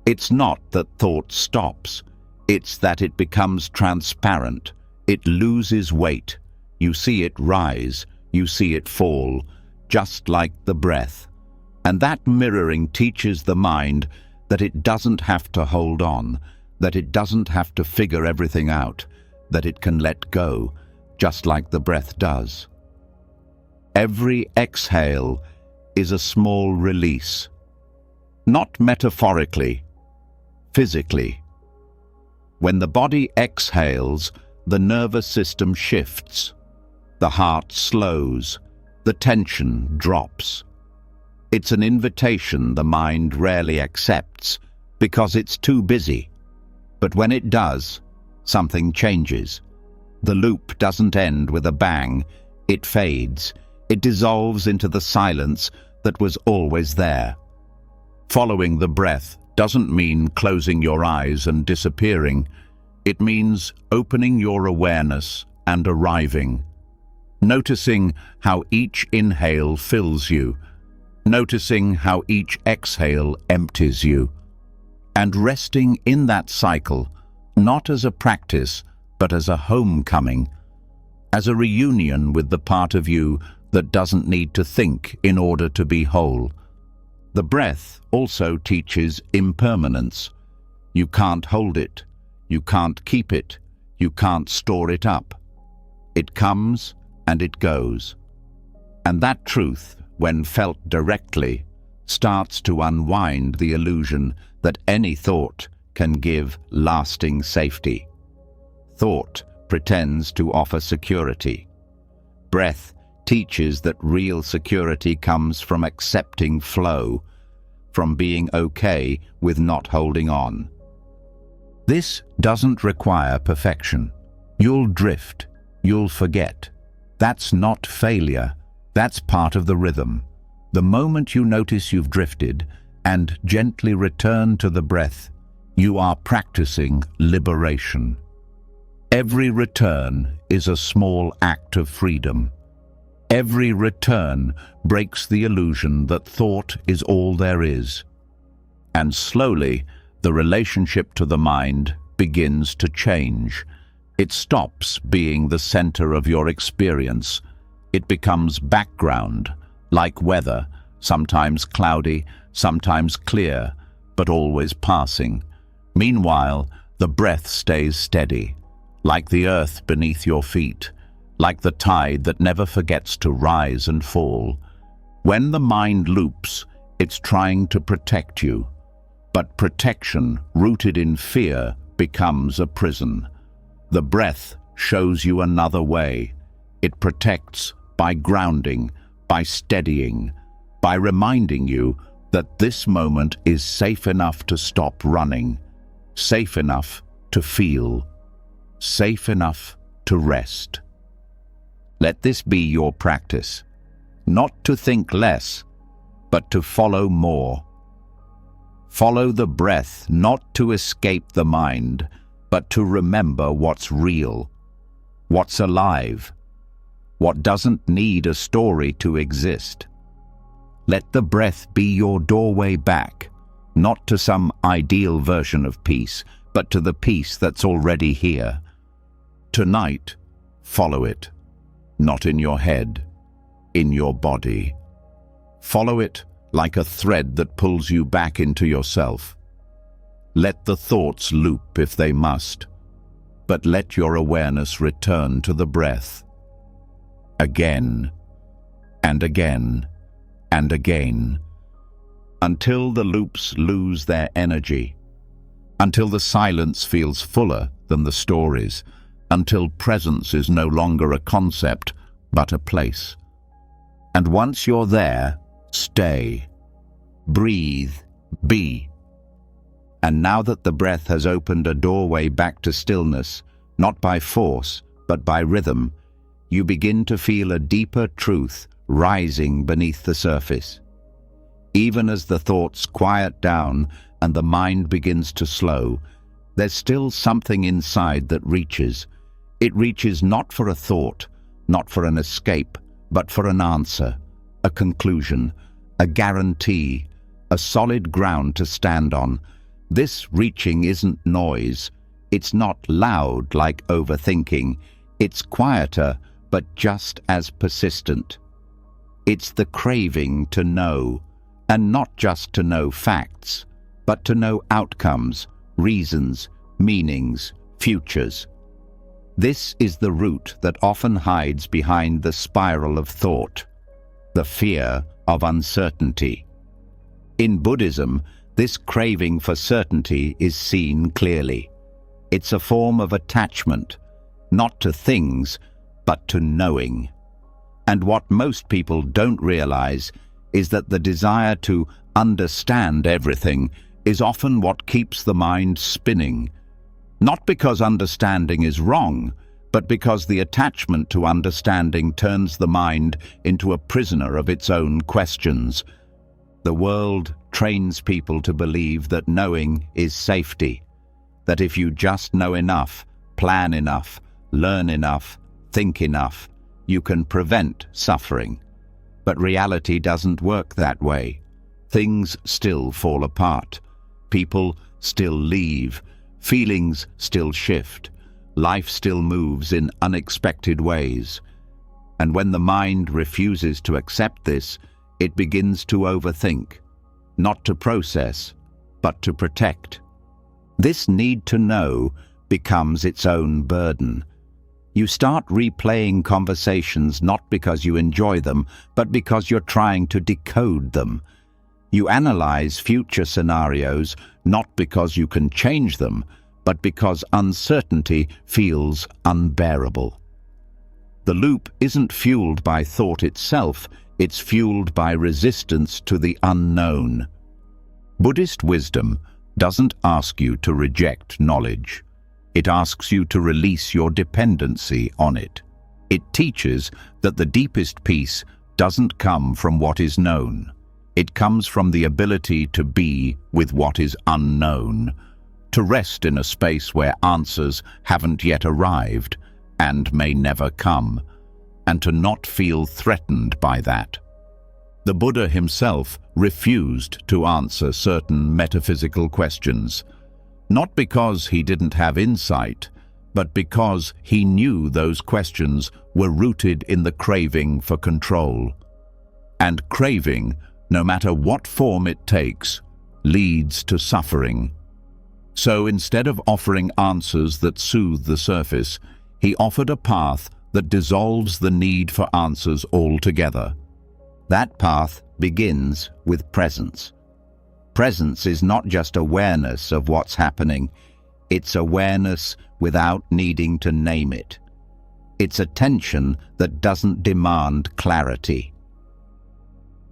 It's not that thought stops. It's that it becomes transparent. It loses weight. You see it rise. You see it fall, just like the breath. And that mirroring teaches the mind that it doesn't have to hold on, that it doesn't have to figure everything out, that it can let go, just like the breath does. Every exhale is a small release. Not metaphorically, physically. When the body exhales, the nervous system shifts. The heart slows. The tension drops. It's an invitation the mind rarely accepts because it's too busy. But when it does, something changes. The loop doesn't end with a bang. It fades. It dissolves into the silence that was always there. Following the breath doesn't mean closing your eyes and disappearing. It means opening your awareness and arriving. Noticing how each inhale fills you. Noticing how each exhale empties you. And resting in that cycle, not as a practice, but as a homecoming, as a reunion with the part of you that doesn't need to think in order to be whole. The breath also teaches impermanence. You can't hold it. You can't keep it. You can't store it up. It comes and it goes. And that truth, when felt directly, starts to unwind the illusion that any thought can give lasting safety. Thought pretends to offer security. Breath teaches that real security comes from accepting flow, from being okay with not holding on. This doesn't require perfection. You'll drift, you'll forget. That's not failure, that's part of the rhythm. The moment you notice you've drifted and gently return to the breath, you are practicing liberation. Every return is a small act of freedom. Every return breaks the illusion that thought is all there is. And slowly, the relationship to the mind begins to change. It stops being the center of your experience. It becomes background, like weather, sometimes cloudy, sometimes clear, but always passing. Meanwhile, the breath stays steady, like the earth beneath your feet, like the tide that never forgets to rise and fall. When the mind loops, it's trying to protect you. But protection, rooted in fear, becomes a prison. The breath shows you another way. It protects by grounding, by steadying, by reminding you that this moment is safe enough to stop running, safe enough to feel, safe enough to rest. Let this be your practice, not to think less, but to follow more. Follow the breath, not to escape the mind, but to remember what's real, what's alive, what doesn't need a story to exist. Let the breath be your doorway back, not to some ideal version of peace, but to the peace that's already here. Tonight, follow it, not in your head, in your body. Follow it like a thread that pulls you back into yourself. Let the thoughts loop if they must, but let your awareness return to the breath. Again, and again, and again, until the loops lose their energy, until the silence feels fuller than the stories, until presence is no longer a concept, but a place. And once you're there, stay, breathe, be. And now that the breath has opened a doorway back to stillness, not by force, but by rhythm, you begin to feel a deeper truth rising beneath the surface. Even as the thoughts quiet down and the mind begins to slow, there's still something inside that reaches. It reaches not for a thought, not for an escape, but for an answer, a conclusion, a guarantee, a solid ground to stand on. This reaching isn't noise. It's not loud like overthinking. It's quieter, but just as persistent. It's the craving to know, and not just to know facts, but to know outcomes, reasons, meanings, futures. This is the root that often hides behind the spiral of thought, the fear of uncertainty. In Buddhism, this craving for certainty is seen clearly. It's a form of attachment, not to things, but to knowing. And what most people don't realize is that the desire to understand everything is often what keeps the mind spinning. Not because understanding is wrong, but because the attachment to understanding turns the mind into a prisoner of its own questions. The world trains people to believe that knowing is safety, that if you just know enough, plan enough, learn enough, think enough, you can prevent suffering. But reality doesn't work that way. Things still fall apart. People still leave. Feelings still shift. Life still moves in unexpected ways. And when the mind refuses to accept this, it begins to overthink, not to process, but to protect. This need to know becomes its own burden. You start replaying conversations not because you enjoy them, but because you're trying to decode them. You analyze future scenarios not because you can change them, but because uncertainty feels unbearable. The loop isn't fueled by thought itself, it's fueled by resistance to the unknown. Buddhist wisdom doesn't ask you to reject knowledge. It asks you to release your dependency on it. It teaches that the deepest peace doesn't come from what is known. It comes from the ability to be with what is unknown, to rest in a space where answers haven't yet arrived and may never come, and to not feel threatened by that. The Buddha himself refused to answer certain metaphysical questions, not because he didn't have insight, but because he knew those questions were rooted in the craving for control. And craving, no matter what form it takes, leads to suffering. So instead of offering answers that soothe the surface, he offered a path that dissolves the need for answers altogether. That path begins with presence. Presence is not just awareness of what's happening, it's awareness without needing to name it. It's a tension that doesn't demand clarity.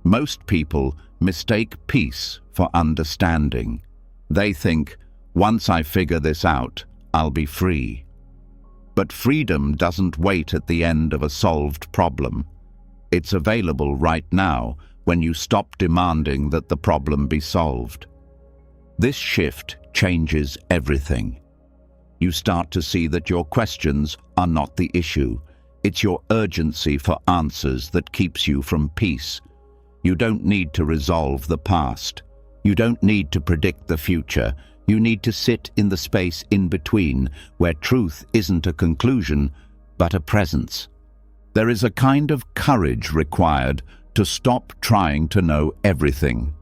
Most people mistake peace for understanding. They think, once I figure this out, I'll be free. But freedom doesn't wait at the end of a solved problem. It's available right now when you stop demanding that the problem be solved. This shift changes everything. You start to see that your questions are not the issue. It's your urgency for answers that keeps you from peace. You don't need to resolve the past. You don't need to predict the future. You need to sit in the space in between, where truth isn't a conclusion, but a presence. There is a kind of courage required to stop trying to know everything.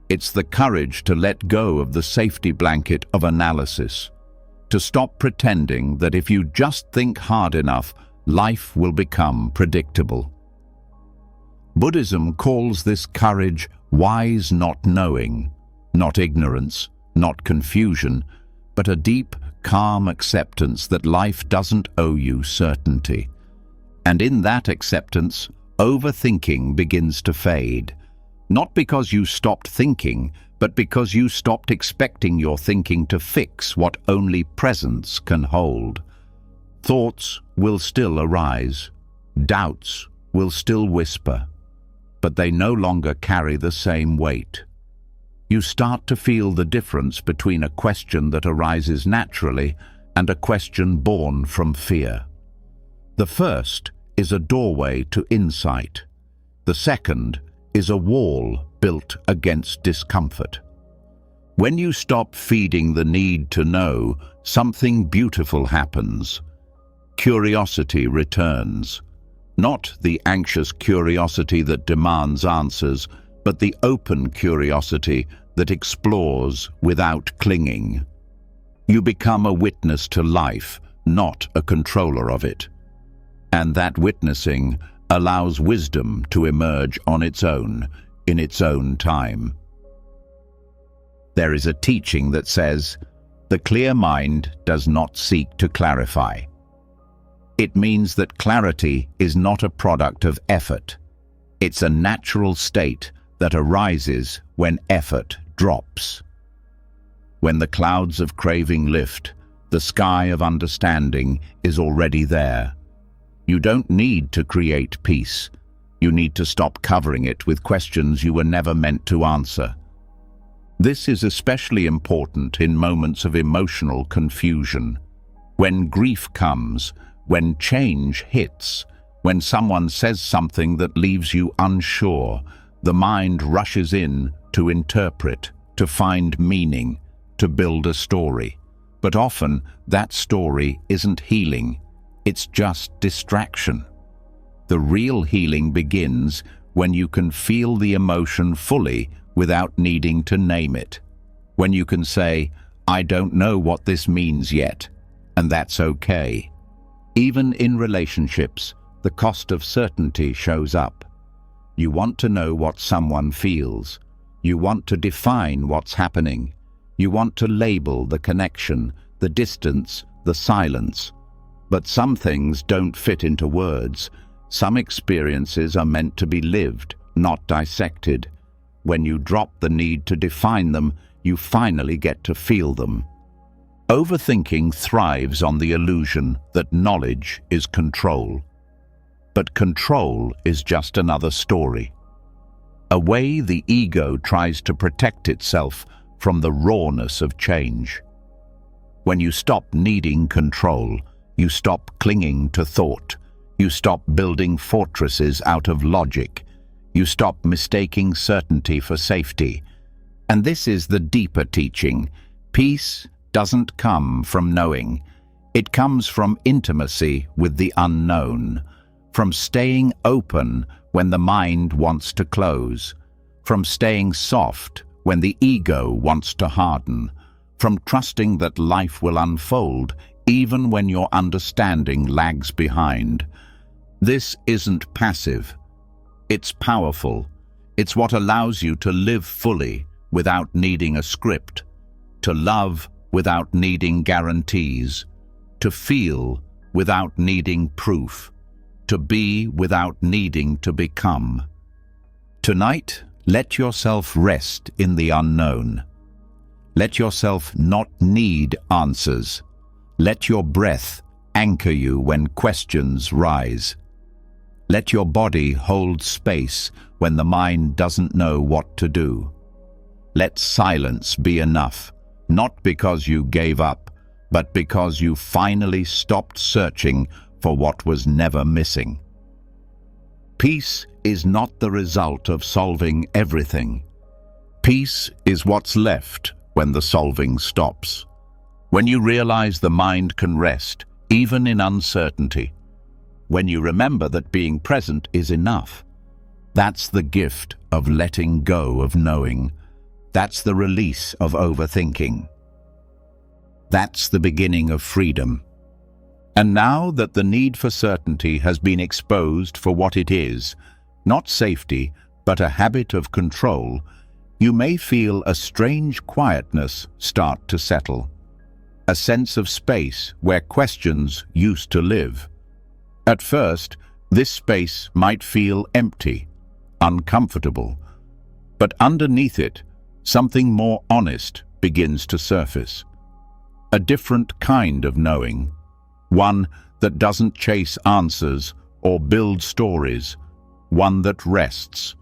It's the courage to let go of the safety blanket of analysis, to stop pretending that if you just think hard enough, life will become predictable. Buddhism calls this courage wise not knowing, not ignorance, not confusion, but a deep, calm acceptance that life doesn't owe you certainty. And in that acceptance, overthinking begins to fade. Not because you stopped thinking, but because you stopped expecting your thinking to fix what only presence can hold. Thoughts will still arise. Doubts will still whisper, but they no longer carry the same weight. You start to feel the difference between a question that arises naturally and a question born from fear. The first is a doorway to insight. The second is a wall built against discomfort. When you stop feeding the need to know, something beautiful happens. Curiosity returns. Not the anxious curiosity that demands answers, but the open curiosity that explores without clinging. You become a witness to life, not a controller of it. And that witnessing allows wisdom to emerge on its own, in its own time. There is a teaching that says, the clear mind does not seek to clarify. It means that clarity is not a product of effort. It's a natural state that arises when effort drops. When the clouds of craving lift, the sky of understanding is already there. You don't need to create peace. You need to stop covering it with questions you were never meant to answer. This is especially important in moments of emotional confusion. When grief comes, when change hits, when someone says something that leaves you unsure, the mind rushes in to interpret, to find meaning, to build a story. But often, that story isn't healing. It's just distraction. The real healing begins when you can feel the emotion fully without needing to name it. When you can say, I don't know what this means yet, and that's okay. Even in relationships, the cost of certainty shows up. You want to know what someone feels. You want to define what's happening. You want to label the connection, the distance, the silence. But some things don't fit into words. Some experiences are meant to be lived, not dissected. When you drop the need to define them, you finally get to feel them. Overthinking thrives on the illusion that knowledge is control. But control is just another story. A way the ego tries to protect itself from the rawness of change. When you stop needing control, you stop clinging to thought. You stop building fortresses out of logic. You stop mistaking certainty for safety. And this is the deeper teaching. Peace doesn't come from knowing. It comes from intimacy with the unknown, from staying open when the mind wants to close, from staying soft when the ego wants to harden, from trusting that life will unfold even when your understanding lags behind. This isn't passive. It's powerful. It's what allows you to live fully without needing a script, to love without needing guarantees, to feel without needing proof, to be without needing to become. Tonight, let yourself rest in the unknown. Let yourself not need answers. Let your breath anchor you when questions rise. Let your body hold space when the mind doesn't know what to do. Let silence be enough, not because you gave up, but because you finally stopped searching for what was never missing. Peace is not the result of solving everything. Peace is what's left when the solving stops. When you realize the mind can rest, even in uncertainty. When you remember that being present is enough. That's the gift of letting go of knowing. That's the release of overthinking. That's the beginning of freedom. And now that the need for certainty has been exposed for what it is, not safety, but a habit of control, you may feel a strange quietness start to settle. A sense of space where questions used to live. At first, this space might feel empty, uncomfortable, but underneath it, something more honest begins to surface. A different kind of knowing, one that doesn't chase answers or build stories, one that rests.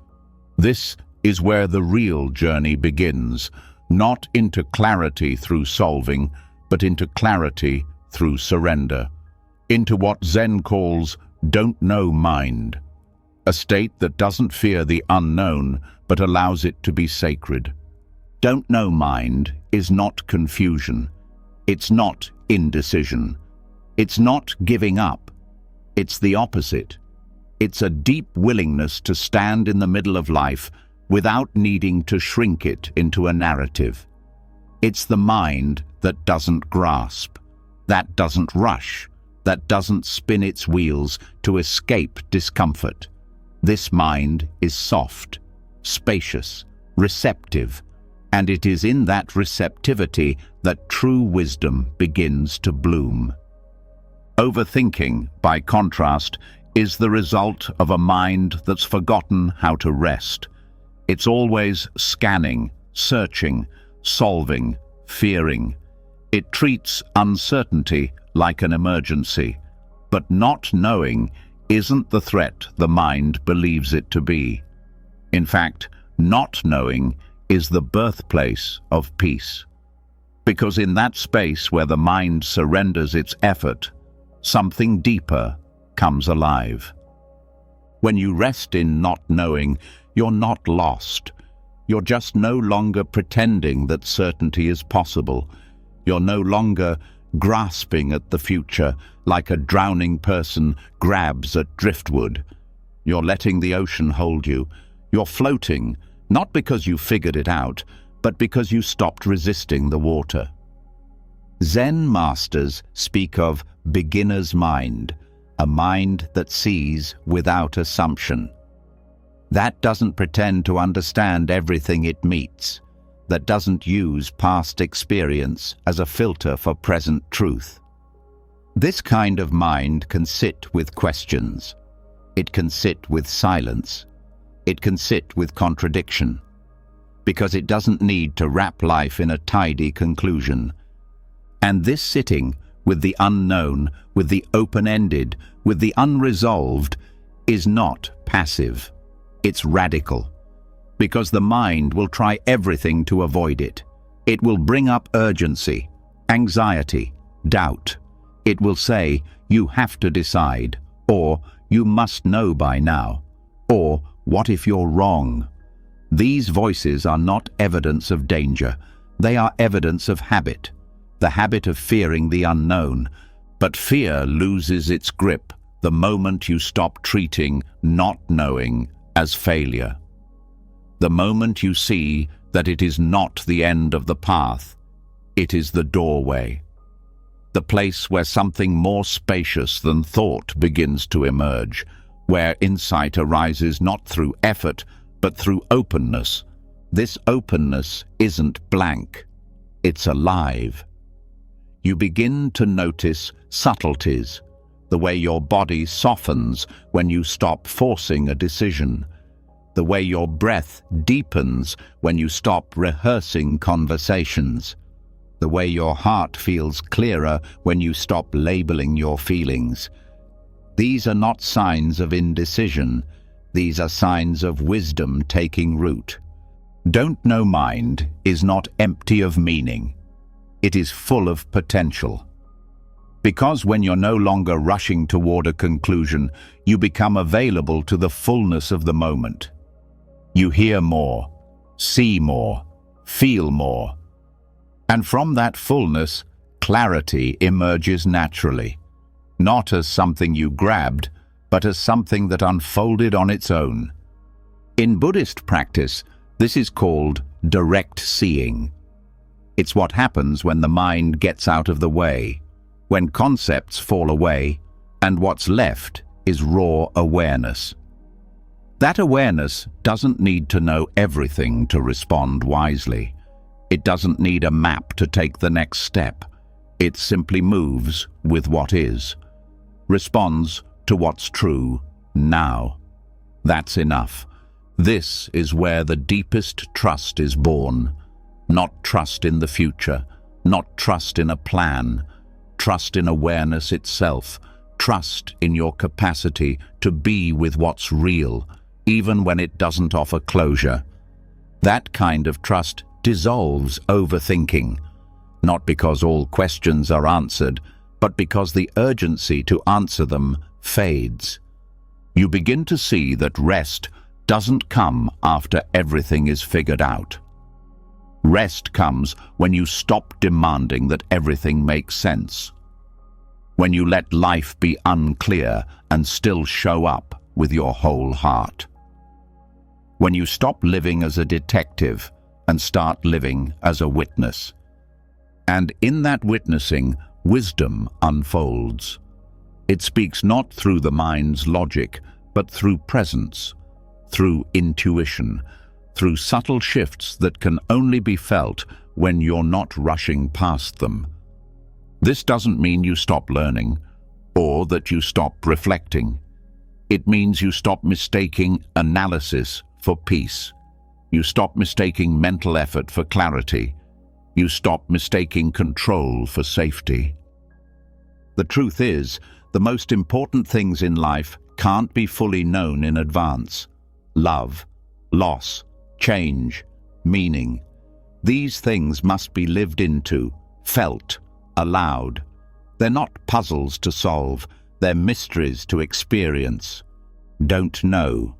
This is where the real journey begins, not into clarity through solving, but into clarity through surrender, into what Zen calls don't know mind, a state that doesn't fear the unknown, but allows it to be sacred. Don't know mind is not confusion. It's not indecision. It's not giving up. It's the opposite. It's a deep willingness to stand in the middle of life without needing to shrink it into a narrative. It's the mind that doesn't grasp, that doesn't rush, that doesn't spin its wheels to escape discomfort. This mind is soft, spacious, receptive, and it is in that receptivity that true wisdom begins to bloom. Overthinking, by contrast, is the result of a mind that's forgotten how to rest. It's always scanning, searching, solving, fearing. It treats uncertainty like an emergency, but not knowing isn't the threat the mind believes it to be. In fact, not knowing is the birthplace of peace. Because in that space where the mind surrenders its effort, something deeper comes alive. When you rest in not knowing, you're not lost. You're just no longer pretending that certainty is possible. You're no longer grasping at the future like a drowning person grabs at driftwood. You're letting the ocean hold you. You're floating, not because you figured it out, but because you stopped resisting the water. Zen masters speak of beginner's mind, a mind that sees without assumption. That doesn't pretend to understand everything it meets, that doesn't use past experience as a filter for present truth. This kind of mind can sit with questions. It can sit with silence. It can sit with contradiction. Because it doesn't need to wrap life in a tidy conclusion. And this sitting with the unknown, with the open-ended, with the unresolved, is not passive. It's radical. Because the mind will try everything to avoid it. It will bring up urgency, anxiety, doubt. It will say, you have to decide, or you must know by now, or what if you're wrong? These voices are not evidence of danger. They are evidence of habit, the habit of fearing the unknown. But fear loses its grip the moment you stop treating not knowing as failure. The moment you see that it is not the end of the path, it is the doorway. The place where something more spacious than thought begins to emerge, where insight arises not through effort, but through openness. This openness isn't blank, it's alive. You begin to notice subtleties, the way your body softens when you stop forcing a decision, the way your breath deepens when you stop rehearsing conversations, the way your heart feels clearer when you stop labeling your feelings. These are not signs of indecision. These are signs of wisdom taking root. Don't know mind is not empty of meaning. It is full of potential. Because when you're no longer rushing toward a conclusion, you become available to the fullness of the moment. You hear more, see more, feel more. And from that fullness, clarity emerges naturally, not as something you grabbed, but as something that unfolded on its own. In Buddhist practice, this is called direct seeing. It's what happens when the mind gets out of the way, when concepts fall away, and what's left is raw awareness. That awareness doesn't need to know everything to respond wisely. It doesn't need a map to take the next step. It simply moves with what is, responds to what's true now. That's enough. This is where the deepest trust is born. Not trust in the future, not trust in a plan, trust in awareness itself, trust in your capacity to be with what's real, even when it doesn't offer closure. That kind of trust dissolves overthinking, not because all questions are answered, but because the urgency to answer them fades. You begin to see that rest doesn't come after everything is figured out. Rest comes when you stop demanding that everything makes sense. When you let life be unclear and still show up with your whole heart. When you stop living as a detective and start living as a witness. And in that witnessing, wisdom unfolds. It speaks not through the mind's logic, but through presence, through intuition, through subtle shifts that can only be felt when you're not rushing past them. This doesn't mean you stop learning, or that you stop reflecting. It means you stop mistaking analysis for peace. You stop mistaking mental effort for clarity. You stop mistaking control for safety. The truth is, the most important things in life can't be fully known in advance. Love, loss, change, meaning. These things must be lived into, felt, allowed. They're not puzzles to solve, they're mysteries to experience. Don't know.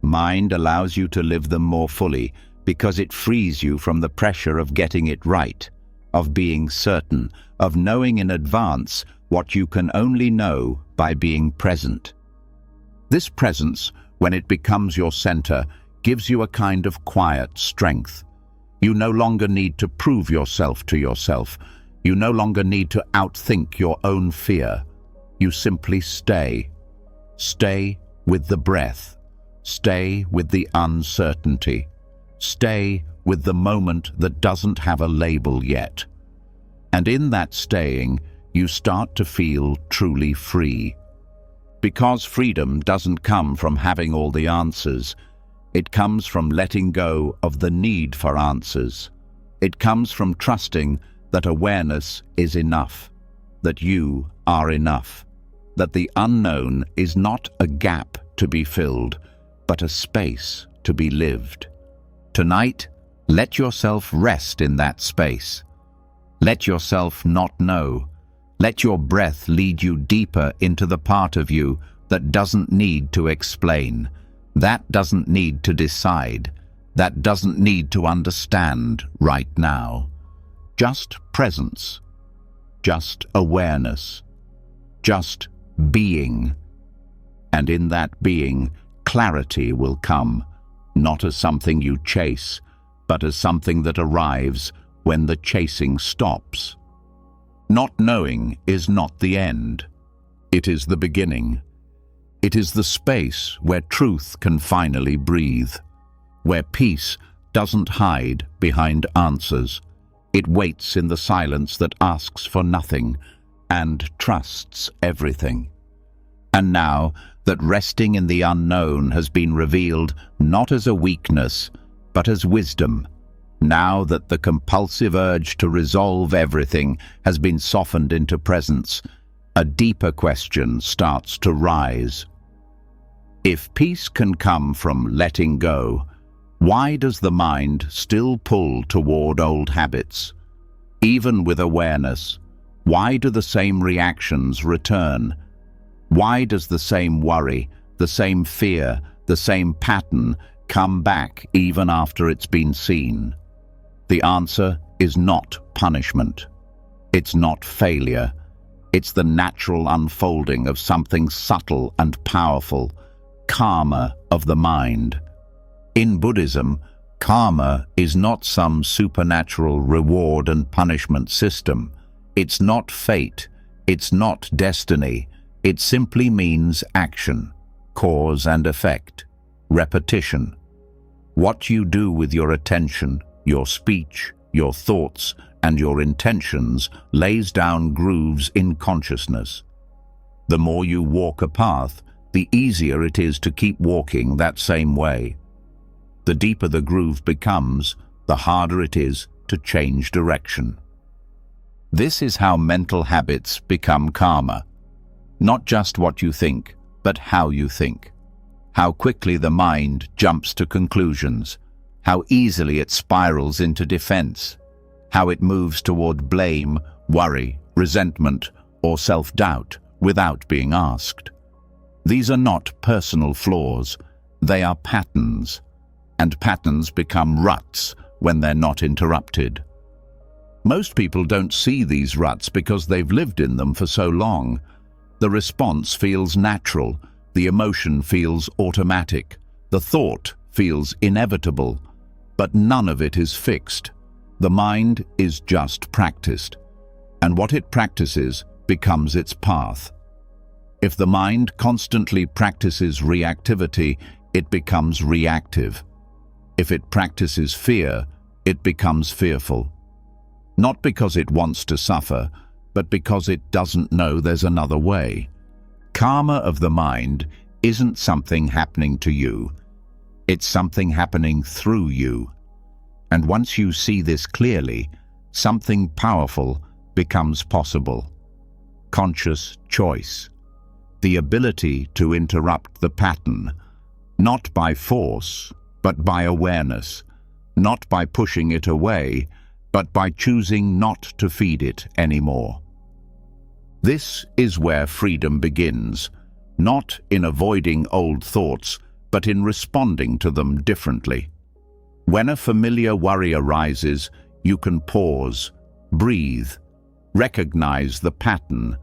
Mind allows you to live them more fully because it frees you from the pressure of getting it right, of being certain, of knowing in advance what you can only know by being present. This presence, when it becomes your center, gives you a kind of quiet strength. You no longer need to prove yourself to yourself. You no longer need to outthink your own fear. You simply stay. Stay with the breath. Stay with the uncertainty. Stay with the moment that doesn't have a label yet. And in that staying, you start to feel truly free. Because freedom doesn't come from having all the answers. It comes from letting go of the need for answers. It comes from trusting that awareness is enough, that you are enough, that the unknown is not a gap to be filled, but a space to be lived. Tonight, let yourself rest in that space. Let yourself not know. Let your breath lead you deeper into the part of you that doesn't need to explain, that doesn't need to decide, that doesn't need to understand right now. Just presence, just awareness, just being. And in that being, clarity will come, not as something you chase, but as something that arrives when the chasing stops. Not knowing is not the end. It is the beginning. It is the space where truth can finally breathe, where peace doesn't hide behind answers. It waits in the silence that asks for nothing, and trusts everything. And now that resting in the unknown has been revealed not as a weakness, but as wisdom, now that the compulsive urge to resolve everything has been softened into presence, a deeper question starts to rise. If peace can come from letting go, why does the mind still pull toward old habits? Even with awareness, why do the same reactions return? Why does the same worry, the same fear, the same pattern come back even after it's been seen? The answer is not punishment. It's not failure. It's the natural unfolding of something subtle and powerful, karma of the mind. In Buddhism, karma is not some supernatural reward and punishment system. It's not fate. It's not destiny. It simply means action, cause and effect, repetition. What you do with your attention, your speech, your thoughts, and your intentions lays down grooves in consciousness. The more you walk a path, the easier it is to keep walking that same way. The deeper the groove becomes, the harder it is to change direction. This is how mental habits become karma. Not just what you think, but how you think. How quickly the mind jumps to conclusions. How easily it spirals into defense. How it moves toward blame, worry, resentment, or self-doubt without being asked. These are not personal flaws. They are patterns. And patterns become ruts when they're not interrupted. Most people don't see these ruts because they've lived in them for so long. The response feels natural, the emotion feels automatic, the thought feels inevitable, but none of it is fixed. The mind is just practiced, and what it practices becomes its path. If the mind constantly practices reactivity, it becomes reactive. If it practices fear, it becomes fearful. Not because it wants to suffer, but because it doesn't know there's another way. Karma of the mind isn't something happening to you. It's something happening through you. And once you see this clearly, something powerful becomes possible. Conscious choice. The ability to interrupt the pattern, not by force, but by awareness. Not by pushing it away, but by choosing not to feed it anymore. This is where freedom begins, not in avoiding old thoughts, but in responding to them differently. When a familiar worry arises, you can pause, breathe, recognize the pattern.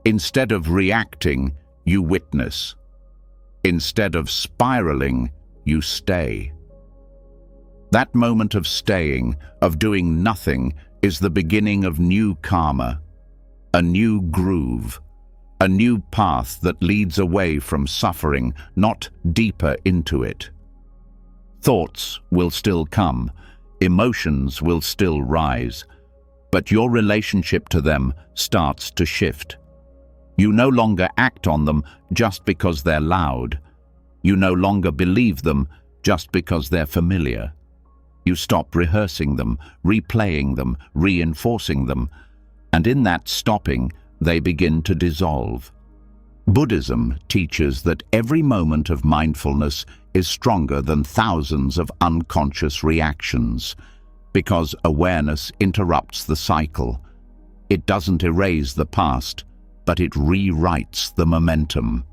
Instead of reacting, you witness. Instead of spiraling, you stay. That moment of staying, of doing nothing, is the beginning of new karma, a new groove, a new path that leads away from suffering, not deeper into it. Thoughts will still come, emotions will still rise, but your relationship to them starts to shift. You no longer act on them just because they're loud. You no longer believe them just because they're familiar. You stop rehearsing them, replaying them, reinforcing them, and in that stopping, they begin to dissolve. Buddhism teaches that every moment of mindfulness is stronger than thousands of unconscious reactions, because awareness interrupts the cycle. It doesn't erase the past, but it rewrites the momentum.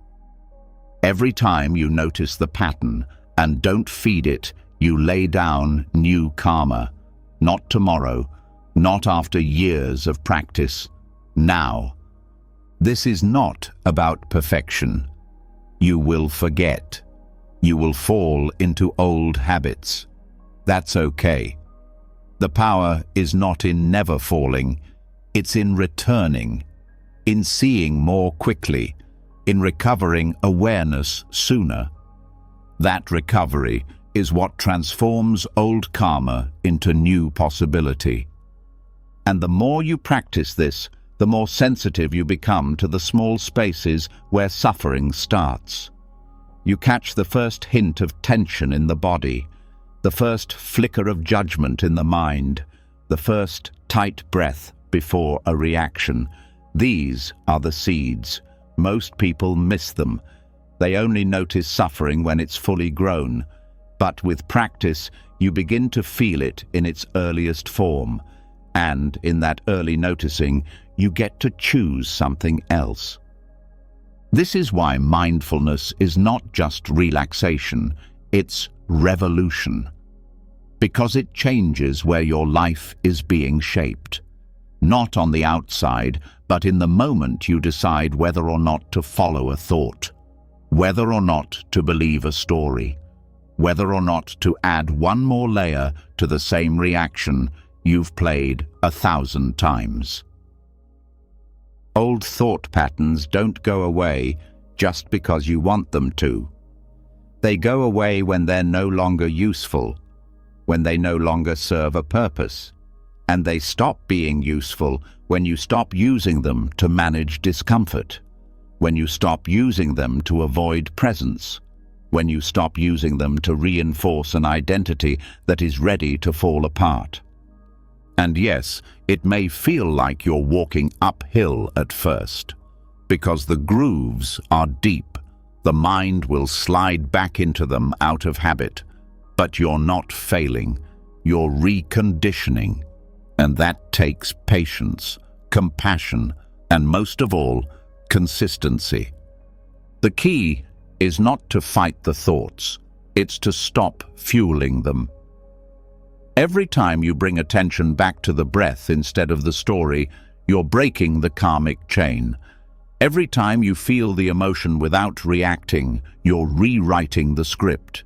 Every time you notice the pattern and don't feed it, you lay down new karma. Not tomorrow, not after years of practice, now. This is not about perfection. You will forget. You will fall into old habits. That's okay. The power is not in never falling, it's in returning, in seeing more quickly, in recovering awareness sooner. That recovery is what transforms old karma into new possibility. And the more you practice this, the more sensitive you become to the small spaces where suffering starts. You catch the first hint of tension in the body, the first flicker of judgment in the mind, the first tight breath before a reaction. These are the seeds. Most people miss them. They only notice suffering when it's fully grown. But with practice, you begin to feel it in its earliest form. And in that early noticing, you get to choose something else. This is why mindfulness is not just relaxation, it's revolution. Because it changes where your life is being shaped. Not on the outside, but in the moment you decide whether or not to follow a thought, whether or not to believe a story, whether or not to add one more layer to the same reaction you've played 1,000 times. Old thought patterns don't go away just because you want them to. They go away when they're no longer useful, when they no longer serve a purpose. And they stop being useful when you stop using them to manage discomfort, when you stop using them to avoid presence, when you stop using them to reinforce an identity that is ready to fall apart. And yes, it may feel like you're walking uphill at first, because the grooves are deep. The mind will slide back into them out of habit. But you're not failing, you're reconditioning. And that takes patience, compassion, and most of all, consistency. The key is not to fight the thoughts, it's to stop fueling them. Every time you bring attention back to the breath instead of the story, you're breaking the karmic chain. Every time you feel the emotion without reacting, you're rewriting the script.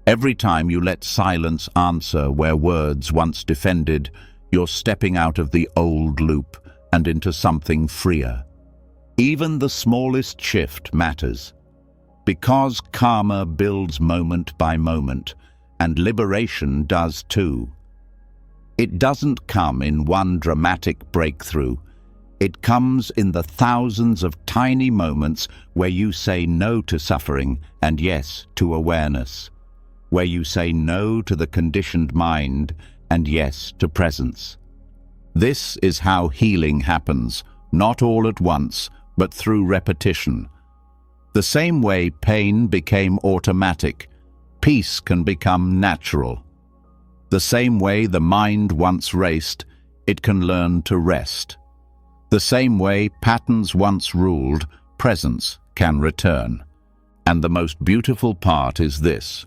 Every time you let silence answer where words once defended, you're stepping out of the old loop and into something freer. Even the smallest shift matters. Because karma builds moment by moment, and liberation does too. It doesn't come in one dramatic breakthrough. It comes in the thousands of tiny moments where you say no to suffering and yes to awareness. Where you say no to the conditioned mind and yes to presence. This is how healing happens, not all at once, but through repetition. The same way pain became automatic, peace can become natural. The same way the mind once raced, it can learn to rest. The same way patterns once ruled, presence can return. And the most beautiful part is this.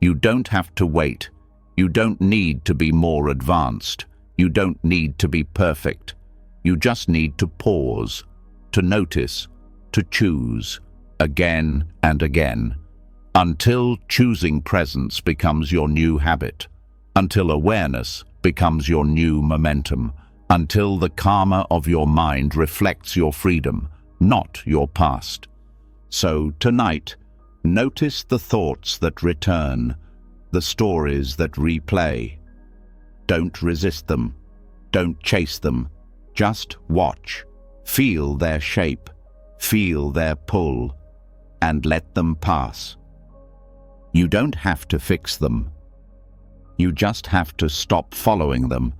You don't have to wait. You don't need to be more advanced. You don't need to be perfect. You just need to pause, to notice, to choose, again and again, until choosing presence becomes your new habit, until awareness becomes your new momentum, until the karma of your mind reflects your freedom, not your past. So tonight, notice the thoughts that return, the stories that replay. Don't resist them. Don't chase them. Just watch. Feel their shape. Feel their pull. And let them pass. You don't have to fix them. You just have to stop following them.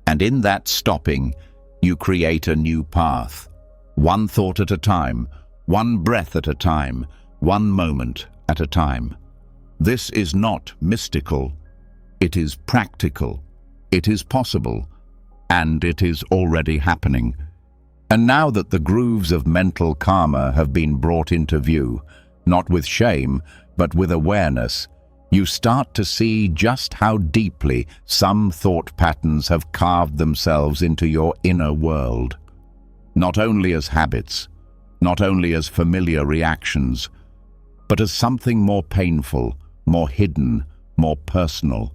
And in that stopping, you create a new path. One thought at a time, one breath at a time, one moment at a time. This is not mystical. It is practical. It is possible. And it is already happening. And now that the grooves of mental karma have been brought into view, not with shame, but with awareness, you start to see just how deeply some thought patterns have carved themselves into your inner world. Not only as habits, not only as familiar reactions, but as something more painful, more hidden, more personal.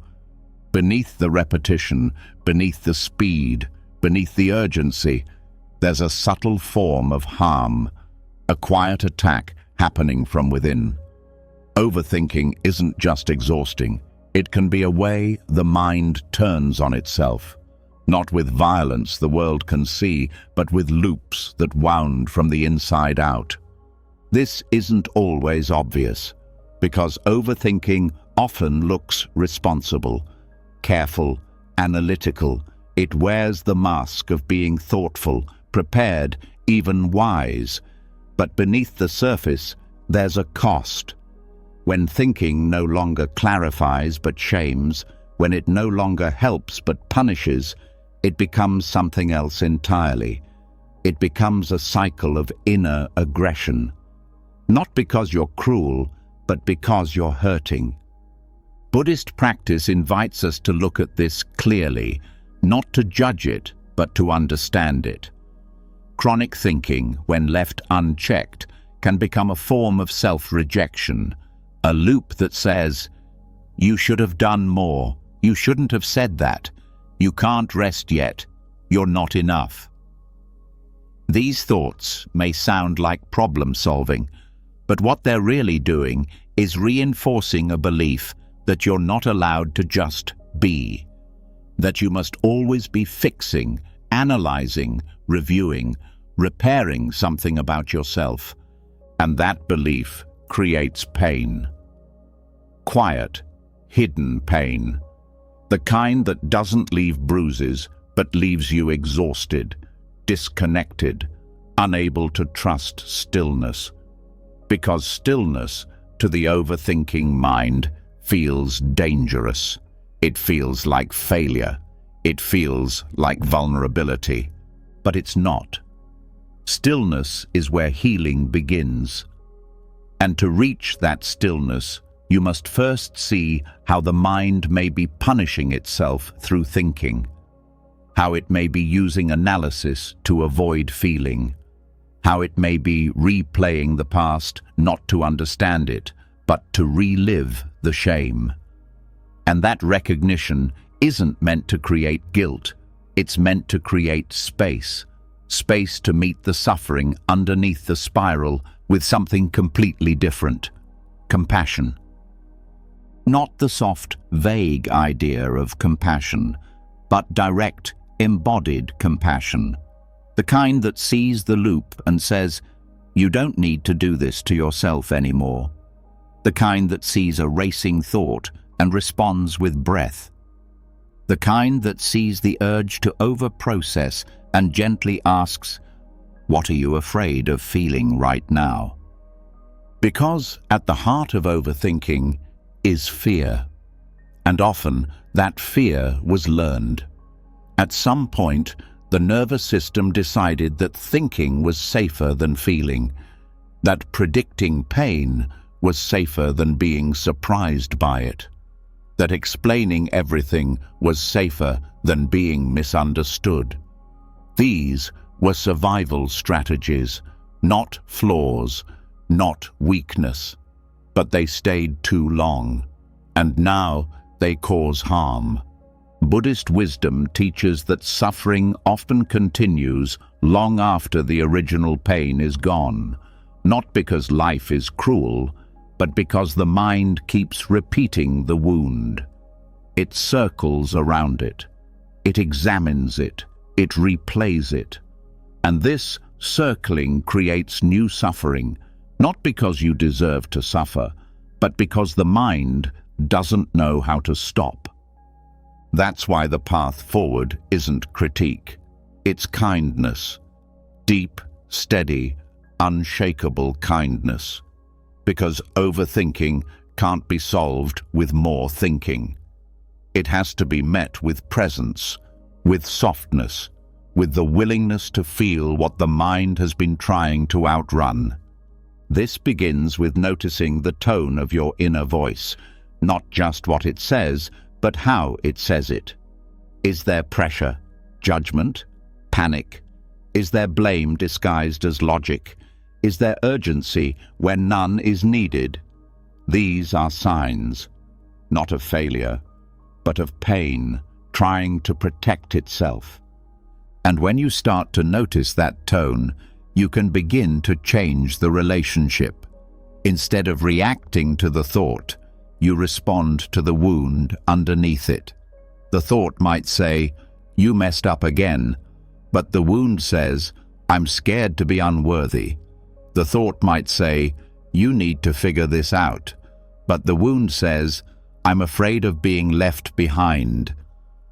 Beneath the repetition, beneath the speed, beneath the urgency, there's a subtle form of harm, a quiet attack happening from within. Overthinking isn't just exhausting. It can be a way the mind turns on itself, Not with violence the world can see, but with loops that wound from the inside out. This isn't always obvious, because overthinking often looks responsible, careful, analytical. It wears the mask of being thoughtful, prepared, even wise. But beneath the surface, there's a cost. When thinking no longer clarifies but shames, when it no longer helps but punishes, it becomes something else entirely. It becomes a cycle of inner aggression. Not because you're cruel, but because you're hurting. Buddhist practice invites us to look at this clearly, not to judge it, but to understand it. Chronic thinking, when left unchecked, can become a form of self-rejection, a loop that says, "You should have done more. You shouldn't have said that. You can't rest yet. You're not enough." These thoughts may sound like problem-solving, but what they're really doing is reinforcing a belief that you're not allowed to just be, that you must always be fixing, analyzing, reviewing, repairing something about yourself. And that belief creates pain. Quiet, hidden pain. The kind that doesn't leave bruises, but leaves you exhausted, disconnected, unable to trust stillness. Because stillness, to the overthinking mind, feels dangerous. It feels like failure. It feels like vulnerability. But it's not. Stillness is where healing begins. And to reach that stillness, you must first see how the mind may be punishing itself through thinking, how it may be using analysis to avoid feeling, how it may be replaying the past not to understand it, but to relive the shame. And that recognition isn't meant to create guilt, it's meant to create space. Space to meet the suffering underneath the spiral with something completely different. Compassion. Not the soft, vague idea of compassion, but direct, embodied compassion. The kind that sees the loop and says, "You don't need to do this to yourself anymore." The kind that sees a racing thought and responds with breath. The kind that sees the urge to over-process and gently asks, "What are you afraid of feeling right now?" Because at the heart of overthinking is fear. And often that fear was learned. At some point, the nervous system decided that thinking was safer than feeling, that predicting pain was safer than being surprised by it, that explaining everything was safer than being misunderstood. These were survival strategies, not flaws, not weakness, but they stayed too long, and now they cause harm. Buddhist wisdom teaches that suffering often continues long after the original pain is gone, not because life is cruel, but because the mind keeps repeating the wound. It circles around it. It examines it. It replays it. And this circling creates new suffering, not because you deserve to suffer, but because the mind doesn't know how to stop. That's why the path forward isn't critique. It's kindness. Deep, steady, unshakable kindness. Because overthinking can't be solved with more thinking. It has to be met with presence, with softness, with the willingness to feel what the mind has been trying to outrun. This begins with noticing the tone of your inner voice, not just what it says, but how it says it. Is there pressure, judgment, panic? Is there blame disguised as logic? Is there urgency when none is needed? These are signs, not of failure, but of pain trying to protect itself. And when you start to notice that tone, you can begin to change the relationship. Instead of reacting to the thought, you respond to the wound underneath it. The thought might say, you messed up again. But the wound says, I'm scared to be unworthy. The thought might say, you need to figure this out. But the wound says, I'm afraid of being left behind.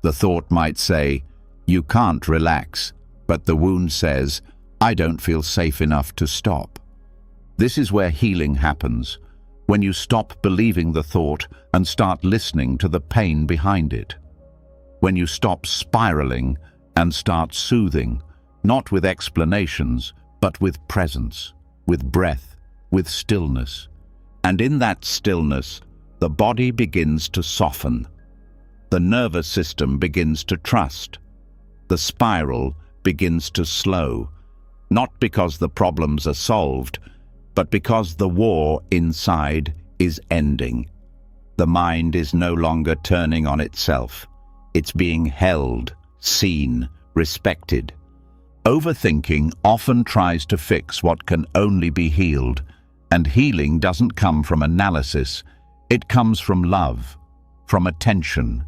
The thought might say, you can't relax. But the wound says, I don't feel safe enough to stop. This is where healing happens, when you stop believing the thought and start listening to the pain behind it. When you stop spiraling and start soothing, not with explanations, but with presence, with breath, with stillness. And in that stillness, the body begins to soften. The nervous system begins to trust. The spiral begins to slow, not because the problems are solved, but because the war inside is ending. The mind is no longer turning on itself. It's being held, seen, respected. Overthinking often tries to fix what can only be healed, and healing doesn't come from analysis. It comes from love, from attention,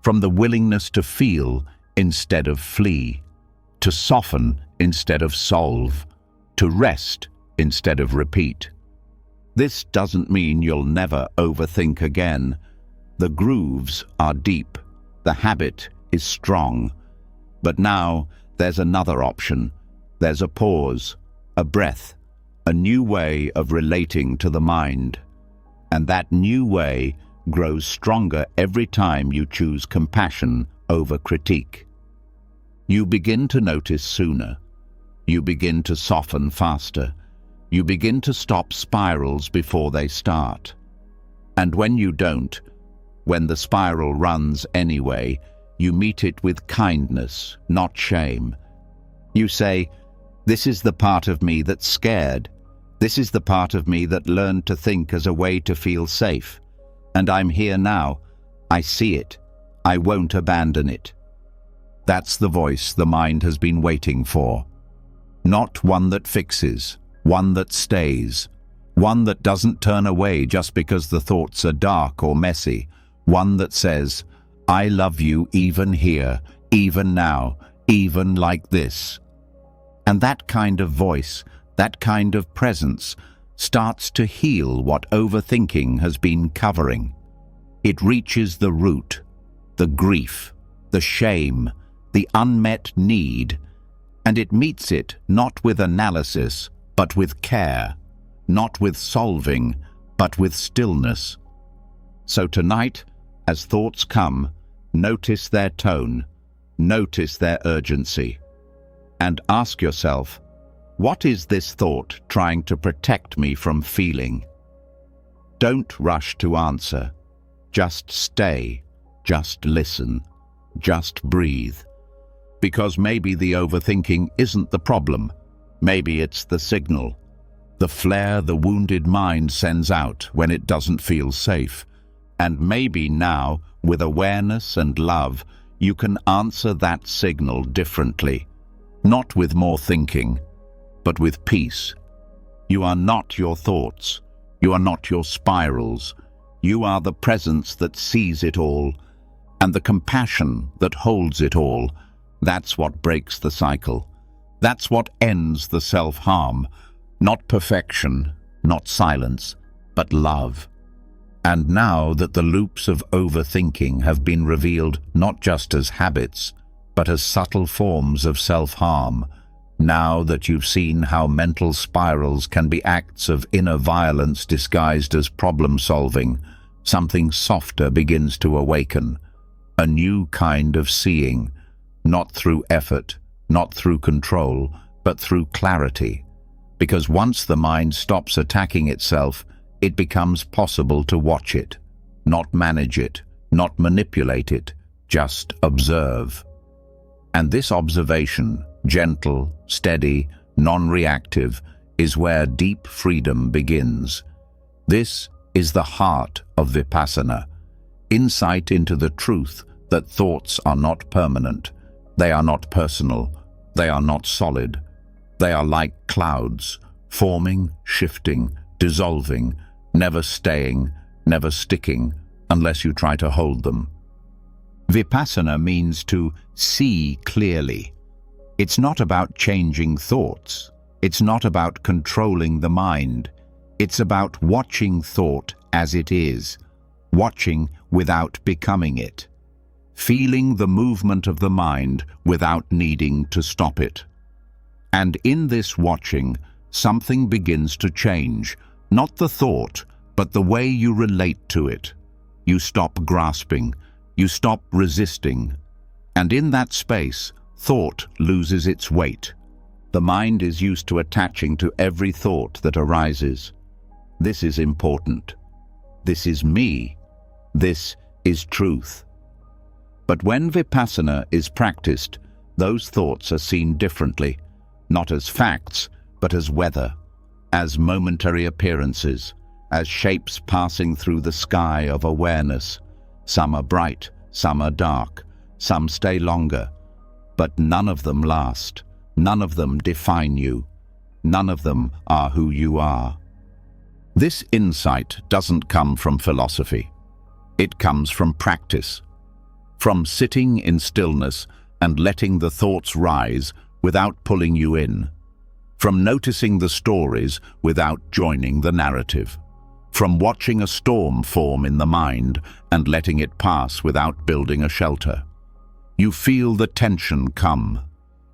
from the willingness to feel instead of flee, to soften instead of solve, to rest instead of repeat. This doesn't mean you'll never overthink again. The grooves are deep, the habit is strong. But now there's another option. There's a pause, a breath, a new way of relating to the mind. And that new way grows stronger every time you choose compassion over critique. You begin to notice sooner. You begin to soften faster. You begin to stop spirals before they start. And when you don't, when the spiral runs anyway, you meet it with kindness, not shame. You say, this is the part of me that's scared. This is the part of me that learned to think as a way to feel safe. And I'm here now. I see it. I won't abandon it. That's the voice the mind has been waiting for. Not one that fixes, one that stays, one that doesn't turn away just because the thoughts are dark or messy, one that says, I love you even here, even now, even like this. And that kind of voice, that kind of presence, starts to heal what overthinking has been covering. It reaches the root, the grief, the shame, the unmet need, and it meets it not with analysis, but with care, not with solving, but with stillness. So tonight, as thoughts come, notice their tone, notice their urgency, and ask yourself, what is this thought trying to protect me from feeling? Don't rush to answer. Just stay, just listen, just breathe. Because maybe the overthinking isn't the problem. Maybe it's the signal, the flare the wounded mind sends out when it doesn't feel safe. And maybe now, with awareness and love, you can answer that signal differently. Not with more thinking, but with peace. You are not your thoughts. You are not your spirals. You are the presence that sees it all, and the compassion that holds it all. That's what breaks the cycle. That's what ends the self-harm. Not perfection, not silence, but love. And now that the loops of overthinking have been revealed not just as habits, but as subtle forms of self-harm, now that you've seen how mental spirals can be acts of inner violence disguised as problem-solving, something softer begins to awaken, a new kind of seeing, not through effort, not through control, but through clarity. Because once the mind stops attacking itself, it becomes possible to watch it, not manage it, not manipulate it, just observe. And this observation, gentle, steady, non-reactive, is where deep freedom begins. This is the heart of Vipassana, insight into the truth that thoughts are not permanent. They are not personal. They are not solid. They are like clouds, forming, shifting, dissolving, never staying, never sticking, unless you try to hold them. Vipassana means to see clearly. It's not about changing thoughts. It's not about controlling the mind. It's about watching thought as it is, watching without becoming it, feeling the movement of the mind without needing to stop it. And in this watching, something begins to change, not the thought, but the way you relate to it. You stop grasping, you stop resisting, and in that space, thought loses its weight. The mind is used to attaching to every thought that arises. This is important. This is me. This is truth. But when Vipassana is practiced, those thoughts are seen differently, not as facts, but as weather, as momentary appearances, as shapes passing through the sky of awareness. Some are bright, some are dark, some stay longer, but none of them last. None of them define you. None of them are who you are. This insight doesn't come from philosophy. It comes from practice, from sitting in stillness and letting the thoughts rise without pulling you in, from noticing the stories without joining the narrative, from watching a storm form in the mind and letting it pass without building a shelter. You feel the tension come.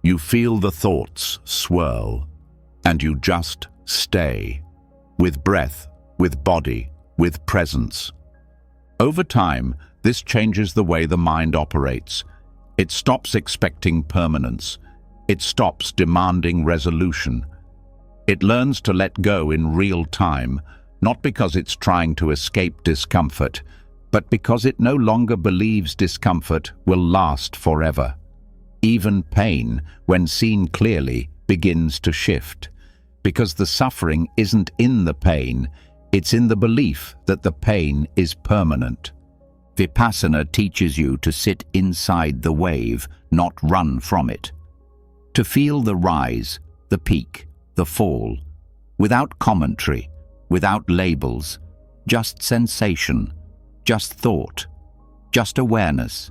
You feel the thoughts swirl, and you just stay, with breath, with body, with presence. Over time, this changes the way the mind operates. It stops expecting permanence. It stops demanding resolution. It learns to let go in real time, not because it's trying to escape discomfort, but because it no longer believes discomfort will last forever. Even pain, when seen clearly, begins to shift, because the suffering isn't in the pain, it's in the belief that the pain is permanent. Vipassana teaches you to sit inside the wave, not run from it. To feel the rise, the peak, the fall, without commentary, without labels, just sensation, just thought, just awareness.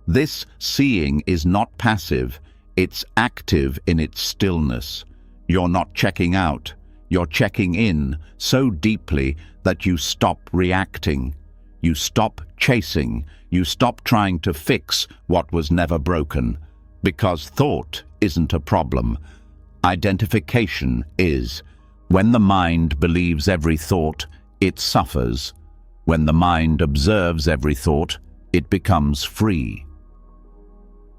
This seeing is not passive, it's active in its stillness. You're not checking out, you're checking in so deeply that you stop reacting. You stop chasing, you stop trying to fix what was never broken. Because thought isn't a problem. Identification is. When the mind believes every thought, it suffers. When the mind observes every thought, it becomes free.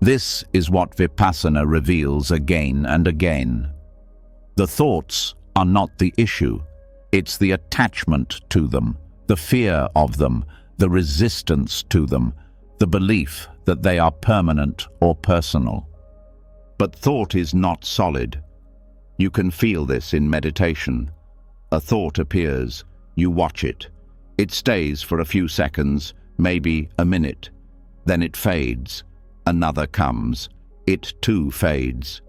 This is what Vipassana reveals again and again. The thoughts are not the issue. It's the attachment to them, the fear of them, the resistance to them, the belief that they are permanent or personal. But thought is not solid. You can feel this in meditation. A thought appears, you watch it. It stays for a few seconds, maybe a minute. Then it fades. Another comes. It too fades.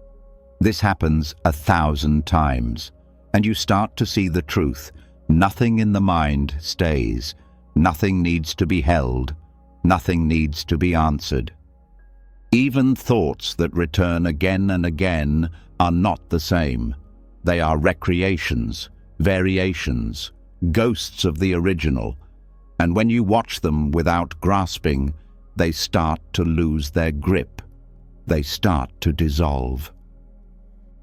This happens 1,000 times, and you start to see the truth. Nothing in the mind stays. Nothing needs to be held. Nothing needs to be answered. Even thoughts that return again and again are not the same. They are recreations, variations, ghosts of the original, and when you watch them without grasping, they start to lose their grip. They start to dissolve.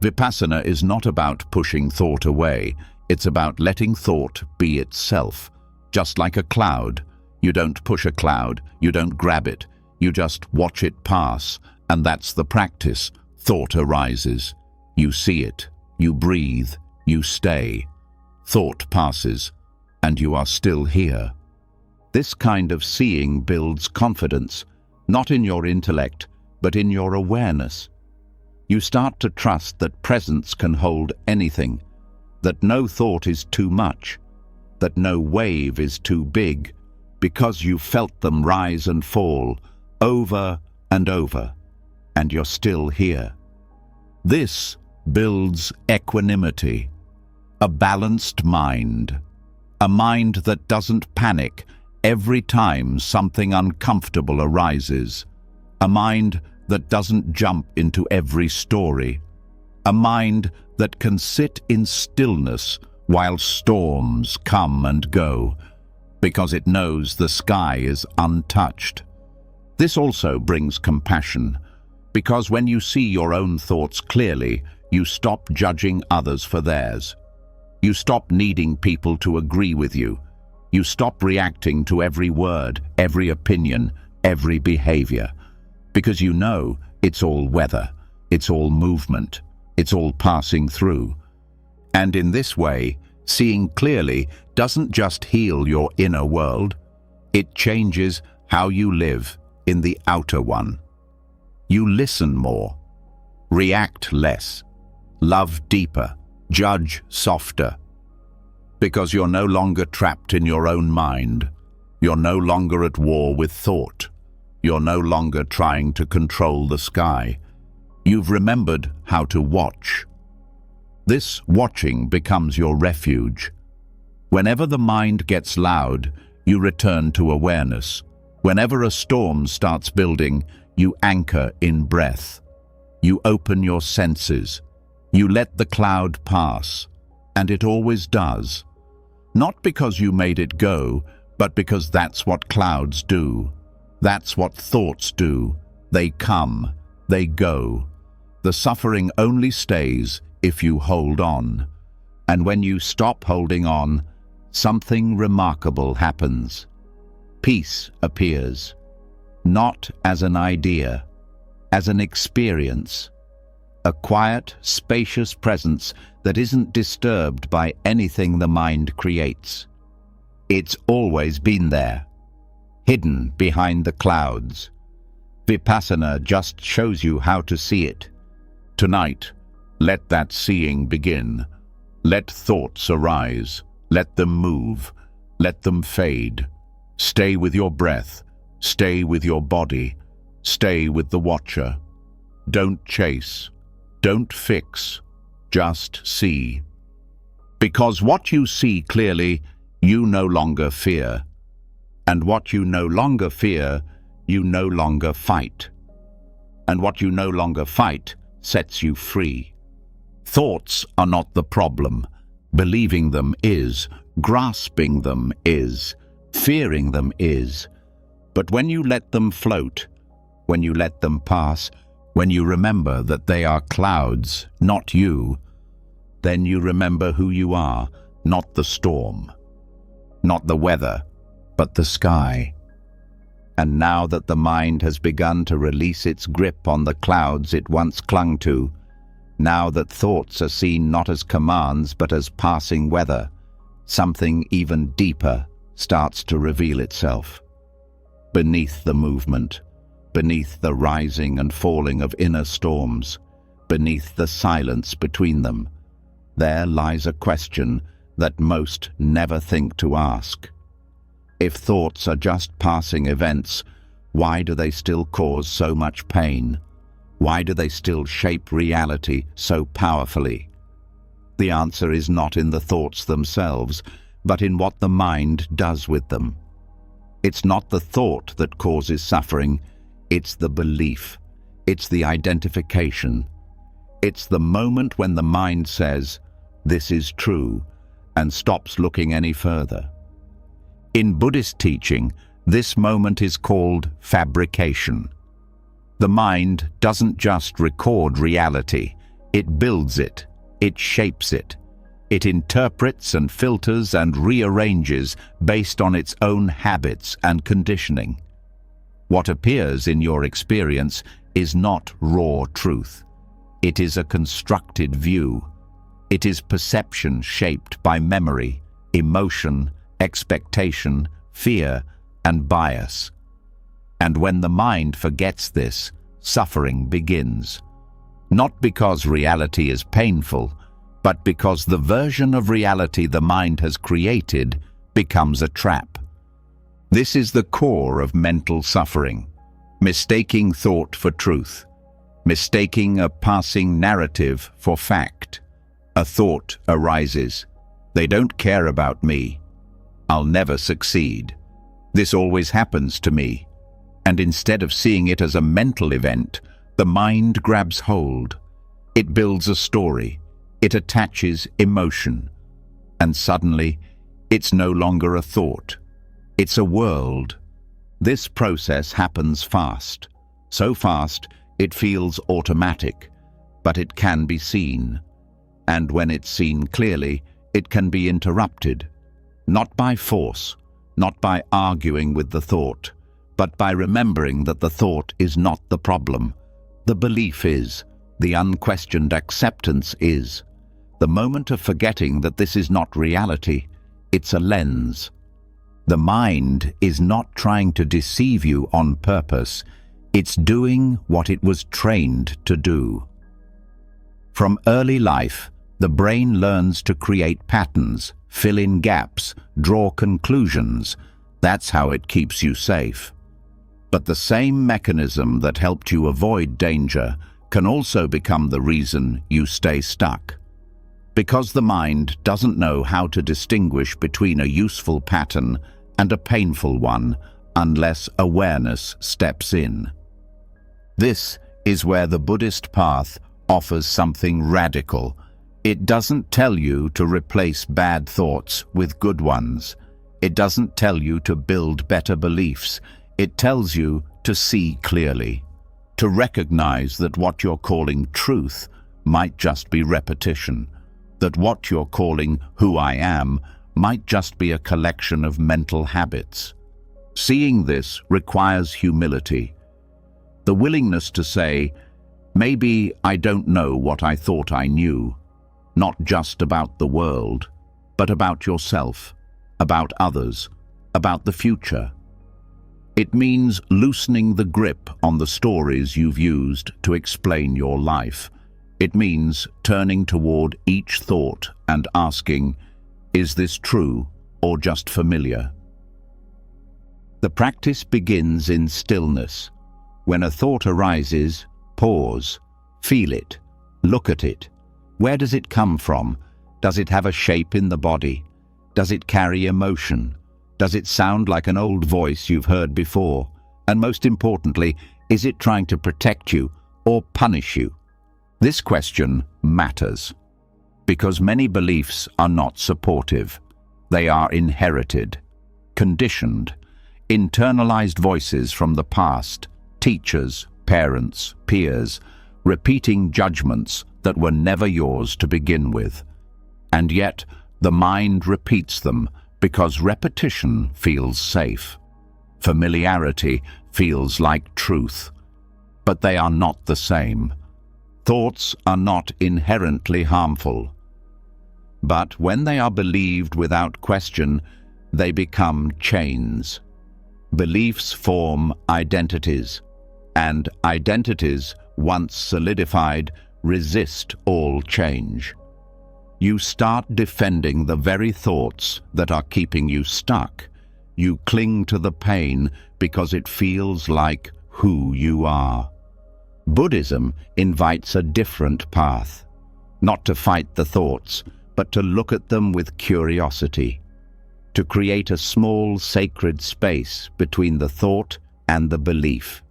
Vipassana is not about pushing thought away. It's about letting thought be itself. Just like a cloud, you don't push a cloud, you don't grab it, you just watch it pass, and that's the practice. Thought arises. You see it, you breathe, you stay. Thought passes, and you are still here. This kind of seeing builds confidence, not in your intellect, but in your awareness. You start to trust that presence can hold anything, that no thought is too much, that no wave is too big, because you felt them rise and fall, over and over, and you're still here. This builds equanimity, a balanced mind, a mind that doesn't panic every time something uncomfortable arises. A mind that doesn't jump into every story. A mind that can sit in stillness while storms come and go, because it knows the sky is untouched. This also brings compassion, because when you see your own thoughts clearly, you stop judging others for theirs. You stop needing people to agree with you. You stop reacting to every word, every opinion, every behavior, because you know it's all weather, it's all movement, it's all passing through. And in this way, seeing clearly doesn't just heal your inner world, it changes how you live in the outer one. You listen more, react less, love deeper, judge softer, because you're no longer trapped in your own mind. You're no longer at war with thought. You're no longer trying to control the sky. You've remembered how to watch. This watching becomes your refuge. Whenever the mind gets loud, you return to awareness. Whenever a storm starts building, you anchor in breath. You open your senses. You let the cloud pass, and it always does. Not because you made it go, but because that's what clouds do. That's what thoughts do. They come, they go. The suffering only stays if you hold on. And when you stop holding on, something remarkable happens. Peace appears, not as an idea, as an experience. A quiet, spacious presence that isn't disturbed by anything the mind creates. It's always been there, hidden behind the clouds. Vipassana just shows you how to see it. Tonight, let that seeing begin. Let thoughts arise. Let them move. Let them fade. Stay with your breath. Stay with your body. Stay with the watcher. Don't chase. Don't fix. Just see. Because what you see clearly, you no longer fear. And what you no longer fear, you no longer fight. And what you no longer fight sets you free. Thoughts are not the problem. Believing them is. Grasping them is. Fearing them is. But when you let them float, when you let them pass, when you remember that they are clouds, not you, then you remember who you are, not the storm, not the weather, but the sky. And now that the mind has begun to release its grip on the clouds it once clung to, now that thoughts are seen not as commands but as passing weather, something even deeper starts to reveal itself. Beneath the movement, beneath the rising and falling of inner storms, beneath the silence between them, there lies a question that most never think to ask. If thoughts are just passing events, why do they still cause so much pain? Why do they still shape reality so powerfully? The answer is not in the thoughts themselves, but in what the mind does with them. It's not the thought that causes suffering, it's the belief, it's the identification. It's the moment when the mind says, "This is true," and stops looking any further. In Buddhist teaching, this moment is called fabrication. The mind doesn't just record reality, it builds it, it shapes it. It interprets and filters and rearranges based on its own habits and conditioning. What appears in your experience is not raw truth. It is a constructed view. It is perception shaped by memory, emotion, expectation, fear, and bias. And when the mind forgets this, suffering begins. Not because reality is painful, but because the version of reality the mind has created becomes a trap. This is the core of mental suffering, mistaking thought for truth, mistaking a passing narrative for fact. A thought arises, "They don't care about me. I'll never succeed." This always happens to me. And instead of seeing it as a mental event, the mind grabs hold. It builds a story. It attaches emotion. And suddenly, it's no longer a thought. It's a world. This process happens fast. So fast, it feels automatic. But it can be seen. And when it's seen clearly, it can be interrupted. Not by force, not by arguing with the thought, but by remembering that the thought is not the problem. The belief is. The unquestioned acceptance is. The moment of forgetting that this is not reality, it's a lens. The mind is not trying to deceive you on purpose. It's doing what it was trained to do. From early life, the brain learns to create patterns, fill in gaps, draw conclusions. That's how it keeps you safe. But the same mechanism that helped you avoid danger can also become the reason you stay stuck. Because the mind doesn't know how to distinguish between a useful pattern and a painful one unless awareness steps in. This is where the Buddhist path offers something radical. It doesn't tell you to replace bad thoughts with good ones. It doesn't tell you to build better beliefs. It tells you to see clearly, to recognize that what you're calling truth might just be repetition, that what you're calling who I am might just be a collection of mental habits. Seeing this requires humility, the willingness to say, maybe I don't know what I thought I knew, not just about the world, but about yourself, about others, about the future. It means loosening the grip on the stories you've used to explain your life. It means turning toward each thought and asking, is this true or just familiar? The practice begins in stillness. When a thought arises, pause, feel it, look at it. Where does it come from? Does it have a shape in the body? Does it carry emotion? Does it sound like an old voice you've heard before? And most importantly, is it trying to protect you or punish you? This question matters because many beliefs are not supportive. They are inherited, conditioned, internalized voices from the past, teachers, parents, peers, repeating judgments that were never yours to begin with. And yet, the mind repeats them because repetition feels safe. Familiarity feels like truth. But they are not the same. Thoughts are not inherently harmful. But when they are believed without question, they become chains. Beliefs form identities, and identities, once solidified, resist all change. You start defending the very thoughts that are keeping you stuck. You cling to the pain because it feels like who you are. Buddhism invites a different path, not to fight the thoughts, but to look at them with curiosity, to create a small sacred space between the thought and the belief.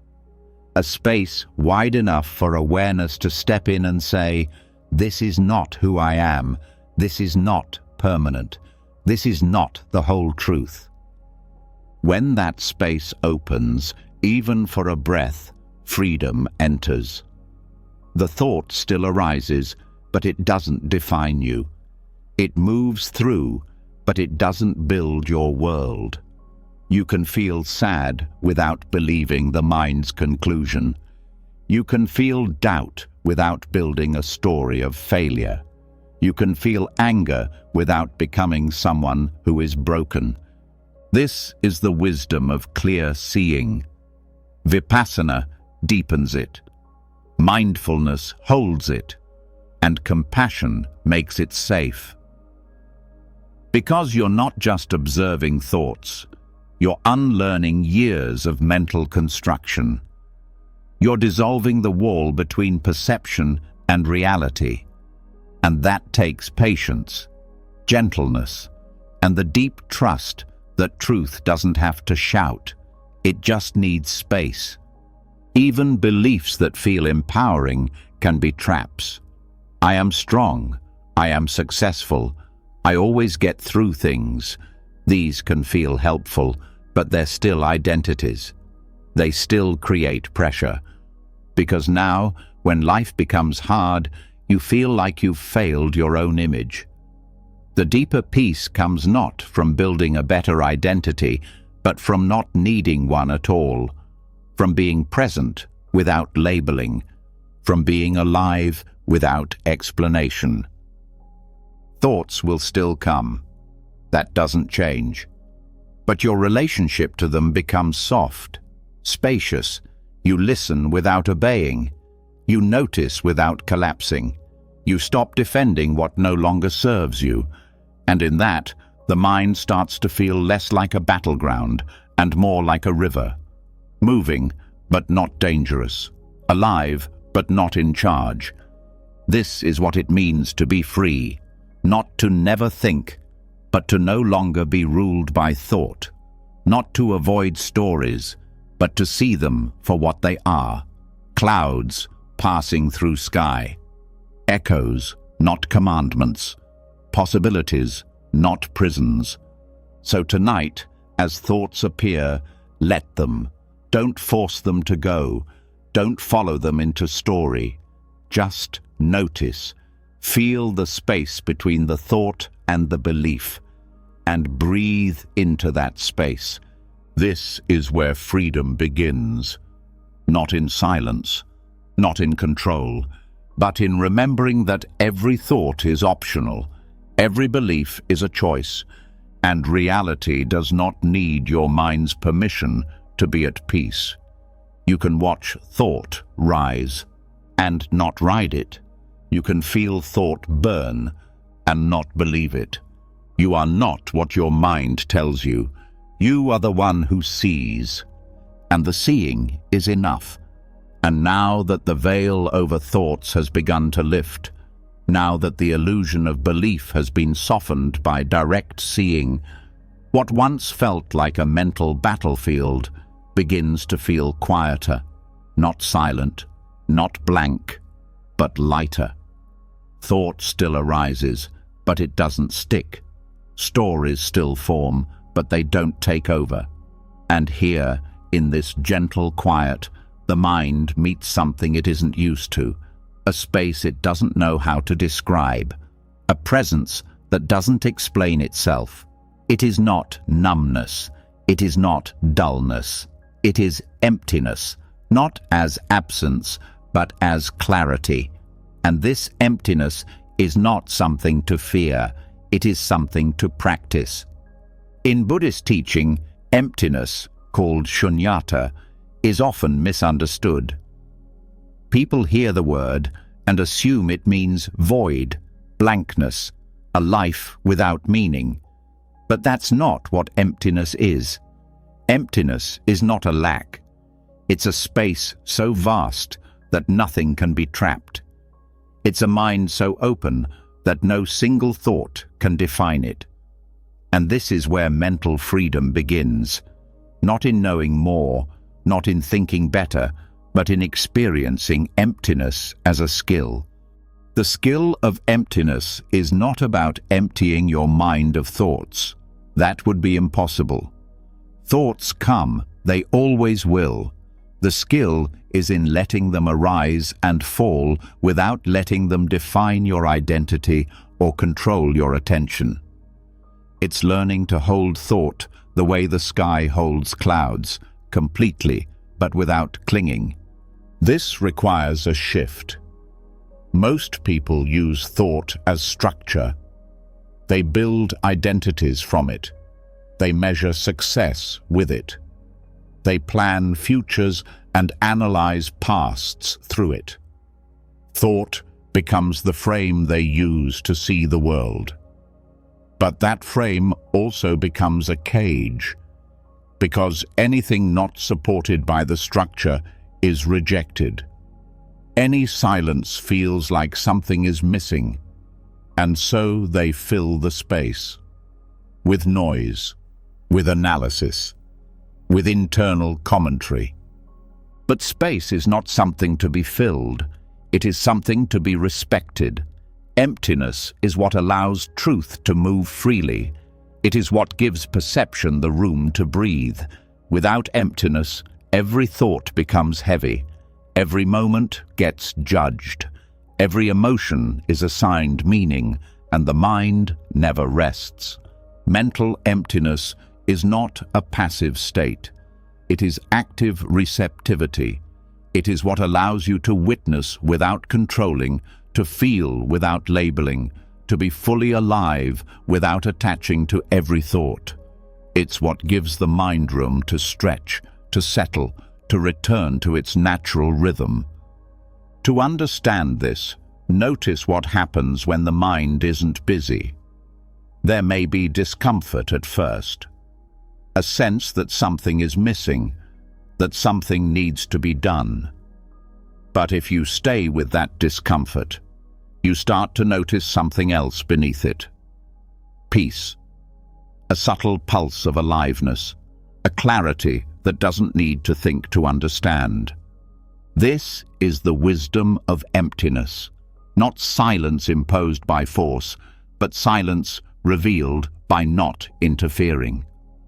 A space wide enough for awareness to step in and say, this is not who I am, this is not permanent, this is not the whole truth. When that space opens, even for a breath, freedom enters. The thought still arises, but it doesn't define you. It moves through, but it doesn't build your world. You can feel sad without believing the mind's conclusion. You can feel doubt without building a story of failure. You can feel anger without becoming someone who is broken. This is the wisdom of clear seeing. Vipassana deepens it. Mindfulness holds it. And compassion makes it safe. Because you're not just observing thoughts, you're unlearning years of mental construction. You're dissolving the wall between perception and reality. And that takes patience, gentleness, and the deep trust that truth doesn't have to shout. It just needs space. Even beliefs that feel empowering can be traps. I am strong. I am successful. I always get through things. These can feel helpful, but they're still identities. They still create pressure. Because now, when life becomes hard, you feel like you've failed your own image. The deeper peace comes not from building a better identity, but from not needing one at all, from being present without labeling, from being alive without explanation. Thoughts will still come. That doesn't change. But your relationship to them becomes soft, spacious. You listen without obeying. You notice without collapsing. You stop defending what no longer serves you. And in that, the mind starts to feel less like a battleground and more like a river. Moving, but not dangerous. Alive, but not in charge. This is what it means to be free. Not to never think, but to no longer be ruled by thought. Not to avoid stories, but to see them for what they are. Clouds passing through sky. Echoes, not commandments. Possibilities, not prisons. So tonight, as thoughts appear, let them. Don't force them to go. Don't follow them into story. Just notice. Feel the space between the thought and the belief, and breathe into that space. This is where freedom begins. Not in silence, not in control, but in remembering that every thought is optional, every belief is a choice, and reality does not need your mind's permission to be at peace. You can watch thought rise and not ride it. You can feel thought burn and not believe it. You are not what your mind tells you. You are the one who sees, and the seeing is enough. And now that the veil over thoughts has begun to lift, now that the illusion of belief has been softened by direct seeing, what once felt like a mental battlefield begins to feel quieter, not silent, not blank, but lighter. Thought still arises, but it doesn't stick. Stories still form, but they don't take over. And here, in this gentle quiet, the mind meets something it isn't used to, a space it doesn't know how to describe, a presence that doesn't explain itself. It is not numbness, it is not dullness, it is emptiness, not as absence, but as clarity. And this emptiness is not something to fear, it is something to practice. In Buddhist teaching, emptiness, called shunyata, is often misunderstood. People hear the word and assume it means void, blankness, a life without meaning. But that's not what emptiness is. Emptiness is not a lack. It's a space so vast that nothing can be trapped. It's a mind so open that no single thought can define it. And this is where mental freedom begins, not in knowing more, not in thinking better, but in experiencing emptiness as a skill. The skill of emptiness is not about emptying your mind of thoughts. That would be impossible. Thoughts come, they always will. The skill is in letting them arise and fall without letting them define your identity or control your attention. It's learning to hold thought the way the sky holds clouds, completely, but without clinging. This requires a shift. Most people use thought as structure. They build identities from it. They measure success with it. They plan futures and analyze pasts through it. Thought becomes the frame they use to see the world. But that frame also becomes a cage, because anything not supported by the structure is rejected. Any silence feels like something is missing, and so they fill the space with noise, with analysis, with internal commentary. But space is not something to be filled. It is something to be respected. Emptiness is what allows truth to move freely. It is what gives perception the room to breathe. Without emptiness, every thought becomes heavy. Every moment gets judged. Every emotion is assigned meaning, and the mind never rests. Mental emptiness is not a passive state. It is active receptivity. It is what allows you to witness without controlling, to feel without labeling, to be fully alive without attaching to every thought. It's what gives the mind room to stretch, to settle, to return to its natural rhythm. To understand this, notice what happens when the mind isn't busy. There may be discomfort at first, a sense that something is missing, that something needs to be done. But if you stay with that discomfort, you start to notice something else beneath it. Peace, a subtle pulse of aliveness, a clarity that doesn't need to think to understand. This is the wisdom of emptiness, not silence imposed by force, but silence revealed by not interfering.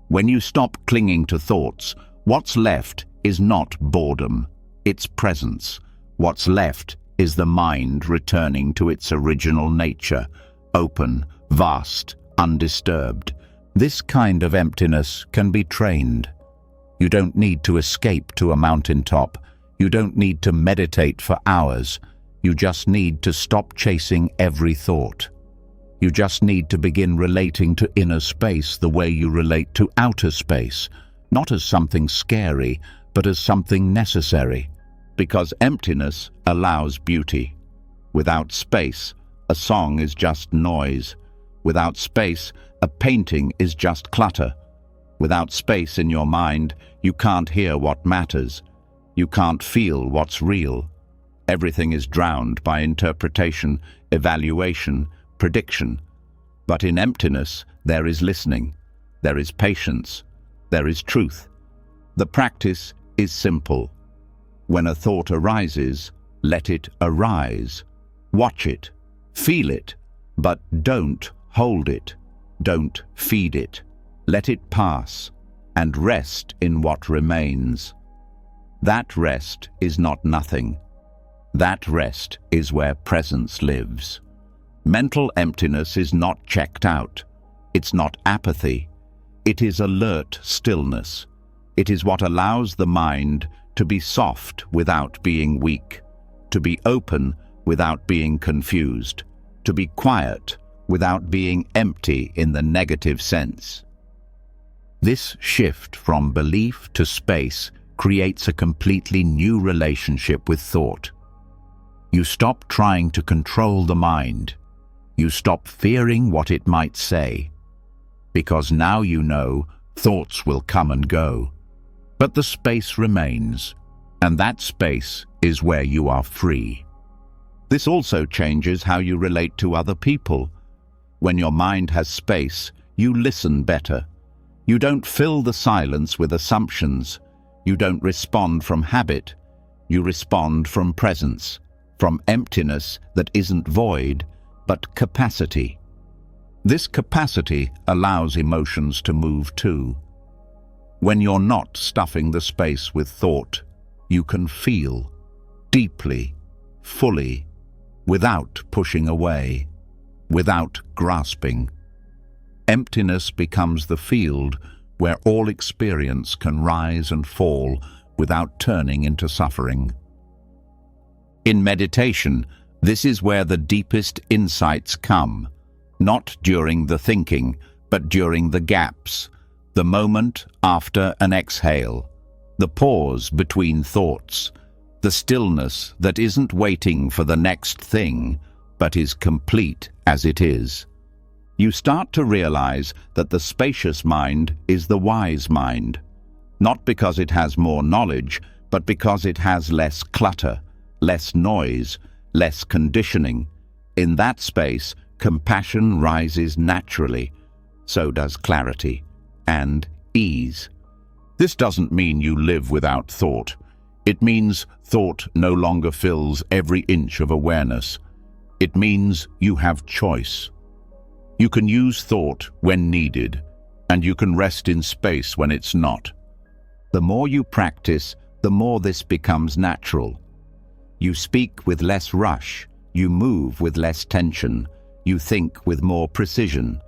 When you stop clinging to thoughts, what's left is not boredom, it's presence. What's left is the mind returning to its original nature, open, vast, undisturbed. This kind of emptiness can be trained. You don't need to escape to a mountaintop. You don't need to meditate for hours. You just need to stop chasing every thought. You just need to begin relating to inner space the way you relate to outer space, not as something scary, but as something necessary. Because emptiness allows beauty. Without space, a song is just noise. Without space, a painting is just clutter. Without space in your mind, you can't hear what matters. You can't feel what's real. Everything is drowned by interpretation, evaluation, prediction. But in emptiness, there is listening, there is patience, there is truth. The practice is simple. When a thought arises, let it arise. Watch it, feel it, but don't hold it. Don't feed it. Let it pass, and rest in what remains. That rest is not nothing. That rest is where presence lives. Mental emptiness is not checked out. It's not apathy. It is alert stillness. It is what allows the mind to be soft without being weak, to be open without being confused, to be quiet without being empty in the negative sense. This shift from belief to space creates a completely new relationship with thought. You stop trying to control the mind. You stop fearing what it might say. Because now you know thoughts will come and go. But the space remains, and that space is where you are free. This also changes how you relate to other people. When your mind has space, you listen better. You don't fill the silence with assumptions. You don't respond from habit. You respond from presence, from emptiness that isn't void, but capacity. This capacity allows emotions to move too. When you're not stuffing the space with thought, you can feel deeply, fully, without pushing away, without grasping. Emptiness becomes the field where all experience can rise and fall without turning into suffering. In meditation, this is where the deepest insights come, not during the thinking, but during the gaps, the moment after an exhale, the pause between thoughts, the stillness that isn't waiting for the next thing, but is complete as it is. You start to realize that the spacious mind is the wise mind, not because it has more knowledge, but because it has less clutter, less noise, less conditioning. In that space, compassion rises naturally, so does clarity, and ease. This doesn't mean you live without thought. It means thought no longer fills every inch of awareness. It means you have choice. You can use thought when needed, and you can rest in space when it's not. The more you practice, the more this becomes natural. You speak with less rush, you move with less tension, you think with more precision,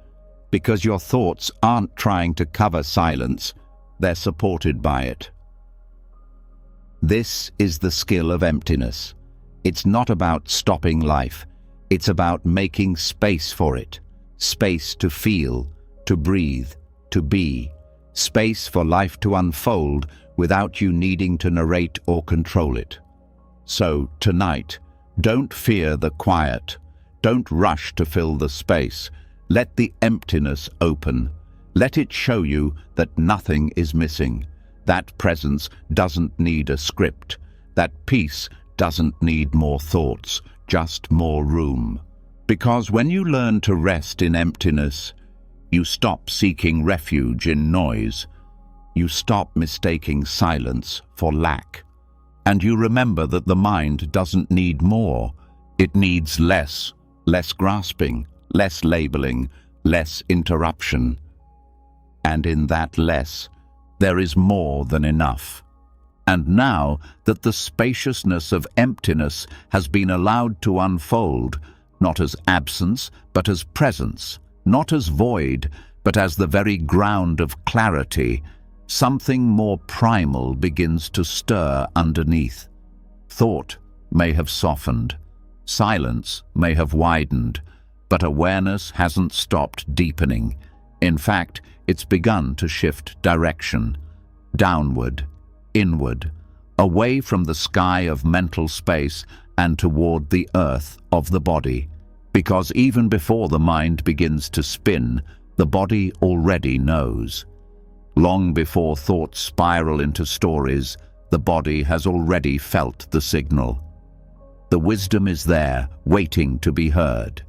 because your thoughts aren't trying to cover silence, they're supported by it. This is the skill of emptiness. It's not about stopping life, it's about making space for it. Space to feel, to breathe, to be. Space for life to unfold without you needing to narrate or control it. So, tonight, don't fear the quiet. Don't rush to fill the space. Let the emptiness open. Let it show you that nothing is missing. That presence doesn't need a script. That peace doesn't need more thoughts, just more room. Because when you learn to rest in emptiness, you stop seeking refuge in noise. You stop mistaking silence for lack. And you remember that the mind doesn't need more. It needs less grasping, less labeling, less interruption. And in that less, there is more than enough. And now that the spaciousness of emptiness has been allowed to unfold, not as absence, but as presence, not as void, but as the very ground of clarity, something more primal begins to stir underneath. Thought may have softened, silence may have widened, but awareness hasn't stopped deepening. In fact, it's begun to shift direction, downward, inward, away from the sky of mental space and toward the earth of the body. Because even before the mind begins to spin, the body already knows. Long before thoughts spiral into stories, the body has already felt the signal. The wisdom is there, waiting to be heard.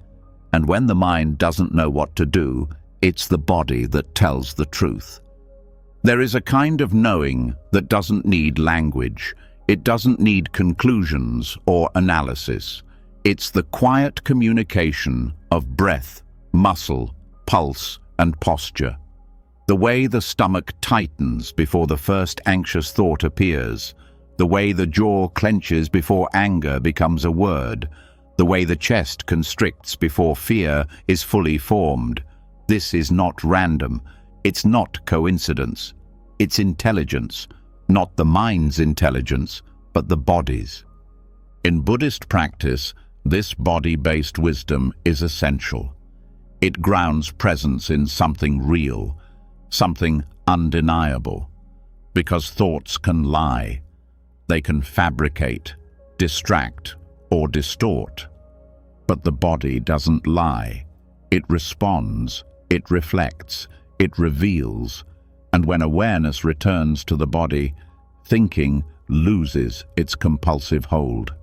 And when the mind doesn't know what to do, it's the body that tells the truth. There is a kind of knowing that doesn't need language. It doesn't need conclusions or analysis. It's the quiet communication of breath, muscle, pulse, and posture. The way the stomach tightens before the first anxious thought appears, the way the jaw clenches before anger becomes a word, the way the chest constricts before fear is fully formed. This is not random. It's not coincidence. It's intelligence, not the mind's intelligence, but the body's. In Buddhist practice, this body-based wisdom is essential. It grounds presence in something real, something undeniable, because thoughts can lie. They can fabricate, distract, or distort. But the body doesn't lie. It responds, it reflects, it reveals, and when awareness returns to the body, thinking loses its compulsive hold.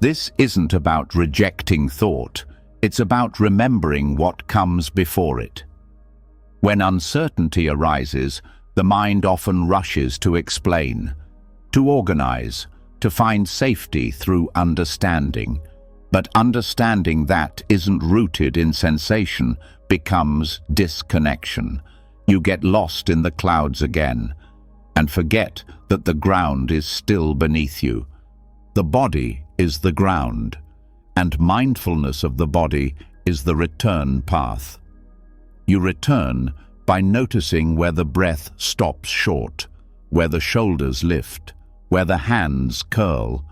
This isn't about rejecting thought, it's about remembering what comes before it. When uncertainty arises, the mind often rushes to explain, to organize, to find safety through understanding. But understanding that isn't rooted in sensation becomes disconnection. You get lost in the clouds again, and forget that the ground is still beneath you. The body is the ground, and mindfulness of the body is the return path. You return by noticing where the breath stops short, where the shoulders lift, where the hands curl.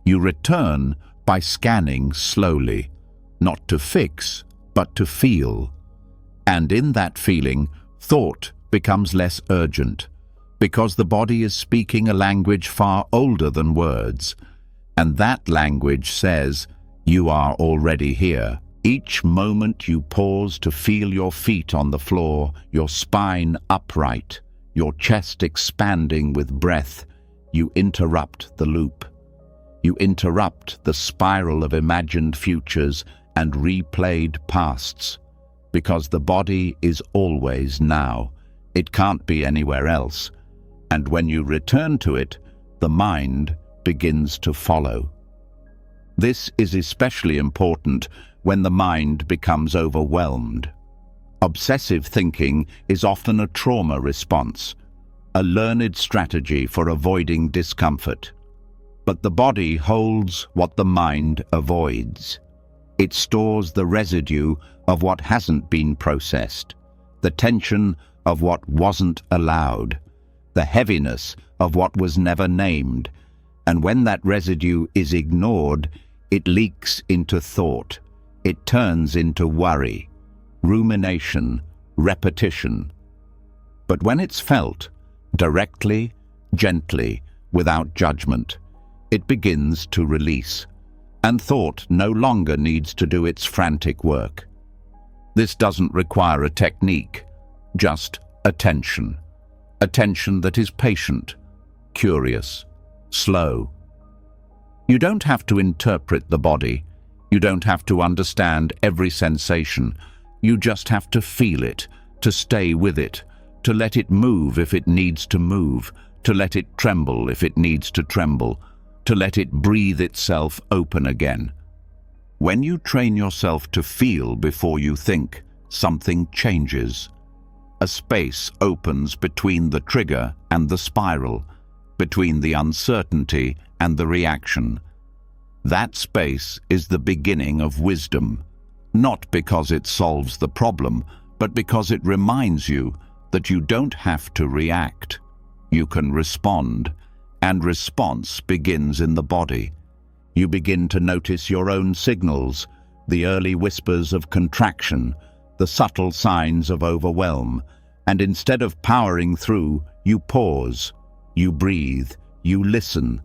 You return by scanning slowly, not to fix, but to feel. And in that feeling, thought becomes less urgent, because the body is speaking a language far older than words. And that language says, you are already here. Each moment you pause to feel your feet on the floor, your spine upright, your chest expanding with breath, you interrupt the loop. You interrupt the spiral of imagined futures and replayed pasts, because the body is always now, It can't be anywhere else. And when you return to it, the mind begins to follow. This is especially important when the mind becomes overwhelmed. Obsessive thinking is often a trauma response, a learned strategy for avoiding discomfort. But the body holds what the mind avoids. It stores the residue of what hasn't been processed, the tension of what wasn't allowed, the heaviness of what was never named. And when that residue is ignored, it leaks into thought. It turns into worry, rumination, repetition. But when it's felt, directly, gently, without judgment, it begins to release, and thought no longer needs to do its frantic work. This doesn't require a technique, just attention. Attention that is patient, curious, slow. You don't have to interpret the body. You don't have to understand every sensation. You just have to feel it, to stay with it, to let it move if it needs to move, to let it tremble if it needs to tremble, to let it breathe itself open again. When you train yourself to feel before you think, something changes. A space opens between the trigger and the spiral, between the uncertainty and the reaction. That space is the beginning of wisdom, not because it solves the problem, but because it reminds you that you don't have to react. You can respond, and response begins in the body. You begin to notice your own signals, the early whispers of contraction, the subtle signs of overwhelm, and instead of powering through, you pause, you breathe, you listen.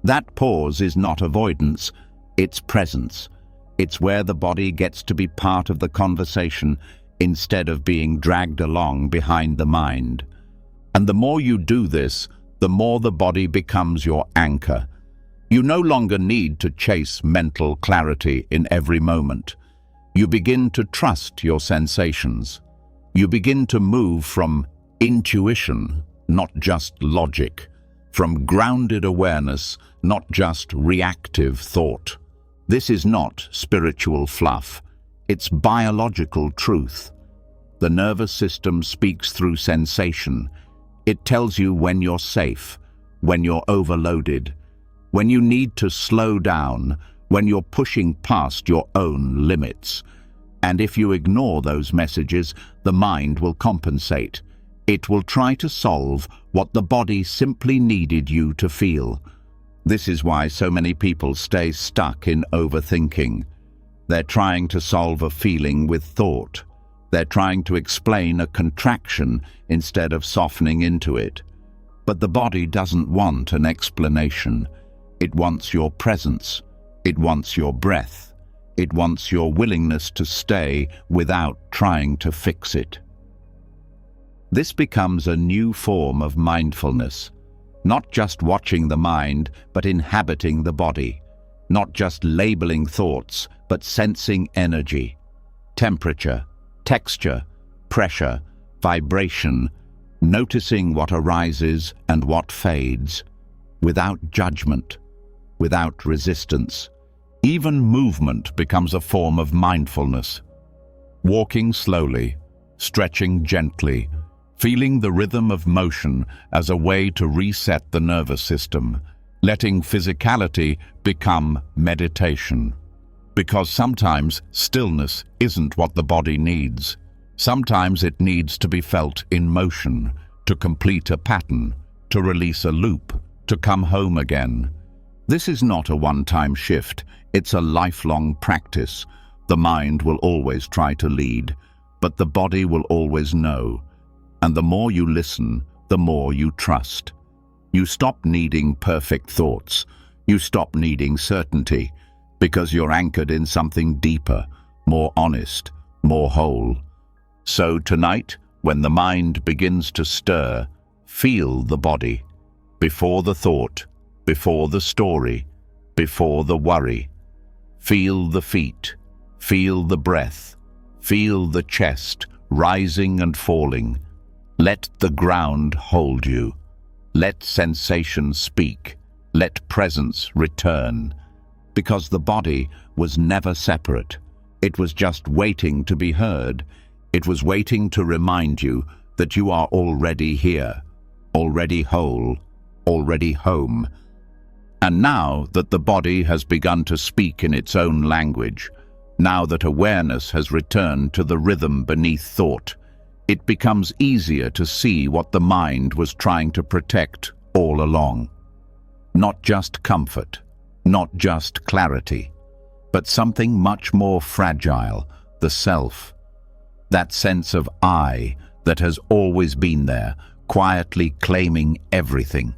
That pause is not avoidance, it's presence. It's where the body gets to be part of the conversation instead of being dragged along behind the mind. And the more you do this, the more the body becomes your anchor. You no longer need to chase mental clarity in every moment. You begin to trust your sensations. You begin to move from intuition, not just logic, from grounded awareness, not just reactive thought. This is not spiritual fluff. It's biological truth. The nervous system speaks through sensation. It tells you when you're safe, when you're overloaded, when you need to slow down, when you're pushing past your own limits. And if you ignore those messages, the mind will compensate. It will try to solve what the body simply needed you to feel. This is why so many people stay stuck in overthinking. They're trying to solve a feeling with thought. They're trying to explain a contraction instead of softening into it. But the body doesn't want an explanation. It wants your presence. It wants your breath. It wants your willingness to stay without trying to fix it. This becomes a new form of mindfulness. Not just watching the mind, but inhabiting the body. Not just labeling thoughts, but sensing energy, temperature, texture, pressure, vibration, noticing what arises and what fades, without judgment, without resistance. Even movement becomes a form of mindfulness. Walking slowly, stretching gently, feeling the rhythm of motion as a way to reset the nervous system, letting physicality become meditation. Because sometimes stillness isn't what the body needs. Sometimes it needs to be felt in motion, to complete a pattern, to release a loop, to come home again. This is not a one-time shift, it's a lifelong practice. The mind will always try to lead, but the body will always know. And the more you listen, the more you trust. You stop needing perfect thoughts. You stop needing certainty, because you're anchored in something deeper, more honest, more whole. So tonight, when the mind begins to stir, feel the body. Before the thought, before the story, before the worry. Feel the feet, feel the breath, feel the chest rising and falling. Let the ground hold you. Let sensation speak. Let presence return. Because the body was never separate. It was just waiting to be heard. It was waiting to remind you that you are already here, already whole, already home. And now that the body has begun to speak in its own language, now that awareness has returned to the rhythm beneath thought, it becomes easier to see what the mind was trying to protect all along. Not just comfort, not just clarity, but something much more fragile, the self. That sense of I that has always been there, quietly claiming everything.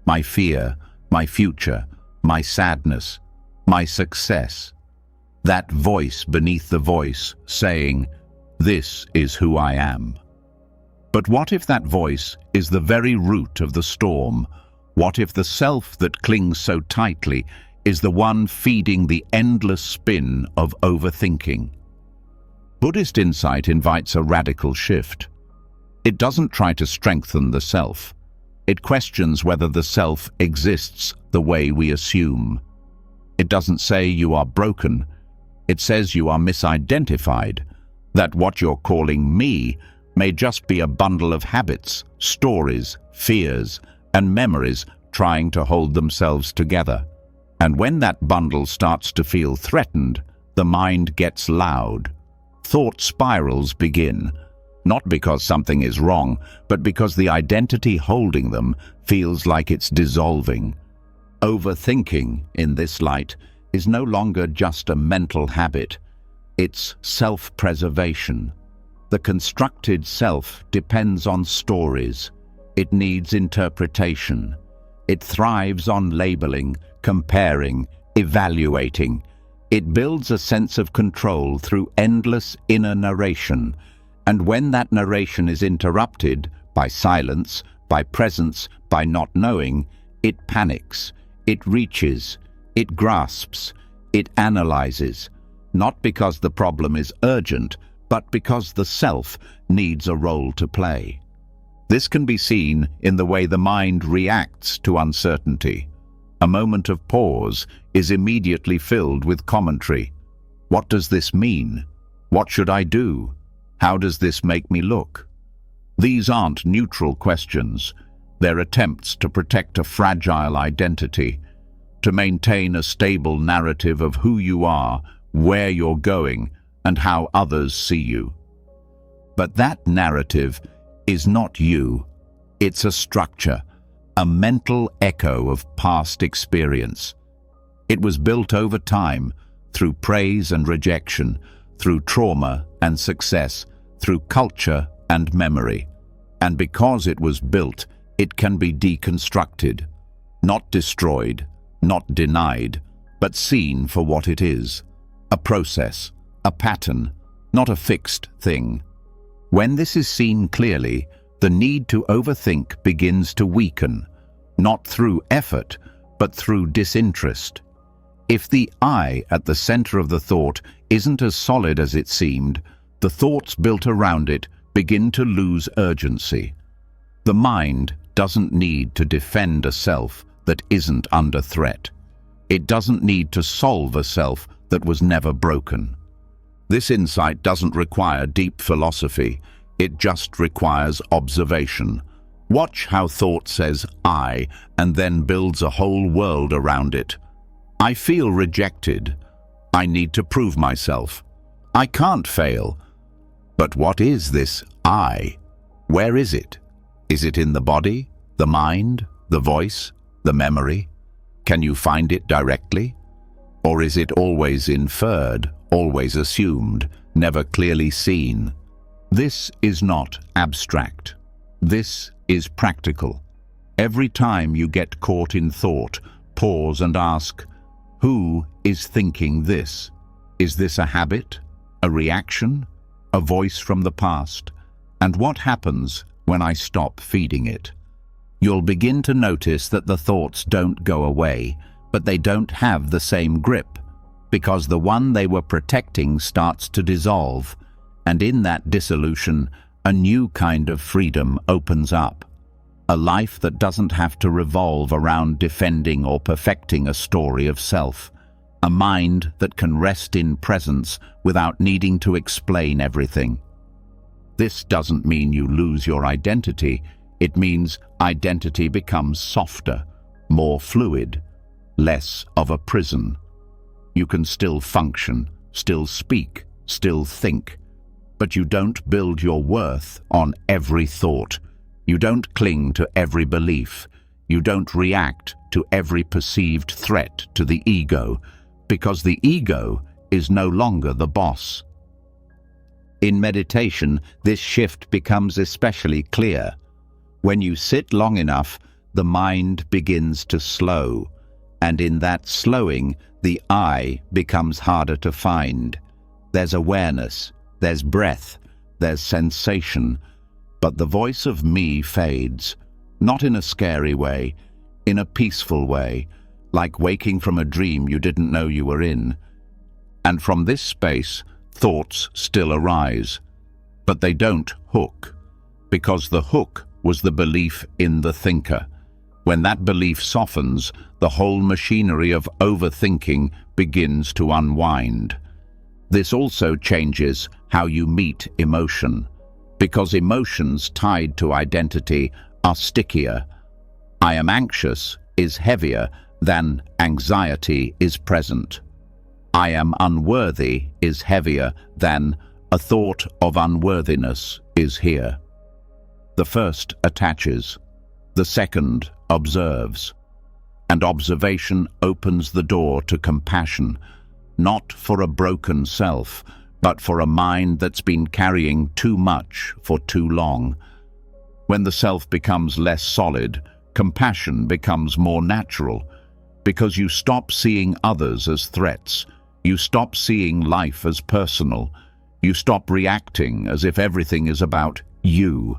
My fear, my future, my sadness, my success. That voice beneath the voice saying, "This is who I am." But what if that voice is the very root of the storm? What if the self that clings so tightly is the one feeding the endless spin of overthinking? Buddhist insight invites a radical shift. It doesn't try to strengthen the self. It questions whether the self exists the way we assume. It doesn't say you are broken. It says you are misidentified, that what you're calling me may just be a bundle of habits, stories, fears, and memories trying to hold themselves together. And when that bundle starts to feel threatened, the mind gets loud. Thought spirals begin, not because something is wrong, but because the identity holding them feels like it's dissolving. Overthinking, in this light, is no longer just a mental habit. It's self-preservation. The constructed self depends on stories. It needs interpretation. It thrives on labeling, comparing, evaluating. It builds a sense of control through endless inner narration. And when that narration is interrupted by silence, by presence, by not knowing, it panics, it reaches, it grasps, it analyzes, not because the problem is urgent, but because the self needs a role to play. This can be seen in the way the mind reacts to uncertainty. A moment of pause is immediately filled with commentary. What does this mean? What should I do? How does this make me look? These aren't neutral questions. They're attempts to protect a fragile identity, to maintain a stable narrative of who you are, where you're going, and how others see you. But that narrative is not you. It's a structure, a mental echo of past experience. It was built over time, through praise and rejection, through trauma and success, through culture and memory. And because it was built, it can be deconstructed, not destroyed, not denied, but seen for what it is, a process, a pattern, not a fixed thing. When this is seen clearly, the need to overthink begins to weaken, not through effort, but through disinterest. If the I at the center of the thought isn't as solid as it seemed, the thoughts built around it begin to lose urgency. The mind doesn't need to defend a self that isn't under threat. It doesn't need to solve a self that was never broken. This insight doesn't require deep philosophy. It just requires observation. Watch how thought says I and then builds a whole world around it. I feel rejected. I need to prove myself. I can't fail. But what is this I? Where is it? Is it in the body, the mind, the voice, the memory? Can you find it directly? Or is it always inferred, always assumed, never clearly seen? This is not abstract. This is practical. Every time you get caught in thought, pause and ask, who is thinking this? Is this a habit, a reaction, a voice from the past? And what happens when I stop feeding it? You'll begin to notice that the thoughts don't go away, but they don't have the same grip, because the one they were protecting starts to dissolve, and in that dissolution, A new kind of freedom opens up. A life that doesn't have to revolve around defending or perfecting a story of self. A mind that can rest in presence without needing to explain everything. This doesn't mean you lose your identity. It means identity becomes softer, more fluid, less of a prison. You can still function, still speak, still think, but you don't build your worth on every thought. You don't cling to every belief. You don't react to every perceived threat to the ego, because the ego is no longer the boss. In meditation, this shift becomes especially clear. When you sit long enough, the mind begins to slow, and in that slowing, the I becomes harder to find. There's awareness, there's breath, there's sensation, but the voice of me fades, not in a scary way, in a peaceful way, like waking from a dream you didn't know you were in. And from this space, thoughts still arise, but they don't hook, because the hook was the belief in the thinker. When that belief softens, the whole machinery of overthinking begins to unwind. This also changes how you meet emotion, because emotions tied to identity are stickier. I am anxious is heavier than anxiety is present. I am unworthy is heavier than a thought of unworthiness is here. The first attaches, the second observes, and observation opens the door to compassion, not for a broken self, but for a mind that's been carrying too much for too long. When the self becomes less solid, compassion becomes more natural, because you stop seeing others as threats. You stop seeing life as personal. You stop reacting as if everything is about you.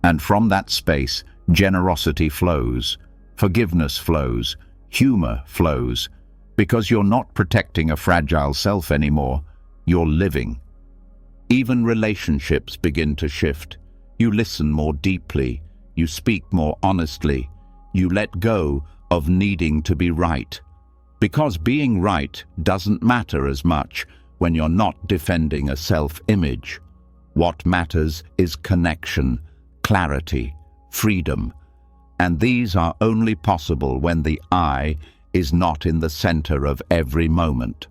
And from that space, generosity flows, forgiveness flows, humor flows, because you're not protecting a fragile self anymore, you're living. Even relationships begin to shift. You listen more deeply, you speak more honestly, you let go of needing to be right. Because being right doesn't matter as much when you're not defending a self-image. What matters is connection, clarity, freedom, and these are only possible when the I is not in the center of every moment.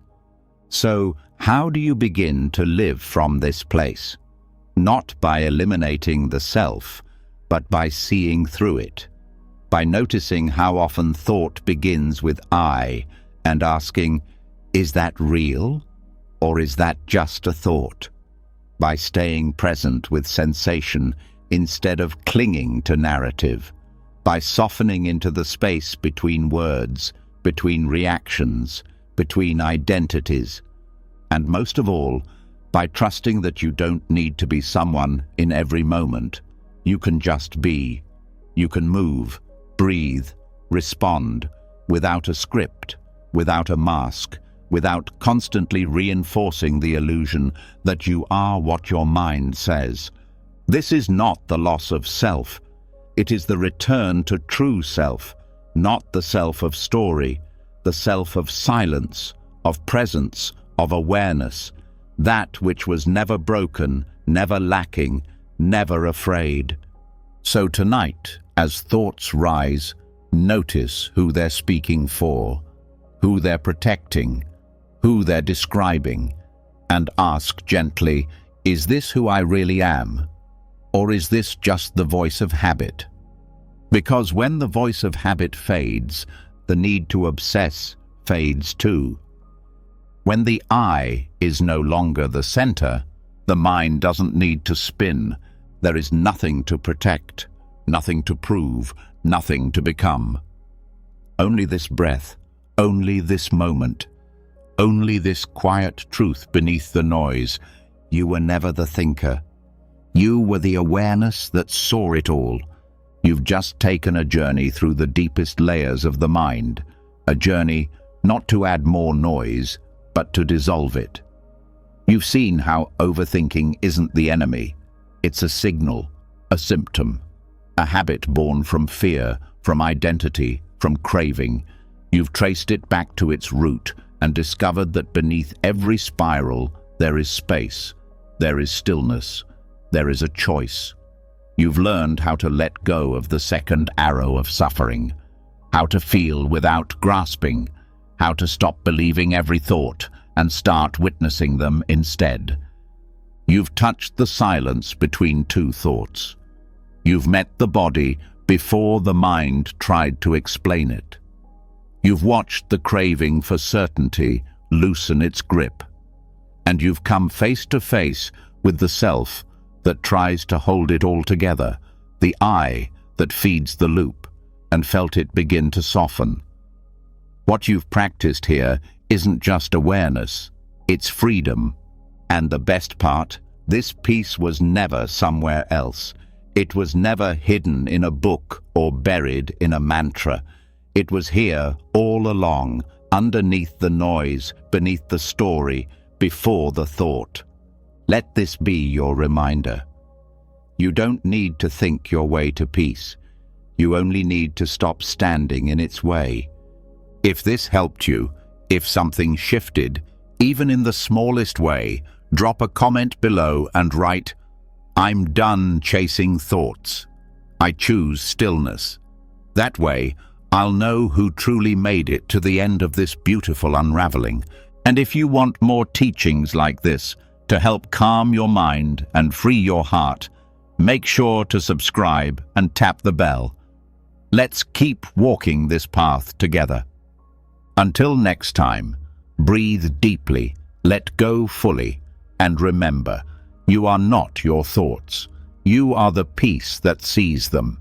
So, how do you begin to live from this place? Not by eliminating the self, but by seeing through it. By noticing how often thought begins with I and asking, is that real? Or is that just a thought? By staying present with sensation instead of clinging to narrative. By softening into the space between words, between reactions, between identities. And most of all, by trusting that you don't need to be someone in every moment. You can just be. You can move, breathe, respond, without a script, without a mask, without constantly reinforcing the illusion that you are what your mind says. This is not the loss of self. It is the return to true self, not the self of story, the self of silence, of presence, of awareness, that which was never broken, never lacking, never afraid. So tonight, as thoughts rise, notice who they're speaking for, who they're protecting, who they're describing, and ask gently, is this who I really am? Or is this just the voice of habit? Because when the voice of habit fades, the need to obsess fades too. When the I is no longer the center, the mind doesn't need to spin. There is nothing to protect, nothing to prove, nothing to become. Only this breath, only this moment, only this quiet truth beneath the noise. You were never the thinker. You were the awareness that saw it all. You've just taken a journey through the deepest layers of the mind, a journey not to add more noise, but to dissolve it. You've seen how overthinking isn't the enemy. It's a signal, a symptom, a habit born from fear, from identity, from craving. You've traced it back to its root and discovered that beneath every spiral there is space, there is stillness, there is a choice. You've learned how to let go of the second arrow of suffering, how to feel without grasping, how to stop believing every thought and start witnessing them instead. You've touched the silence between two thoughts. You've met the body before the mind tried to explain it. You've watched the craving for certainty loosen its grip, and you've come face to face with the self that tries to hold it all together, the I that feeds the loop, and felt it begin to soften. What you've practiced here isn't just awareness, it's freedom. And the best part, this peace was never somewhere else. It was never hidden in a book or buried in a mantra. It was here all along, underneath the noise, beneath the story, before the thought. Let this be your reminder. You don't need to think your way to peace. You only need to stop standing in its way. If this helped you, if something shifted, even in the smallest way, drop a comment below and write, "I'm done chasing thoughts. I choose stillness." That way, I'll know who truly made it to the end of this beautiful unraveling. And if you want more teachings like this to help calm your mind and free your heart, make sure to subscribe and tap the bell. Let's keep walking this path together. Until next time, breathe deeply, let go fully, and remember, you are not your thoughts. You are the peace that sees them.